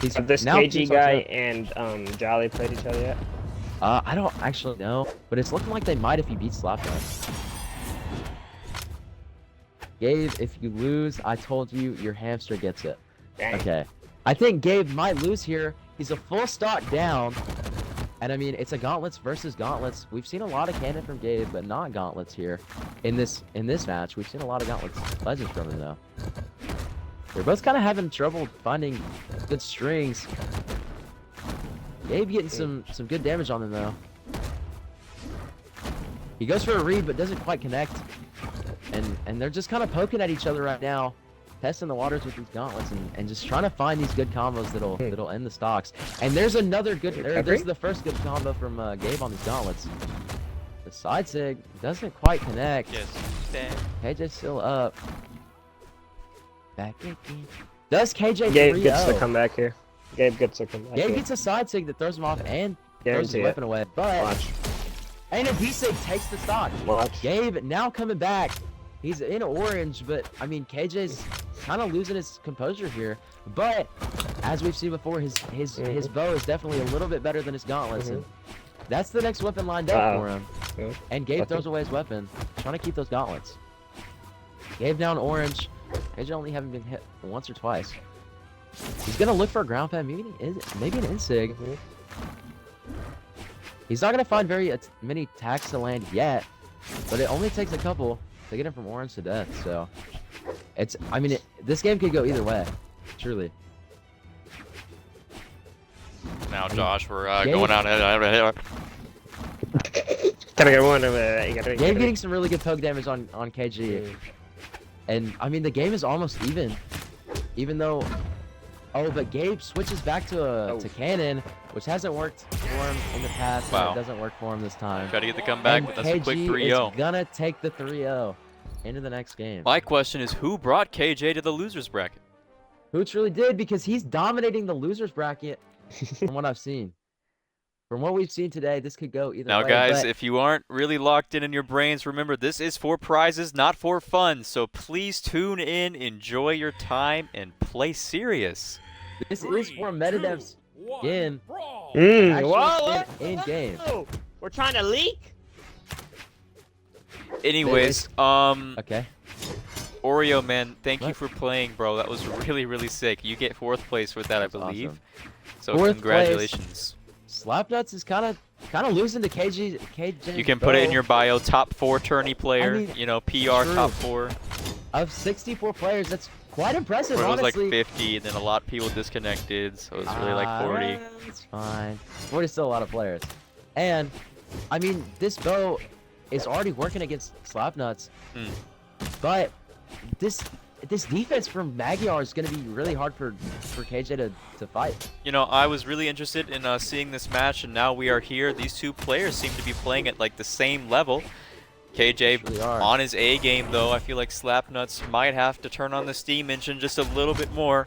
He's Have this now KG keeps on guy top. and Jolly played each other yet? I don't actually know, but it's looking like they might if he beats Slapnuts. Gabe, if you lose, I told you your hamster gets it. Dang. Okay. I think Gabe might lose here. He's a full stock down. And I mean, it's a gauntlets versus gauntlets. We've seen a lot of cannon from Gabe, but not gauntlets here. In this match, we've seen a lot of gauntlets legends from him though. They're both kind of having trouble finding good strings. Gabe getting some good damage on them though. He goes for a read, but doesn't quite connect. And they're just kind of poking at each other right now, testing the waters with these gauntlets and just trying to find these good combos that'll end the stocks. And there's another good. There's the first good combo from Gabe on these gauntlets. The side sig doesn't quite connect. Yes. Damn. KJ's still up. Back again. Does KJ Gabe 3-0? gets to come back here. Gabe gets to come back Gabe here. gets a side sig that throws him off and throws Guarantee his it. weapon away. But Watch. and a D sig takes the stock. Watch. Gabe now coming back. He's in orange, but I mean KJ's kind of losing his composure here. But as we've seen before, his bow is definitely a little bit better than his gauntlets, and that's the next weapon lined up for him. Yeah. And Gabe Weapon. throws away his weapon, trying to keep those gauntlets. Gabe down orange. KJ only having been hit once or twice. He's gonna look for a ground pad, maybe an insig. He's not gonna find very many attacks to land yet, but it only takes a couple to get him from orange to death. So it's, I mean, this game could go either way, truly. Now, Josh, we're Gabe- going out. Gotta get one of it. You gotta Gabe getting some really good poke damage on KG, and I mean the game is almost even though. Oh, but Gabe switches back to cannon, which hasn't worked for him in the past. Wow. And it doesn't work for him this time. Try to get the comeback, And but that's a quick KG 3-0. is gonna take the 3-0 into the next game. My question is, who brought KJ to the losers bracket? Who truly did, because he's dominating the losers bracket from what I've seen. From what we've seen today, this could go either Now, way. guys, but if you aren't really locked in your brains, remember this is for prizes, not for fun. So please tune in, enjoy your time, and play serious. this is for Metadev's skin. Brawl. Actual Whoa, skin in game. We're trying to leak? Anyways, Okay. Oreo, man, thank you What? for playing, bro. That was really, really sick. You get 4th place with that, I That's believe. awesome. So 4th congratulations. Slapnuts is kind of losing to KJ. You can put it in Bo. your bio, top 4 tourney player, mean, you know, PR true. top 4. Of 64 players, that's quite impressive, Where it was like honestly. 50, and then a lot of people disconnected, so it was really like 40. It's fine. 40 is still a lot of players. And, I mean, this bow is already working against Slapnuts. Hmm. But this defense from Magyar is going to be really hard for KJ to fight. You know, I was really interested in seeing this match, and now we are here. These two players seem to be playing at like the same level. KJ Really are. on his A game, though. I feel like Slapnuts might have to turn on the steam engine just a little bit more.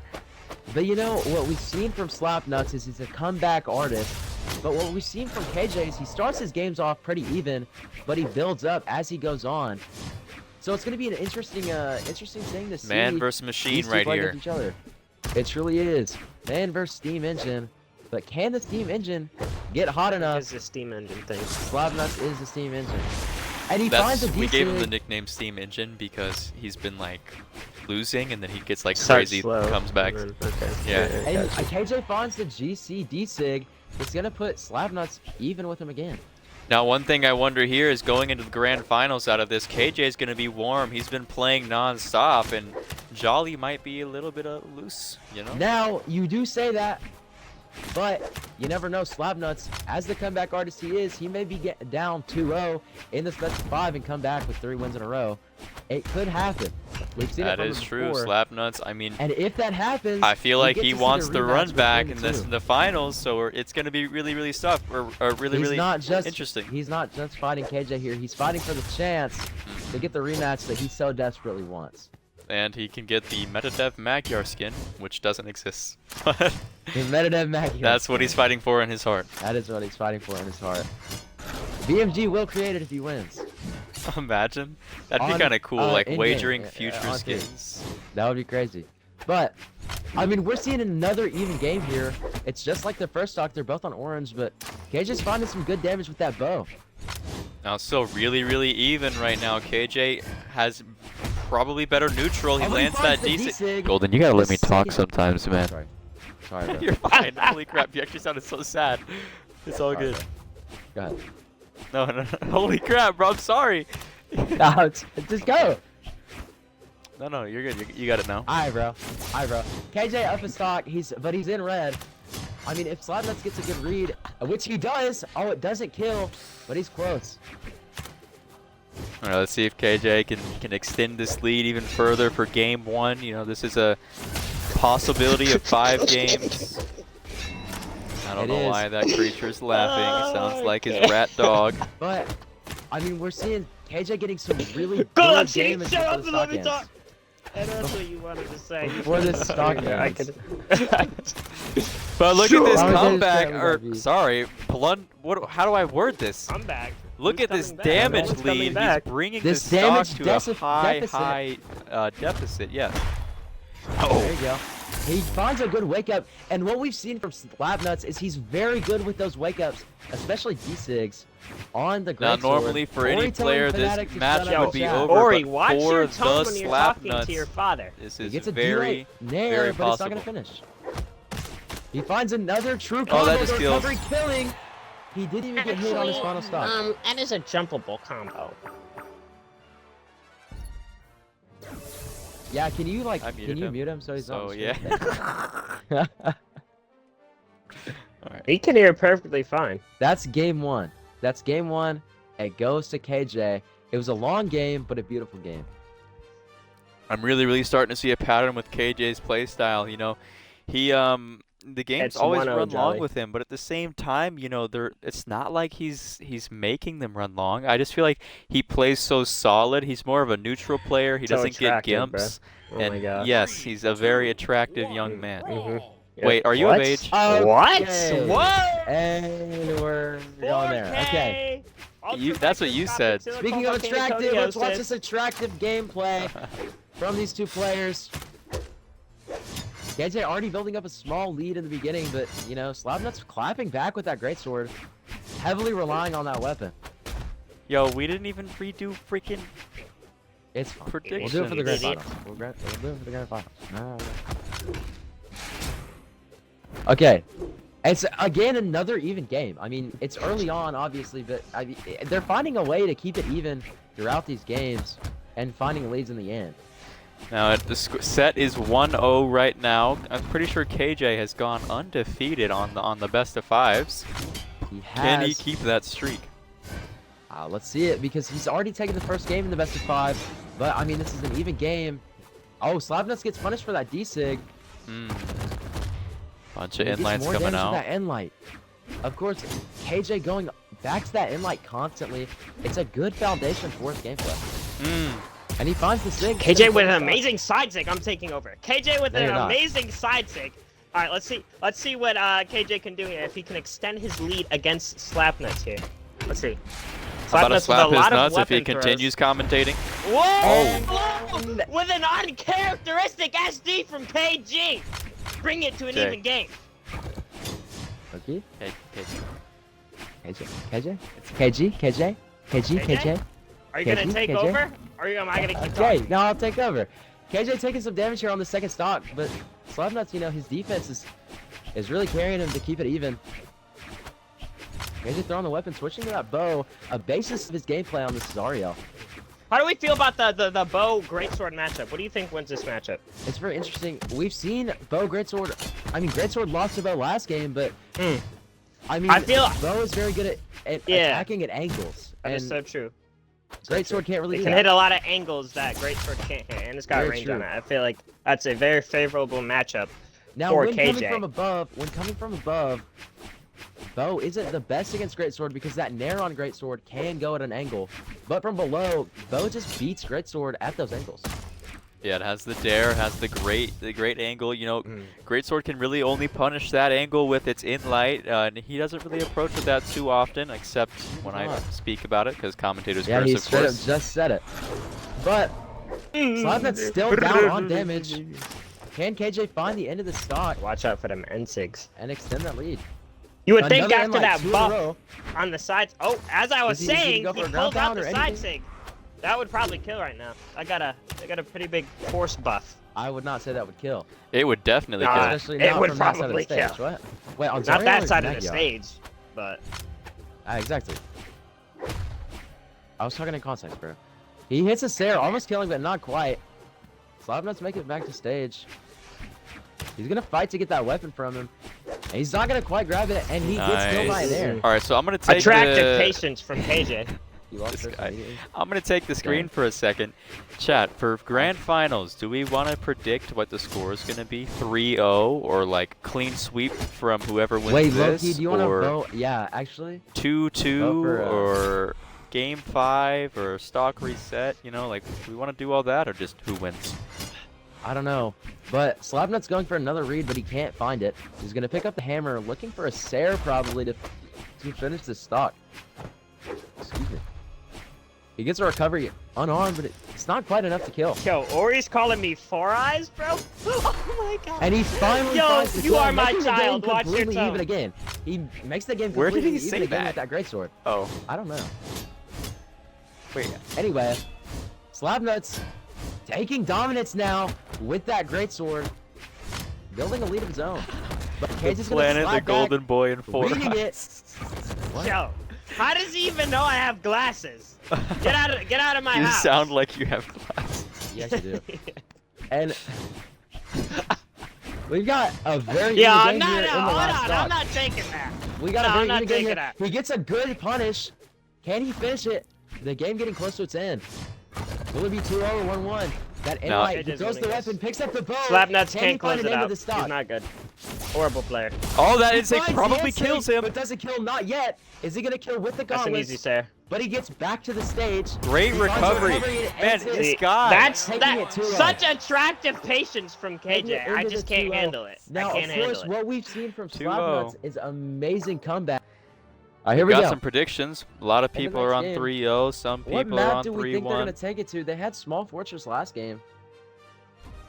But you know, what we've seen from Slapnuts is he's a comeback artist. But what we've seen from KJ is he starts his games off pretty even, but he builds up as he goes on. So it's going to be an interesting thing to see. Man versus machine these two right play here. against each other. It truly is. Man versus steam engine. But can the steam engine get hot enough? It's the steam engine thing. Slapnuts is the steam engine. And he finds a We gave him the decent. nickname Steam Engine because he's been like losing, and then he gets like Starts crazy, slow, comes back. and then- Okay. Yeah. And gotcha. KJ finds the GC D-Sig. It's going to put Slapnuts even with him again. Now, one thing I wonder here is going into the grand finals out of this, KJ is going to be warm. He's been playing non-stop, and Jolly might be a little bit loose, you know? Now, you do say that, but you never know. Slapnuts, as the comeback artist he is, he may be getting down 2-0 in the Special 5 and come back with 3 wins in a row. It could happen. We've seen That it from is him true. before. Slapnuts. I mean, And if that happens, I feel we like get he to see wants the the rematch run back between in the this two. in the finals, so it's gonna be really, really tough or really, He's really not just interesting. He's not just fighting KJ here. He's fighting for the chance to get the rematch that he so desperately wants. And he can get the Metadev Magyar skin, which doesn't exist. The Medvedev Magyar. That's what he's fighting for in his heart. That is what he's fighting for in his heart. BMG will create it if he wins. Imagine. That'd be On, kind of cool, like in-game, wagering on future game. skins. That would be crazy. But, I mean, we're seeing another even game here. It's just like the first stock. They're both on orange, but KJ's finding some good damage with that bow. Now, it's still really, really even right now. KJ has probably better neutral. He Oh, lands that finds the decent. D-sig. Golden, you gotta let The me talk second- sometimes, man. Sorry. Sorry, bro. You're fine. Holy crap, you actually sounded so sad. It's all Sorry, good. Go ahead. No. Holy crap, bro. I'm sorry. No, just go. No, you're good. You got it now. Alright, bro. KJ up in stock. But he's in red. I mean, if Slapnuts gets a good read, which he does. Oh, it doesn't kill, but he's close. All right, let's see if KJ can extend this lead even further for game 1. You know, this is a possibility of 5 games. I don't It know is. why that creature's laughing. Sounds like his rat dog. But, I mean, we're seeing KJ getting some really Go on, good Shane, damage shut before up the and let stock me ends. talk. And that's what you wanted to say. Before this stock I ends. But look at this Sure. comeback. How Or is that sorry, how do I word this? I'm back. Look Who's at this coming back? damage No one's coming lead. He's back. bringing This this stock damage to a high deficit. deficit. Yes. There you go. He finds a good wake up, and what we've seen from Slapnuts is he's very good with those wake ups, especially D-Sigs, on the Now, greatsword. normally for any Ori telling player, this Fnatic to match shut up would the be chat. over. Ori, but watch for your the tone when you're talking to your Slapnuts, father. this He is gets a very, nair, very but it's not possible. gonna finish. He finds another true Oh, combo. that just the kills. recovery killing. He didn't even get hit on his final stock. That is a jumpable combo. Yeah, can you like I can muted you him. mute him so he's not So on yeah. screen? Alright. He can hear perfectly fine. That's game 1. That's game 1. It goes to KJ. It was a long game, but a beautiful game. I'm really starting to see a pattern with KJ's playstyle. You know, he the games It's always 1-0, run long Jolly. with him, but at the same time, you know, it's not like he's making them run long. I just feel like he plays so solid. He's more of a neutral player. He So doesn't get attractive, bruh. gimps. Oh And my god. yes, he's a very attractive young man. Mhm. Wait, are you What? of age? What? Okay. What? And we're going there. Okay. That's what you said. Speaking of attractive, let's watch this attractive gameplay from these two players. KJ already building up a small lead in the beginning, but, you know, Slapnuts clapping back with that greatsword, heavily relying on that weapon. Yo, we didn't even redo freaking. It's fine. Predictions. We'll do it for the grand Idiot. finals. We'll do it for the grand finals. Okay. It's, again, another even game. I mean, it's early on, obviously, but I mean, they're finding a way to keep it even throughout these games and finding leads in the end. Now, the set is 1-0 right now. I'm pretty sure KJ has gone undefeated on the best of 5s. He Can he has. keep that streak? Let's see it, because he's already taken the first game in the best of 5. But, I mean, this is an even game. Oh, Slapnuts gets punished for that D-Sig. Bunch of He gets inlines more coming damage out. with that Enlight. Of course, KJ going back to that Enlight constantly. It's a good foundation for his gameplay. And he finds the Sig. KJ with an amazing side sig. I'm taking over. KJ with No, you're an not. amazing side sig. All right, let's see what KJ can do here. If he can extend his lead against Slapnuts here. Let's see. How about to Slapnuts with slap a his lot of nuts if he weapon throws. continues commentating? Whoa! Whoa! With an uncharacteristic SD from KG. Bring it to an Jay. even game. Okay. Hey, KJ. KJ. KJ. KJ. Are you gonna KG, take KJ? over? Or am I gonna keep Okay, talking? now I'll take over. KJ taking some damage here on the second stock, but Slapnuts, you know, his defense is really carrying him to keep it even. KJ throwing the weapon, switching to that bow, a basis of his gameplay on this Zariel. How do we feel about the bow greatsword matchup? What do you think wins this matchup? It's very interesting. We've seen Bow Greatsword. I mean, Greatsword lost to Bow last game, but I mean, I feel- Bow is very good at Yeah. attacking at angles. That is And so true. Greatsword can't really It do can that. hit a lot of angles that Greatsword can't hit, and it's got Very range true. on it. I feel like that's a very favorable matchup. Now, for when KJ. coming from above, Bo isn't the best against Greatsword because that Nair on Greatsword can go at an angle. But from below, Bo just beats Greatsword at those angles. Yeah, it has the dare, has the great angle. You know, Greatsword can really only punish that angle with its in-light, and he doesn't really approach with that too often, except when I speak about it, because commentators Yeah, curse, he of straight up course. just said it. But Slapnut's still down on damage. Can KJ find the end of the stock Watch out for them NSIGs. and extend that lead? You would think Another after inlight, that 2 in a buff row. on the sides. Oh, as I was Is he gonna saying, go he for a ground pulled out pound the or side anything? sig. That would probably kill right now. I got a pretty big force buff. I would not say that would kill. It would definitely Nah, kill. Especially it not would from that side of the probably stage. kill. What? Wait, on Not Zarya that or side of the Magyar? stage, but Exactly. I was talking in context, bro. He hits a Sarah, almost killing, but not quite. Slapnuts make it back to stage. He's gonna fight to get that weapon from him. And he's not gonna quite grab it, and he gets killed by an air. All right, so I'm gonna take attractive the, patience from KJ. He lost This first guy. immediately. I'm gonna take the screen for a second. Chat, for grand finals, do we want to predict what the score is gonna be? 3-0 or like clean sweep from whoever wins Wait, this, Loki, do you want to or vote? Yeah, actually. 2-2 Vote for, or game 5 or stock reset? You know, like, do we want to do all that or just who wins? I don't know. But Slapnut's going for another read, but he can't find it. He's gonna pick up the hammer, looking for a Sarah probably to finish this stock. Excuse me. He gets a recovery unarmed, but it's not quite enough to kill. Yo, Ori's calling me Four Eyes, bro. Oh my god. And he finally Yo, finds the you kill, are my making the child. game Watch your completely tone. even again. He makes the game Where did completely he say even again that? with that greatsword. Oh, I don't know. wait. Anyway, Slapnuts taking dominance now with that greatsword, building a lead of his own. But The Cage is gonna planet, the slide golden back, boy, and 4 reading it. eyes. What? Yo, how does he even know I have glasses? Get out of my You house. sound like you have glasses. Yes, you do. And we've got a very Yeah, even game here in the hold last on. stock. I'm not taking that. We got No, a I'm very not even game taking here. that. He gets a good punish. Can he finish it? The game getting close to its end. Will it be 2-0 or 1-1? That No. invite, he KJ's throws the winning weapon, this. picks up the bow. Slapnuts Can he can't find close an it end to out. the He's stock? not good. Horrible player. Oh, that He insect finds the probably instinct, kills him. but doesn't kill, not yet. Is he gonna kill with the That's an gauntlets? easy Sarah. But he gets back to the stage. Great He finds a recovery. recovery and Man, ends it. this See, guy. That's Taking it 2-0. such attractive patience from Taking it KJ. I into just the can't 2-0. handle it. Now, I can't of course, handle it. what we've seen from 2-0. Slapnuts is amazing comeback. All right, here We we got go. some predictions. A lot of End of people are next on game. 3-0. Some What people are map on do we think they're gonna 3-1. take it to? They had Small Fortress last game.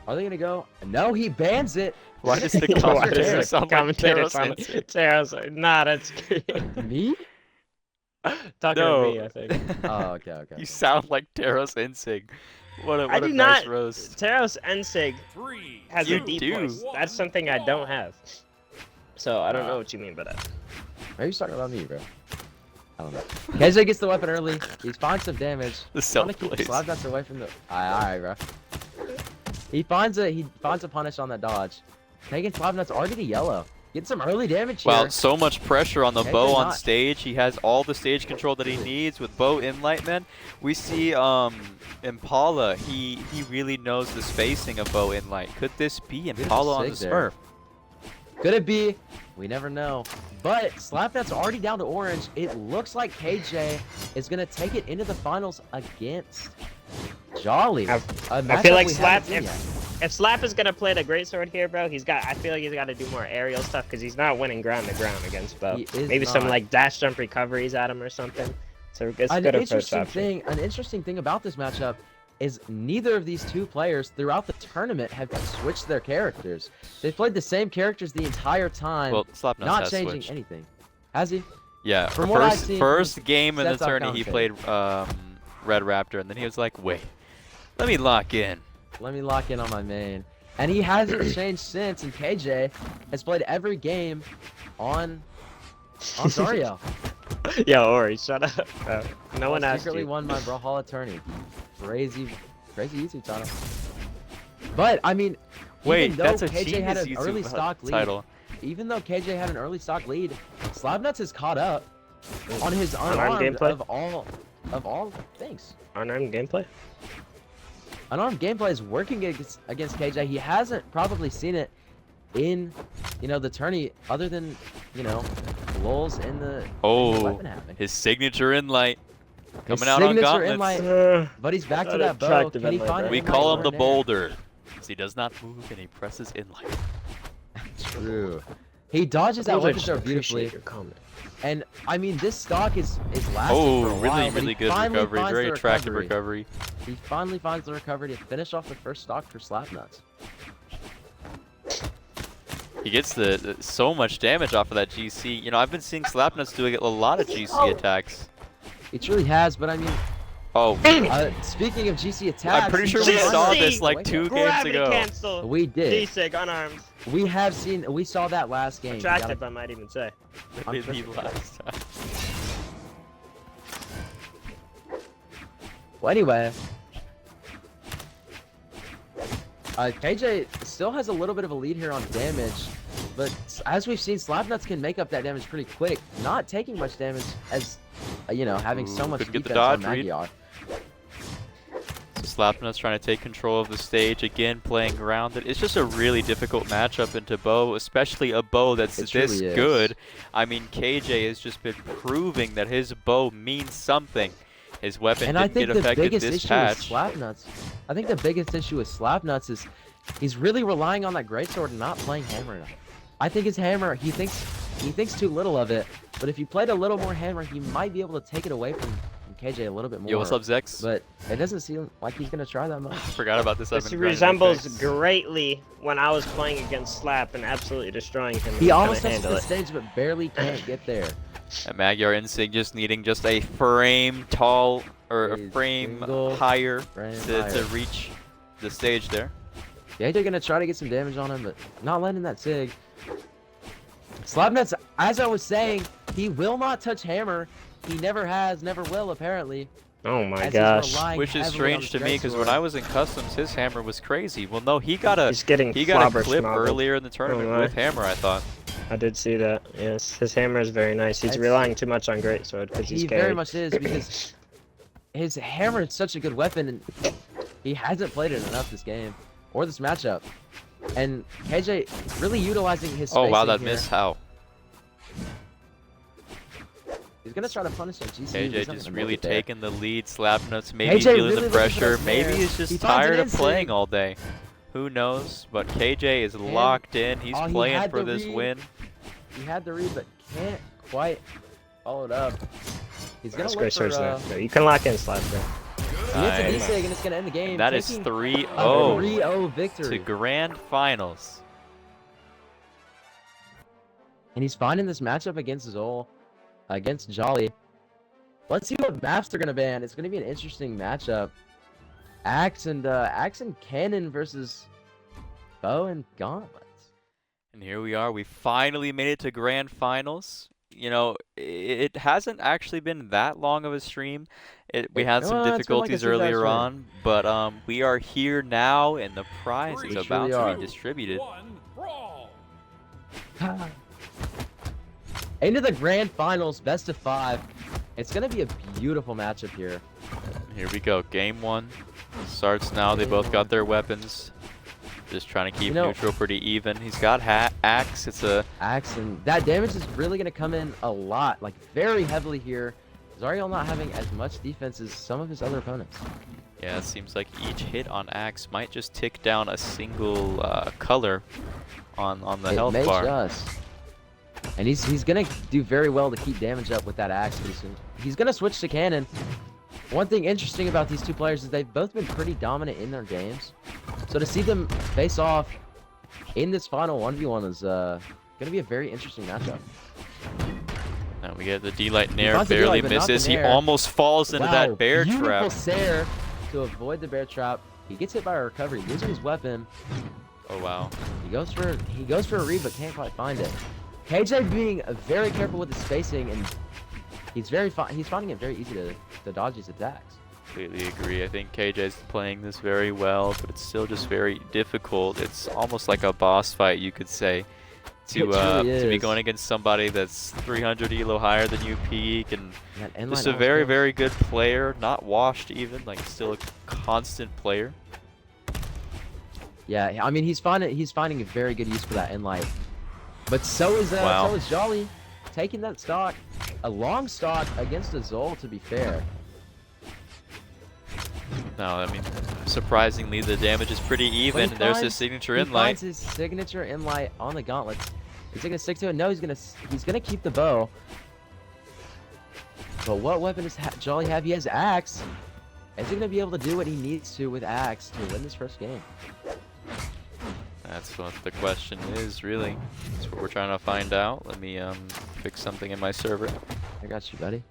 Are they gonna go? No, he bans it. Why does the Why commentator does the sound like Teros Insig? Sarah's nah, that's Me? talking No. to me, I think. Oh, okay. You sound like Teros Insig. What a I do nice not. roast. Teros Ensig 3, has You a deep do. voice. That's something I don't have. So I don't know what you mean by that. Are you talking about me, bro? I don't know. KJ gets the weapon early. He finds some damage. The Trying to keep self-plays. Slapnuts away from the. Alright, bro. He finds a punish on that dodge. Taking Slapnuts already to yellow. Getting some early damage here. Wow, so much pressure on the KJ bow on not- stage. He has all the stage control that he needs with bow inlightment. We see Impala. He really knows the spacing of bow inlight. Could this be Impala on the sig there. Smurf? Could it be? We never know. But Slapnut's already down to orange. It looks like KJ is gonna take it into the finals against Jolly. I A feel matchup like we Slap. haven't seen yet. If Slap is gonna play the greatsword here, bro, I feel like he's got to do more aerial stuff because he's not winning ground to ground against Bo. He is Maybe some not. like dash jump recoveries at him or something. So it's a An good approach interesting option. thing about this matchup is neither of these two players throughout the tournament have switched their characters. They've played the same characters the entire time, Well, Slapnuts not has changing switched. anything. Has he? Yeah, From what I've seen first game in the sets off tourney, he played Red Raptor, and then he was like, wait, let me lock in. Let me lock in on my main. And he hasn't changed since, and KJ has played every game on Zarya. Yo, Ori, shut up. No one asked secretly you. won my Brawlhalla tourney. Crazy YouTube title. But I mean, Wait, even though that's a KJ had genius an early YouTube stock lead, title. even though KJ had an early stock lead, Slapnuts has caught up on his Unarmed unarmed gameplay? of all. of all things. Unarmed gameplay. Unarmed gameplay is working against KJ. He hasn't probably seen it in, the tourney other than, lulls in the weapon happening. His signature inlight His coming out on signature gauntlets. inlight, but he's back to I'd that bow. attractive Can he inlight, find bro. it? We call him the boulder. 'Cause he does not move and he presses inlight. True. He dodges that Those are weapon just so appreciate beautifully. your comment. And I mean, this stock is lasting for a Oh, while, really, but really he good finally recovery. finds Very the attractive recovery. He finally finds the recovery to finish off the first stock for Slapnuts. He gets so much damage off of that GC. I've been seeing Slapnuts doing a lot of GC attacks. He truly has, but I mean, Oh, speaking of GC attacks, I'm pretty he sure we just saw finally- this like 2 games Gravity ago. cancel. We did. D-Sig unarmed. We saw that last game. Attractive, I might even say. I'm sure- The last time. Well, anyway, KJ still has a little bit of a lead here on damage, but as we've seen, Slapnuts can make up that damage pretty quick, not taking much damage as, having so Ooh, much couldn't get the defense on dodge read. Magyar. So Slapnuts trying to take control of the stage again, playing around it. It's just a really difficult matchup into Bo, especially a Bo that's It this truly is. good. I mean, KJ has just been proving that his bow means something. His weapon And I didn't think get the affected biggest this issue patch. with Slapnuts, I think the biggest issue with Slapnuts is he's really relying on that greatsword and not playing hammer enough. I think his hammer, he thinks too little of it, but if you played a little more hammer, he might be able to take it away from KJ a little bit more. Yo, what's up, Zex? But it doesn't seem like he's gonna try that much. Forgot about this. I've This been grinding resembles things. greatly when I was playing against Slap and absolutely destroying him. He and almost couldn't touches handle the it. stage, but barely can't get there. And Magyar Insig just needing just a frame tall or a A frame single higher frame to higher. reach the stage there. Yeah, they're gonna try to get some damage on him, but not landing that sig. Slapnuts, as I was saying, he will not touch hammer. He never has, never will, apparently. Oh my as he's gosh. relying Which is heavily on strange his to me because when greatsword. I was in customs, his hammer was crazy. Well, no, he got a He's getting he got a flobber clip smobbled. earlier in the tournament my. with hammer. I thought. I did see that. Yes, his hammer is very nice. He's That's- relying too much on greatsword because he's He carried. very much is because his hammer is such a good weapon, and he hasn't played it enough this game or this matchup. And KJ really utilizing his. Oh wow, spacing that here. miss how? He's gonna try to punish that GC. He's KJ not just gonna really make it there. taking the lead. Slapnuts maybe KJ feeling really the looking for pressure. those Maybe snares. he's just He finds tired an of playing insig. all day. Who knows? But KJ is locked in. He's Oh, he playing had for the this read. win. He had the read, but can't quite follow it up. He's gonna That's look for. greatsword's there. You can lock in Slap there. He hits a Nice. D-Sig and it's gonna end the game. And that is taking 3-0 a 3-0 to victory. grand finals. And he's finding this matchup against Xull, against Jolly. Let's see what maps they're gonna ban. It's gonna be an interesting matchup. Axe and Cannon versus Bow and Gauntlets. And here we are. We finally made it to grand finals. It hasn't actually been that long of a stream. We had some No, it's been like a difficulties 2-hour earlier stream. on, but we are here now, and the prize is We about truly to are. be distributed. 1 brawl. Into the grand finals, best of 5. It's gonna be a beautiful matchup here. Here we go. Game 1 starts now. They both got their weapons. Just trying to keep neutral pretty even. He's got axe. It's a Axe, and that damage is really gonna come in a lot, like very heavily here. Zariel not having as much defense as some of his other opponents. yeah. It seems like each hit on axe might just tick down a single color on the health It may bar. just. And he's gonna do very well to keep damage up with that axe pretty soon. He's gonna switch to cannon. One thing interesting about these two players is they've both been pretty dominant in their games. So to see them face off in this final 1v1 is gonna be a very interesting matchup. And we get the D-Light Nair, finds the barely D-Light, but not the misses. He Nair. almost falls into Wow, that bear beautiful trap. Sair to avoid the bear trap. He gets hit by a recovery, losing his weapon. Oh wow. He goes for a read, but can't quite find it. KJ being very careful with his spacing, and he's finding it very easy to dodge his attacks. Completely agree. I think KJ's playing this very well, but it's still just very difficult. It's almost like a boss fight, you could say. to truly be is. going against somebody that's 300 elo higher than you peak, and That end just line a very, almost very good player, not washed even, like still a constant player. Yeah, I mean he's finding a very good use for that end light. But so is Wow. Jolly, taking that stock, a long stock against a Xull, to be fair. No, I mean, surprisingly, the damage is pretty even. There's his signature He in light. finds his signature in light on the gauntlets. Is he gonna stick to it? No, he's gonna keep the bow. But what weapon does Jolly have? He has axe. Is he gonna be able to do what he needs to with axe to win this first game? That's what the question is, really. That's what we're trying to find out. Let me fix something in my server. I got you, buddy.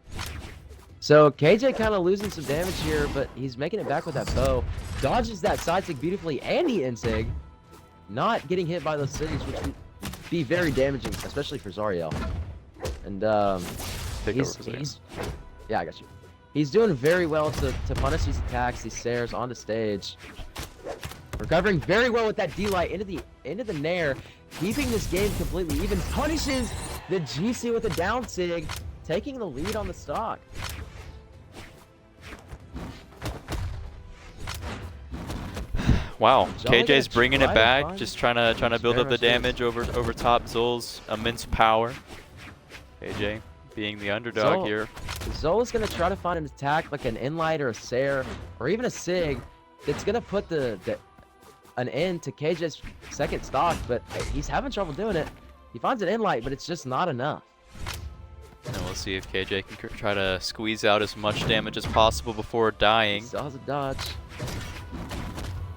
So KJ kind of losing some damage here, but he's making it back with that bow. Dodges that side sig beautifully, and he insig. Not getting hit by those sigs, which would be very damaging, especially for Zariel. And Take over for yeah, I got you. He's doing very well to punish these attacks, these Sares onto stage. Recovering very well with that D-Light into the Nair, keeping this game completely even. Punishes the GC with a down sig, taking the lead on the stock. Wow, Jolly KJ's gonna bringing try it to back, find just trying to build up the Sparrow's damage over top Xull's immense power. KJ being the underdog Xull- here. Xull is gonna try to find an attack like an Inlight or a Sare or even a Sig that's gonna put an end to KJ's second stock, but he's having trouble doing it. He finds an Inlight, but it's just not enough. And we'll see if KJ can try to squeeze out as much damage as possible before He dying. still has a dodge.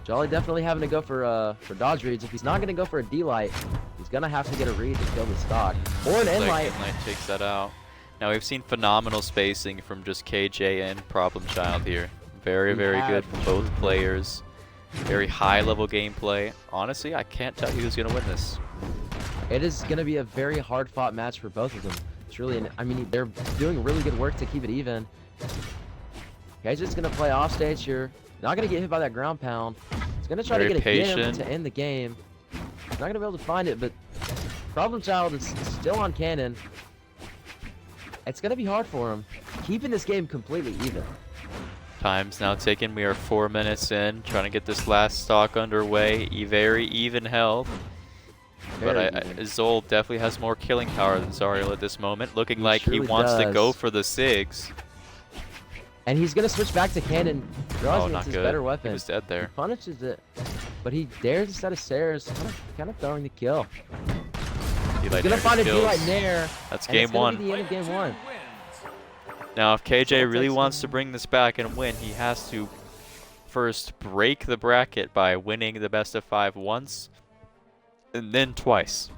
Jolly definitely having to go for dodge reads. If he's not gonna go for a D-Light, he's gonna have to get a read to kill the stock. Or an Looks like Inlight. Inlight takes that out. Now we've seen phenomenal spacing from just KJ and Problem Child here. Very, We very have. good from both players. Very high level gameplay. Honestly, I can't tell you who's gonna win this. It is gonna be a very hard fought match for both of them. It's really, I mean, they're doing really good work to keep it even. KJ's gonna play off stage here. Not gonna get hit by that ground pound. He's gonna try Very to get a gem patient. to end the game. Not gonna be able to find it, but Problem Child is still on cannon. It's gonna be hard for him, keeping this game completely even. Time's now taken. We are 4 minutes in, trying to get this last stock underway. Very even health. But Very I, even. Xull definitely has more killing power than Zariel at this moment. Looking He like he truly wants to go does. for the SIGs. And he's gonna switch back to cannon, Oh, realizing not it's his good. better He weapon. was dead He there. punishes it, but he dares a set of Sares, kind of throwing the kill. He's gonna find a D-Light Nair. That's and it's game gonna one. be the end of game one. Now, if KJ Xull really takes wants him. to bring this back and win, he has to first break the bracket by winning the best of 5 once, and then twice.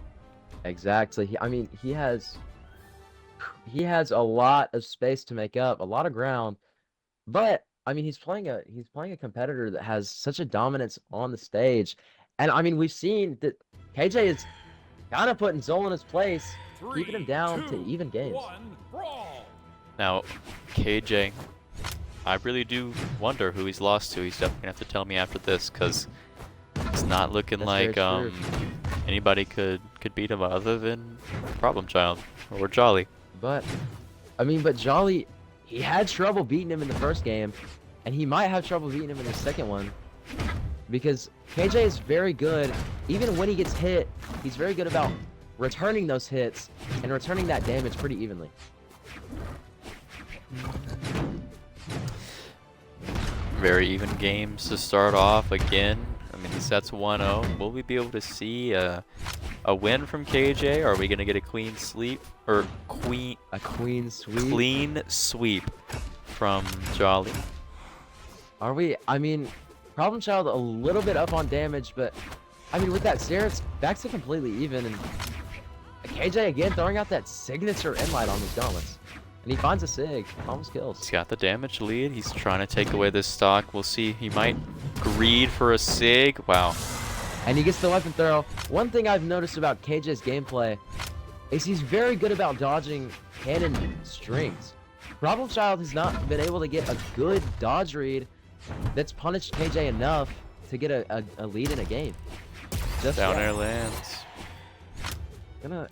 Exactly. I mean, he has a lot of space to make up, a lot of ground. But I mean, he's playing a competitor that has such a dominance on the stage. And I mean, we've seen that KJ is kind of putting Xull in his place, keeping him down to even games. Brawl. Now, KJ, I really do wonder who he's lost to. He's definitely gonna have to tell me after this, because it's not looking That's like very true. anybody could beat him other than Problem Child or Jolly. But I mean, but Jolly, he had trouble beating him in the first game, and he might have trouble beating him in the second one. Because KJ is very good, even when he gets hit, he's very good about returning those hits and returning that damage pretty evenly. Very even games to start off again. I mean, the set's 1-0. Will we be able to see a win from KJ, or are we gonna get a clean sweep or A clean sweep. clean sweep from Jolly? Are we? I mean, Problem Child a little bit up on damage, but I mean, with that Sarah, it's back to completely even. And KJ again throwing out that signature Inlight on these gauntlets. And he finds a Sig, almost kills. He's got the damage lead. He's trying to take away this stock. We'll see. He might greed for a Sig. Wow. And he gets the weapon throw. One thing I've noticed about KJ's gameplay is he's very good about dodging cannon strings. Problem Child has not been able to get a good dodge read that's punished KJ enough to get a lead in a game. Just Down yet. air lands.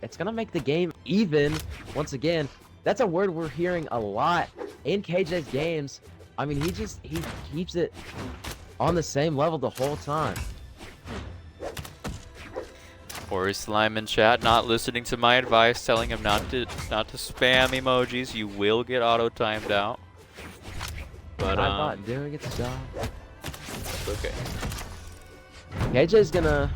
it's gonna make the game even once again. That's a word we're hearing a lot in KJ's games. I mean, he keeps it on the same level the whole time. Or Slime in chat not listening to my advice, telling him not to spam emojis. You will get auto timed out. But I'm not doing its job. It's okay. KJ's gonna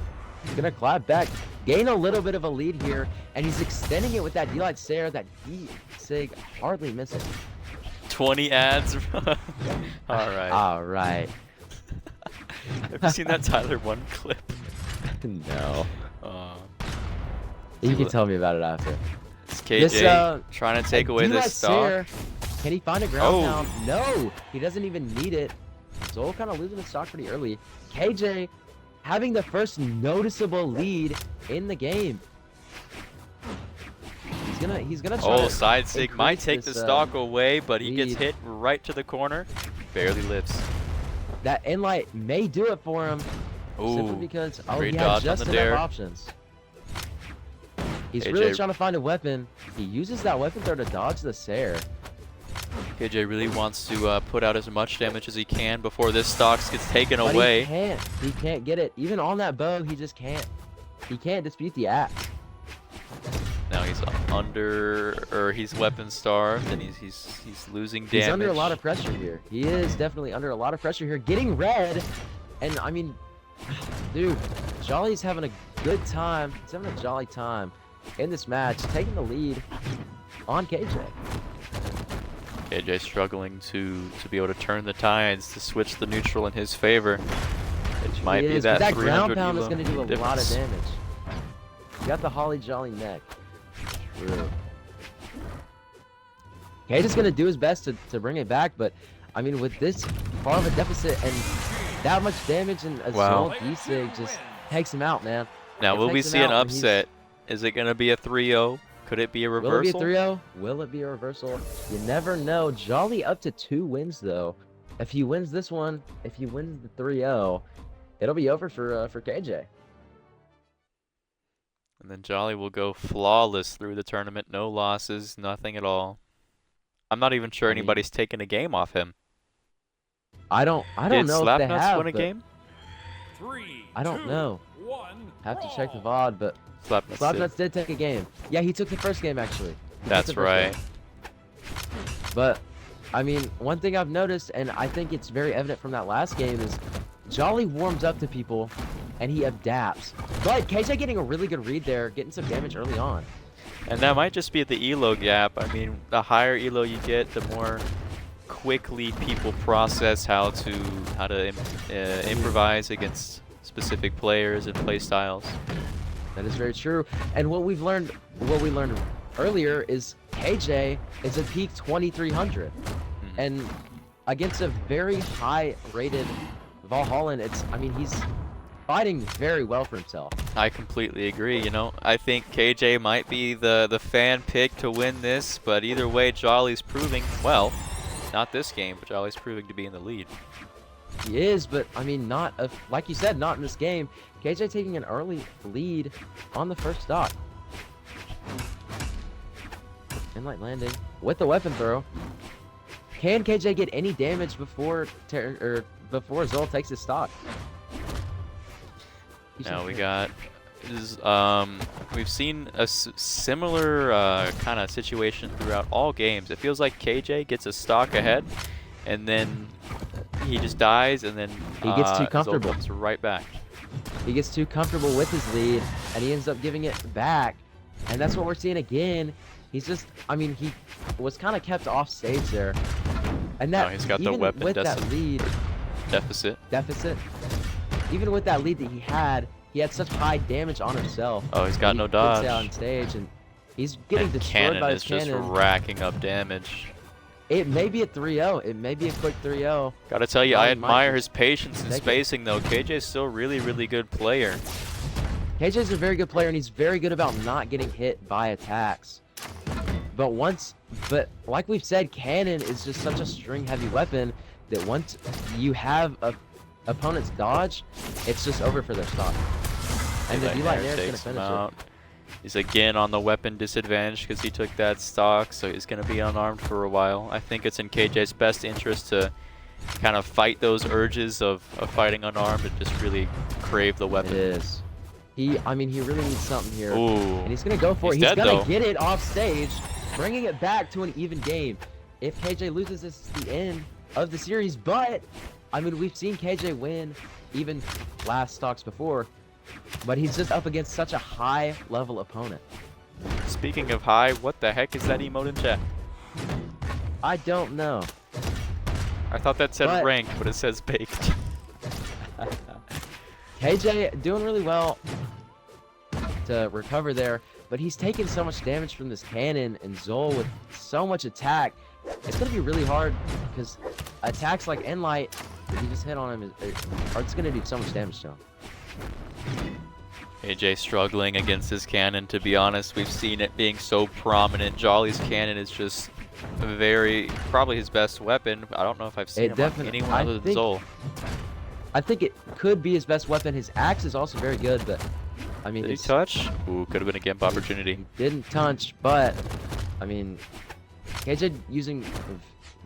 clap back, gain a little bit of a lead here, and he's extending it with that D-Light Sarah that Sig hardly misses. 20 ads. All right. All right. Have you seen that Tyler 1 clip? No. Uh, You can tell me about it after. It's KJ trying to take away D-Light this stock. Sarah, can he find a ground Oh. pound? No, he doesn't even need it. Xull kind of losing his stock pretty early. KJ having the first noticeable lead in the game. He's gonna try Oh, to side sig might increase take the this, stock away, but he gets lead. hit right to the corner. Barely lives. That Enlight may do it for him. Simply Ooh, because great he dodge had on just the enough dare. options. He's AJ really trying to find a weapon. He uses that weapon throw to dodge the Sair. KJ really wants to put out as much damage as he can before this stock gets taken But away. He can't get it. Even on that bow, he just can't. He can't dispute the axe. Now he's he's weapon starved, and he's losing damage. He's under a lot of pressure here. He is definitely under a lot of pressure here. Getting red, and I mean, dude, Jolly's having a good time. He's having a jolly time in this match, taking the lead on KJ. KJ struggling to be able to turn the tides, to switch the neutral in his favor. It might be that that 300 ground pound is elo going to do a lot of difference. damage. You got the Holly Jolly neck. True. KJ's going to do his best to bring it back, but I mean, with this far of a deficit and that much damage, and a Wow. Xull D-Sig just takes him out, man. Now, It will we takes him see an out, and he's- upset? Is it going to be a 3-0? Could it be a Will it be a reversal? 3-0? Will it be a reversal? You never know. Jolly up to 2 wins, though. If he wins this one, if he wins the 3-0, it'll be over for KJ. And then Jolly will go flawless through the tournament. No losses, nothing at all. I'm not even sure I mean, anybody's taken a game off him. I don't Did know if they Slapnuts have, win a but game? 3, I don't 2, know. 1, Have to check the brawl. VOD, but Slapnuts did. Slapnuts did take a game. Yeah, he took the first game, actually. He took That's the first right. game. But, I mean, one thing I've noticed, and I think it's very evident from that last game, is Jolly warms up to people, and he adapts. But KJ getting a really good read there, getting some damage early on. And that might just be the elo gap. I mean, the higher elo you get, the more quickly people process how to improvise against specific players and play styles. That is very true. And what we learned earlier is KJ is a peak 2300. And against a very high rated Valhallan, he's fighting very well for himself. I completely agree. You know, I think KJ might be the fan pick to win this, but either way, Jolly's proving, well, not this game, but Jolly's proving to be in the lead. He is, but I mean, like you said, not in this game. KJ taking an early lead on the first stock. Inlight landing with the weapon throw. Can KJ get any damage before Xull takes his stock? Now we've seen a similar kind of situation throughout all games. It feels like KJ gets a stock ahead, and then he just dies, and then He gets too Xull comfortable. comes right back. He gets too comfortable with his lead, and he ends up giving it back. And that's what we're seeing again. He's just, he was kind of kept off stage there. And that, Now he's got the even weapon with that lead deficit. even with that lead that he had such high damage on himself. Oh, he's got He no gets dodge. out on stage, and he's getting And destroyed Cannon by is his just cannon. racking up damage. It may be a 3-0. It may be a quick 3-0. Gotta tell you, I Jolly might admire just his patience and take it. spacing, though. KJ's still really, really good player. KJ's a very good player, and he's very good about not getting hit by attacks. But like we've said, Cannon is just such a string-heavy weapon that once you have a opponent's dodge, it's just over for their stock. And the Daylight D-Light Nair Nair is takes gonna him finish out. He's again on the weapon disadvantage because he took that stock, so he's going to be unarmed for a while. I think it's in KJ's best interest to kind of fight those urges of fighting unarmed and just really crave the weapon. It is. I mean, he really needs something here. Ooh. And he's going to go for it. He's He's dead, going though. to get it off stage, bringing it back to an even game. If KJ loses, this is the end of the series. But, I mean, we've seen KJ win even last stocks before. But he's just up against such a high-level opponent. Speaking of high, what the heck is that emote in chat? I don't know. I thought that said But- ranked, but it says baked. KJ doing really well to recover there, but he's taking so much damage from this cannon, and Xull with so much attack. It's going to be really hard because attacks like Enlight, if you just hit on him, it's going to do so much damage to him. AJ struggling against his cannon, to be honest. We've seen it being so prominent. Jolly's cannon is just probably his best weapon. I don't know if I've seen him on anyone other than Xull. I think it could be his best weapon. His axe is also very good, but I mean, Did he touch? Ooh, could have been a gimp opportunity. he didn't touch, but I mean, KJ using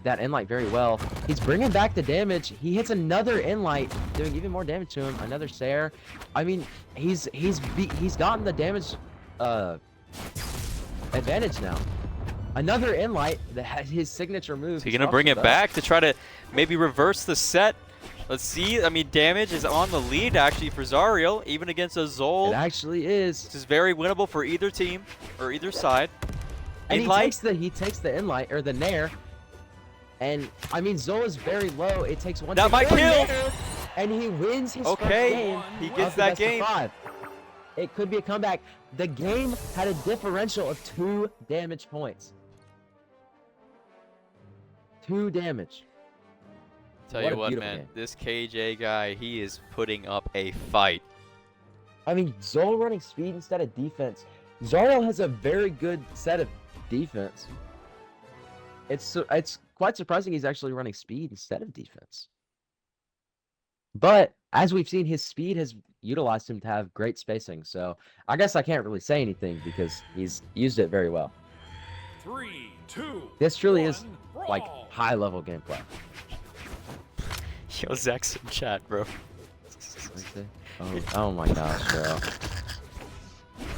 that Enlight very well. He's bringing back the damage. He hits another Enlight, doing even more damage to him. Another Sair. I mean, he's gotten the damage advantage now. Another Enlight that has his signature move. Is he going to bring it back to try to maybe reverse the set? Let's see. I mean, damage is on the lead, actually, for Zariel, even against a Xull. It actually is. This is very winnable for either team, or either side. And Enlight, he takes the Enlight, or the Nair. And, I mean, Xull is very low. It takes one. That might kill! Nair, and he wins his first Okay, game. he of gets the that best of game. 5. It could be a comeback. The game had a differential of 2 damage points. 2 damage. tell What you a what, beautiful man, game. this KJ guy, he is putting up a fight. I mean, Xull running speed instead of defense. Zariel has a very good set of defense. It's quite surprising he's actually running speed instead of defense. But as we've seen, his speed has utilized him to have great spacing. So I guess I can't really say anything because he's used it very well. 3, 2, This truly is 1, like brawl. high-level gameplay. Yo, Zach's in chat, bro. Oh my gosh, bro.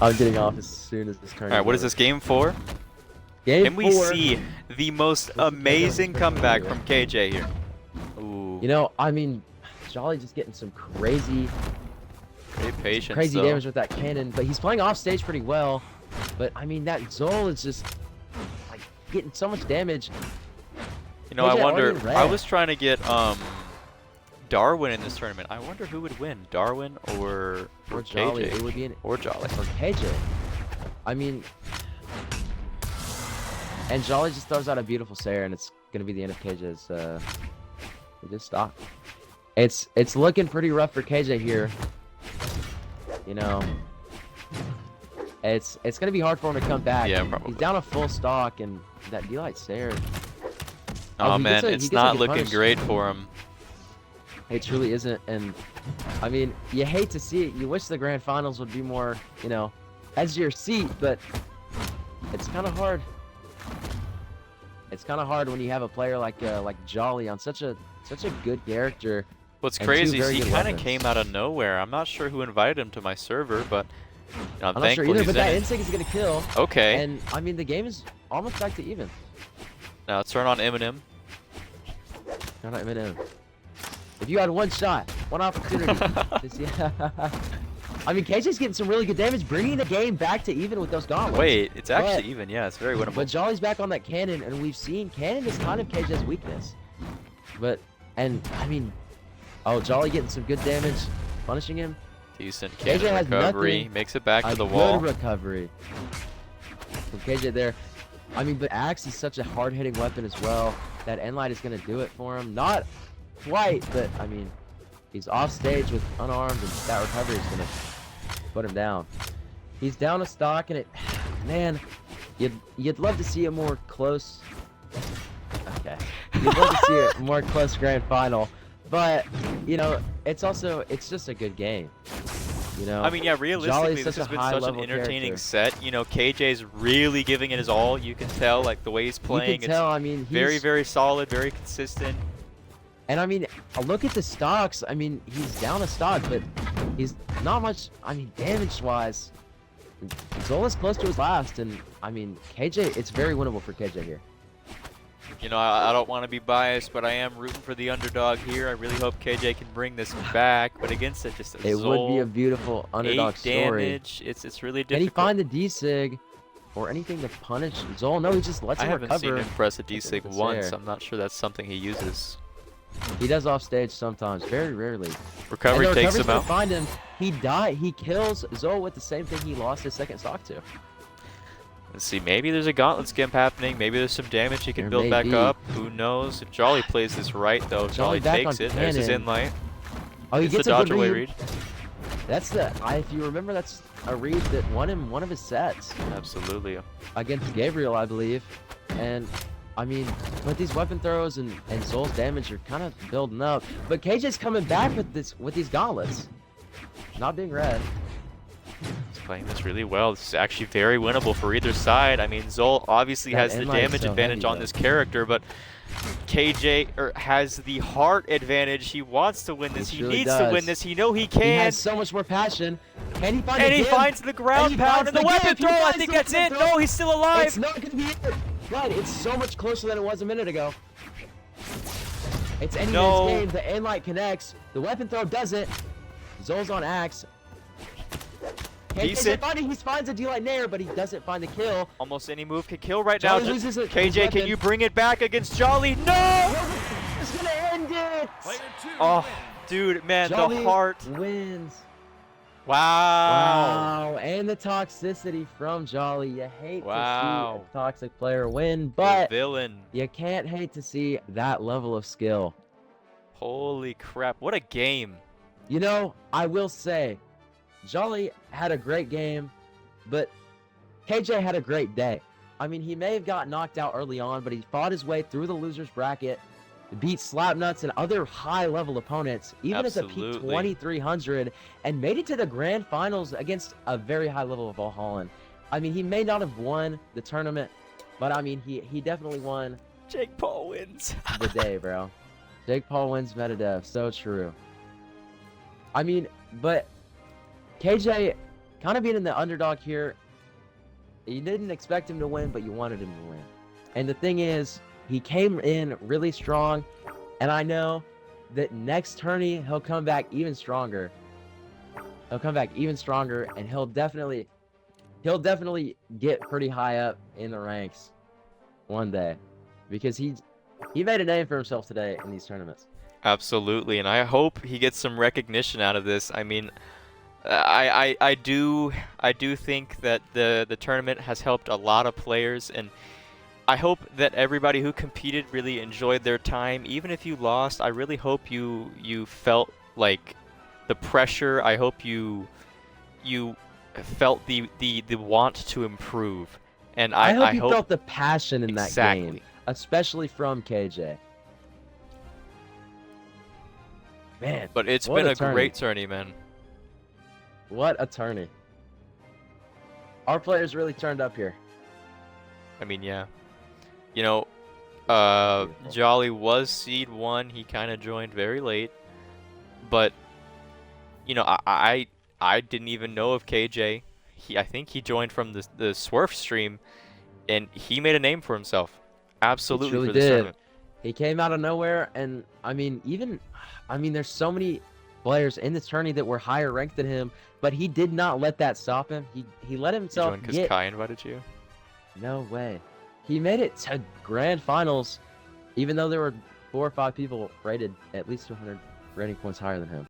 I'm getting off as soon as this turn. All right, what is this game for? Game Can we 4. see the most amazing comeback from KJ here? Ooh, You know, I mean, Jolly just getting some crazy great patience, crazy though. damage with that cannon, but he's playing off stage pretty well. But I mean, that Xull is just like getting so much damage. You know, I KJ wonder. already I red. was trying to get Darwin in this tournament. I wonder who would win, Darwin or Jolly, KJ it would be an or Jolly. or KJ. I mean, and Jolly just throws out a beautiful Sair, and it's gonna be the end of KJ's. He just stopped. It's looking pretty rough for KJ here. You know, it's gonna be hard for him to come back. Yeah, probably. He's down a full stock, and that D-Light Sair. Oh he man, gets a- he it's gets a not good looking punish. great for him. It truly isn't, and I mean, you hate to see it. You wish the grand finals would be more, you know, edge to your seat, but it's kind of hard. It's kind of hard when you have a player like Jolly on such a good character. What's And crazy two is very he good kind of weapons. came out of nowhere. I'm not sure who invited him to my server, but you know, I'm I'm not sure thankful either, he's but that in it. instinct is gonna kill. Okay, And I mean, the game is almost back to even. now let's turn on Eminem. No, not even. If you had one shot, one opportunity. I mean, KJ's getting some really good damage, bringing the game back to even with those gauntlets. Wait, it's actually But- even. Yeah, it's very winnable. But Jolly's back on that cannon, and we've seen cannon is kind of KJ's weakness. And I mean, oh, Jolly getting some good damage, punishing him. Decent KJ cannon has recovery. nothing. Makes it back A to the good wall. recovery from KJ there. I mean, but Axe is such a hard-hitting weapon as well. That Enlight is going to do it for him. Not quite, but I mean, he's off stage with unarmed, and that recovery is going to put him down. He's down a stock, and it, man, you'd love to see a more close. Okay, you'd love to see a more close grand final, but you know, it's just a good game. You know. I mean, yeah, realistically, such this has a been such an high-level entertaining character. set. You know, KJ's really giving it his all. You can tell, like, the way he's playing. You can tell. I mean, Very, he's very solid, very consistent. And I mean, look at the stocks. I mean, he's down a stock, but he's not much. I mean, damage-wise, Zola's close to his last, and I mean, KJ. It's very winnable for KJ here. You know, I don't want to be biased, but I am rooting for the underdog here. I really hope KJ can bring this back, but against it, just a It Xull, would be a beautiful underdog 8 story. damage. It's really Can he difficult. find the D-Sig or anything to punish Zol? No, he just lets I him haven't recover. seen him press a I think D-Sig it's once. fair. I'm not sure that's something he uses. He does off stage sometimes, very rarely. Recovery and the takes recovery's him gonna out. find him. He kills Zol with the same thing he lost his second stock to. Let's see, maybe there's a gauntlet skimp happening. Maybe there's some damage he can There build may back be. up. Who knows? If Jolly plays this right, though, Jolly back takes on it. There's his cannon. in light. Oh, he It's the gets a dodge good away read. read. That's if you remember, that's a read that won him one of his sets Absolutely. against Gabriel, I believe. And I mean, but these weapon throws and Zol's damage are kind of building up. But KJ's coming back with these gauntlets, not being red. He's playing this really well. This is actually very winnable for either side. I mean, Xull obviously That has the inline is damage so advantage heavy, on though. this character, but KJ has the heart advantage. He wants to win this. He He truly needs to win does. this. He know he He can. has so much more passion. Can he find And the he give? finds the ground he pound finds and the the weapon give. He throw. I finds think the that's weapon it. throw. No, he's still alive. It's not going to be it. Right, it's so much closer than it was a minute ago. It's any No. man's game. The inlight connects. The weapon throw doesn't. Zol's on axe. Decent. He finds a D-light nair, but he doesn't find the kill. Almost any move can kill right Jolly now. loses his KJ, can weapon. you bring it back against Jolly? No! It's gonna end it. Player 2 Oh, wins. dude, man, Jolly the heart. wins. Wow. Wow, and the toxicity from Jolly. You hate Wow. to see a toxic player win, The but villain. you can't hate to see that level of skill. Holy crap, what a game. You know, I will say, Jolly had a great game, but KJ had a great day. I mean, he may have got knocked out early on, but he fought his way through the loser's bracket, beat Slapnuts and other high-level opponents, even as a peak Absolutely. 2300, and made it to the grand finals against a very high level of Brawlhalla. I mean, he may not have won the tournament, but I mean, he definitely won Jake Paul wins. the day, bro. Jake Paul wins MetaDev. So true. I mean, but KJ kind of being in the underdog here, you didn't expect him to win, but you wanted him to win. And the thing is, he came in really strong, and I know that next tourney he'll come back even stronger. He'll come back even stronger, and he'll definitely get pretty high up in the ranks one day, because he made a name for himself today in these tournaments. Absolutely, and I hope he gets some recognition out of this. I mean, I do think that the tournament has helped a lot of players, and I hope that everybody who competed really enjoyed their time. Even if you lost, I really hope you felt like the pressure. I hope you felt the want to improve, and I hope I you hope felt the passion in that exactly. game, especially from KJ. Man, But it's what been a a tourney. great tourney, man. what a tourney. Our players really turned up here. I mean, yeah. You know, Beautiful. Jolly was seed 1. He kind of joined very late, but you know, I didn't even know of KJ. I think he joined from the Swerf stream, and he made a name for himself. Absolutely, truly for this did. tournament. He came out of nowhere, and I mean, there's so many players in this tourney that were higher ranked than him, but he did not let that stop him. He let You himself joined because get. Kai invited you. No way. He made it to grand finals, even though there were 4 or 5 people rated at least 200 rating points higher than him.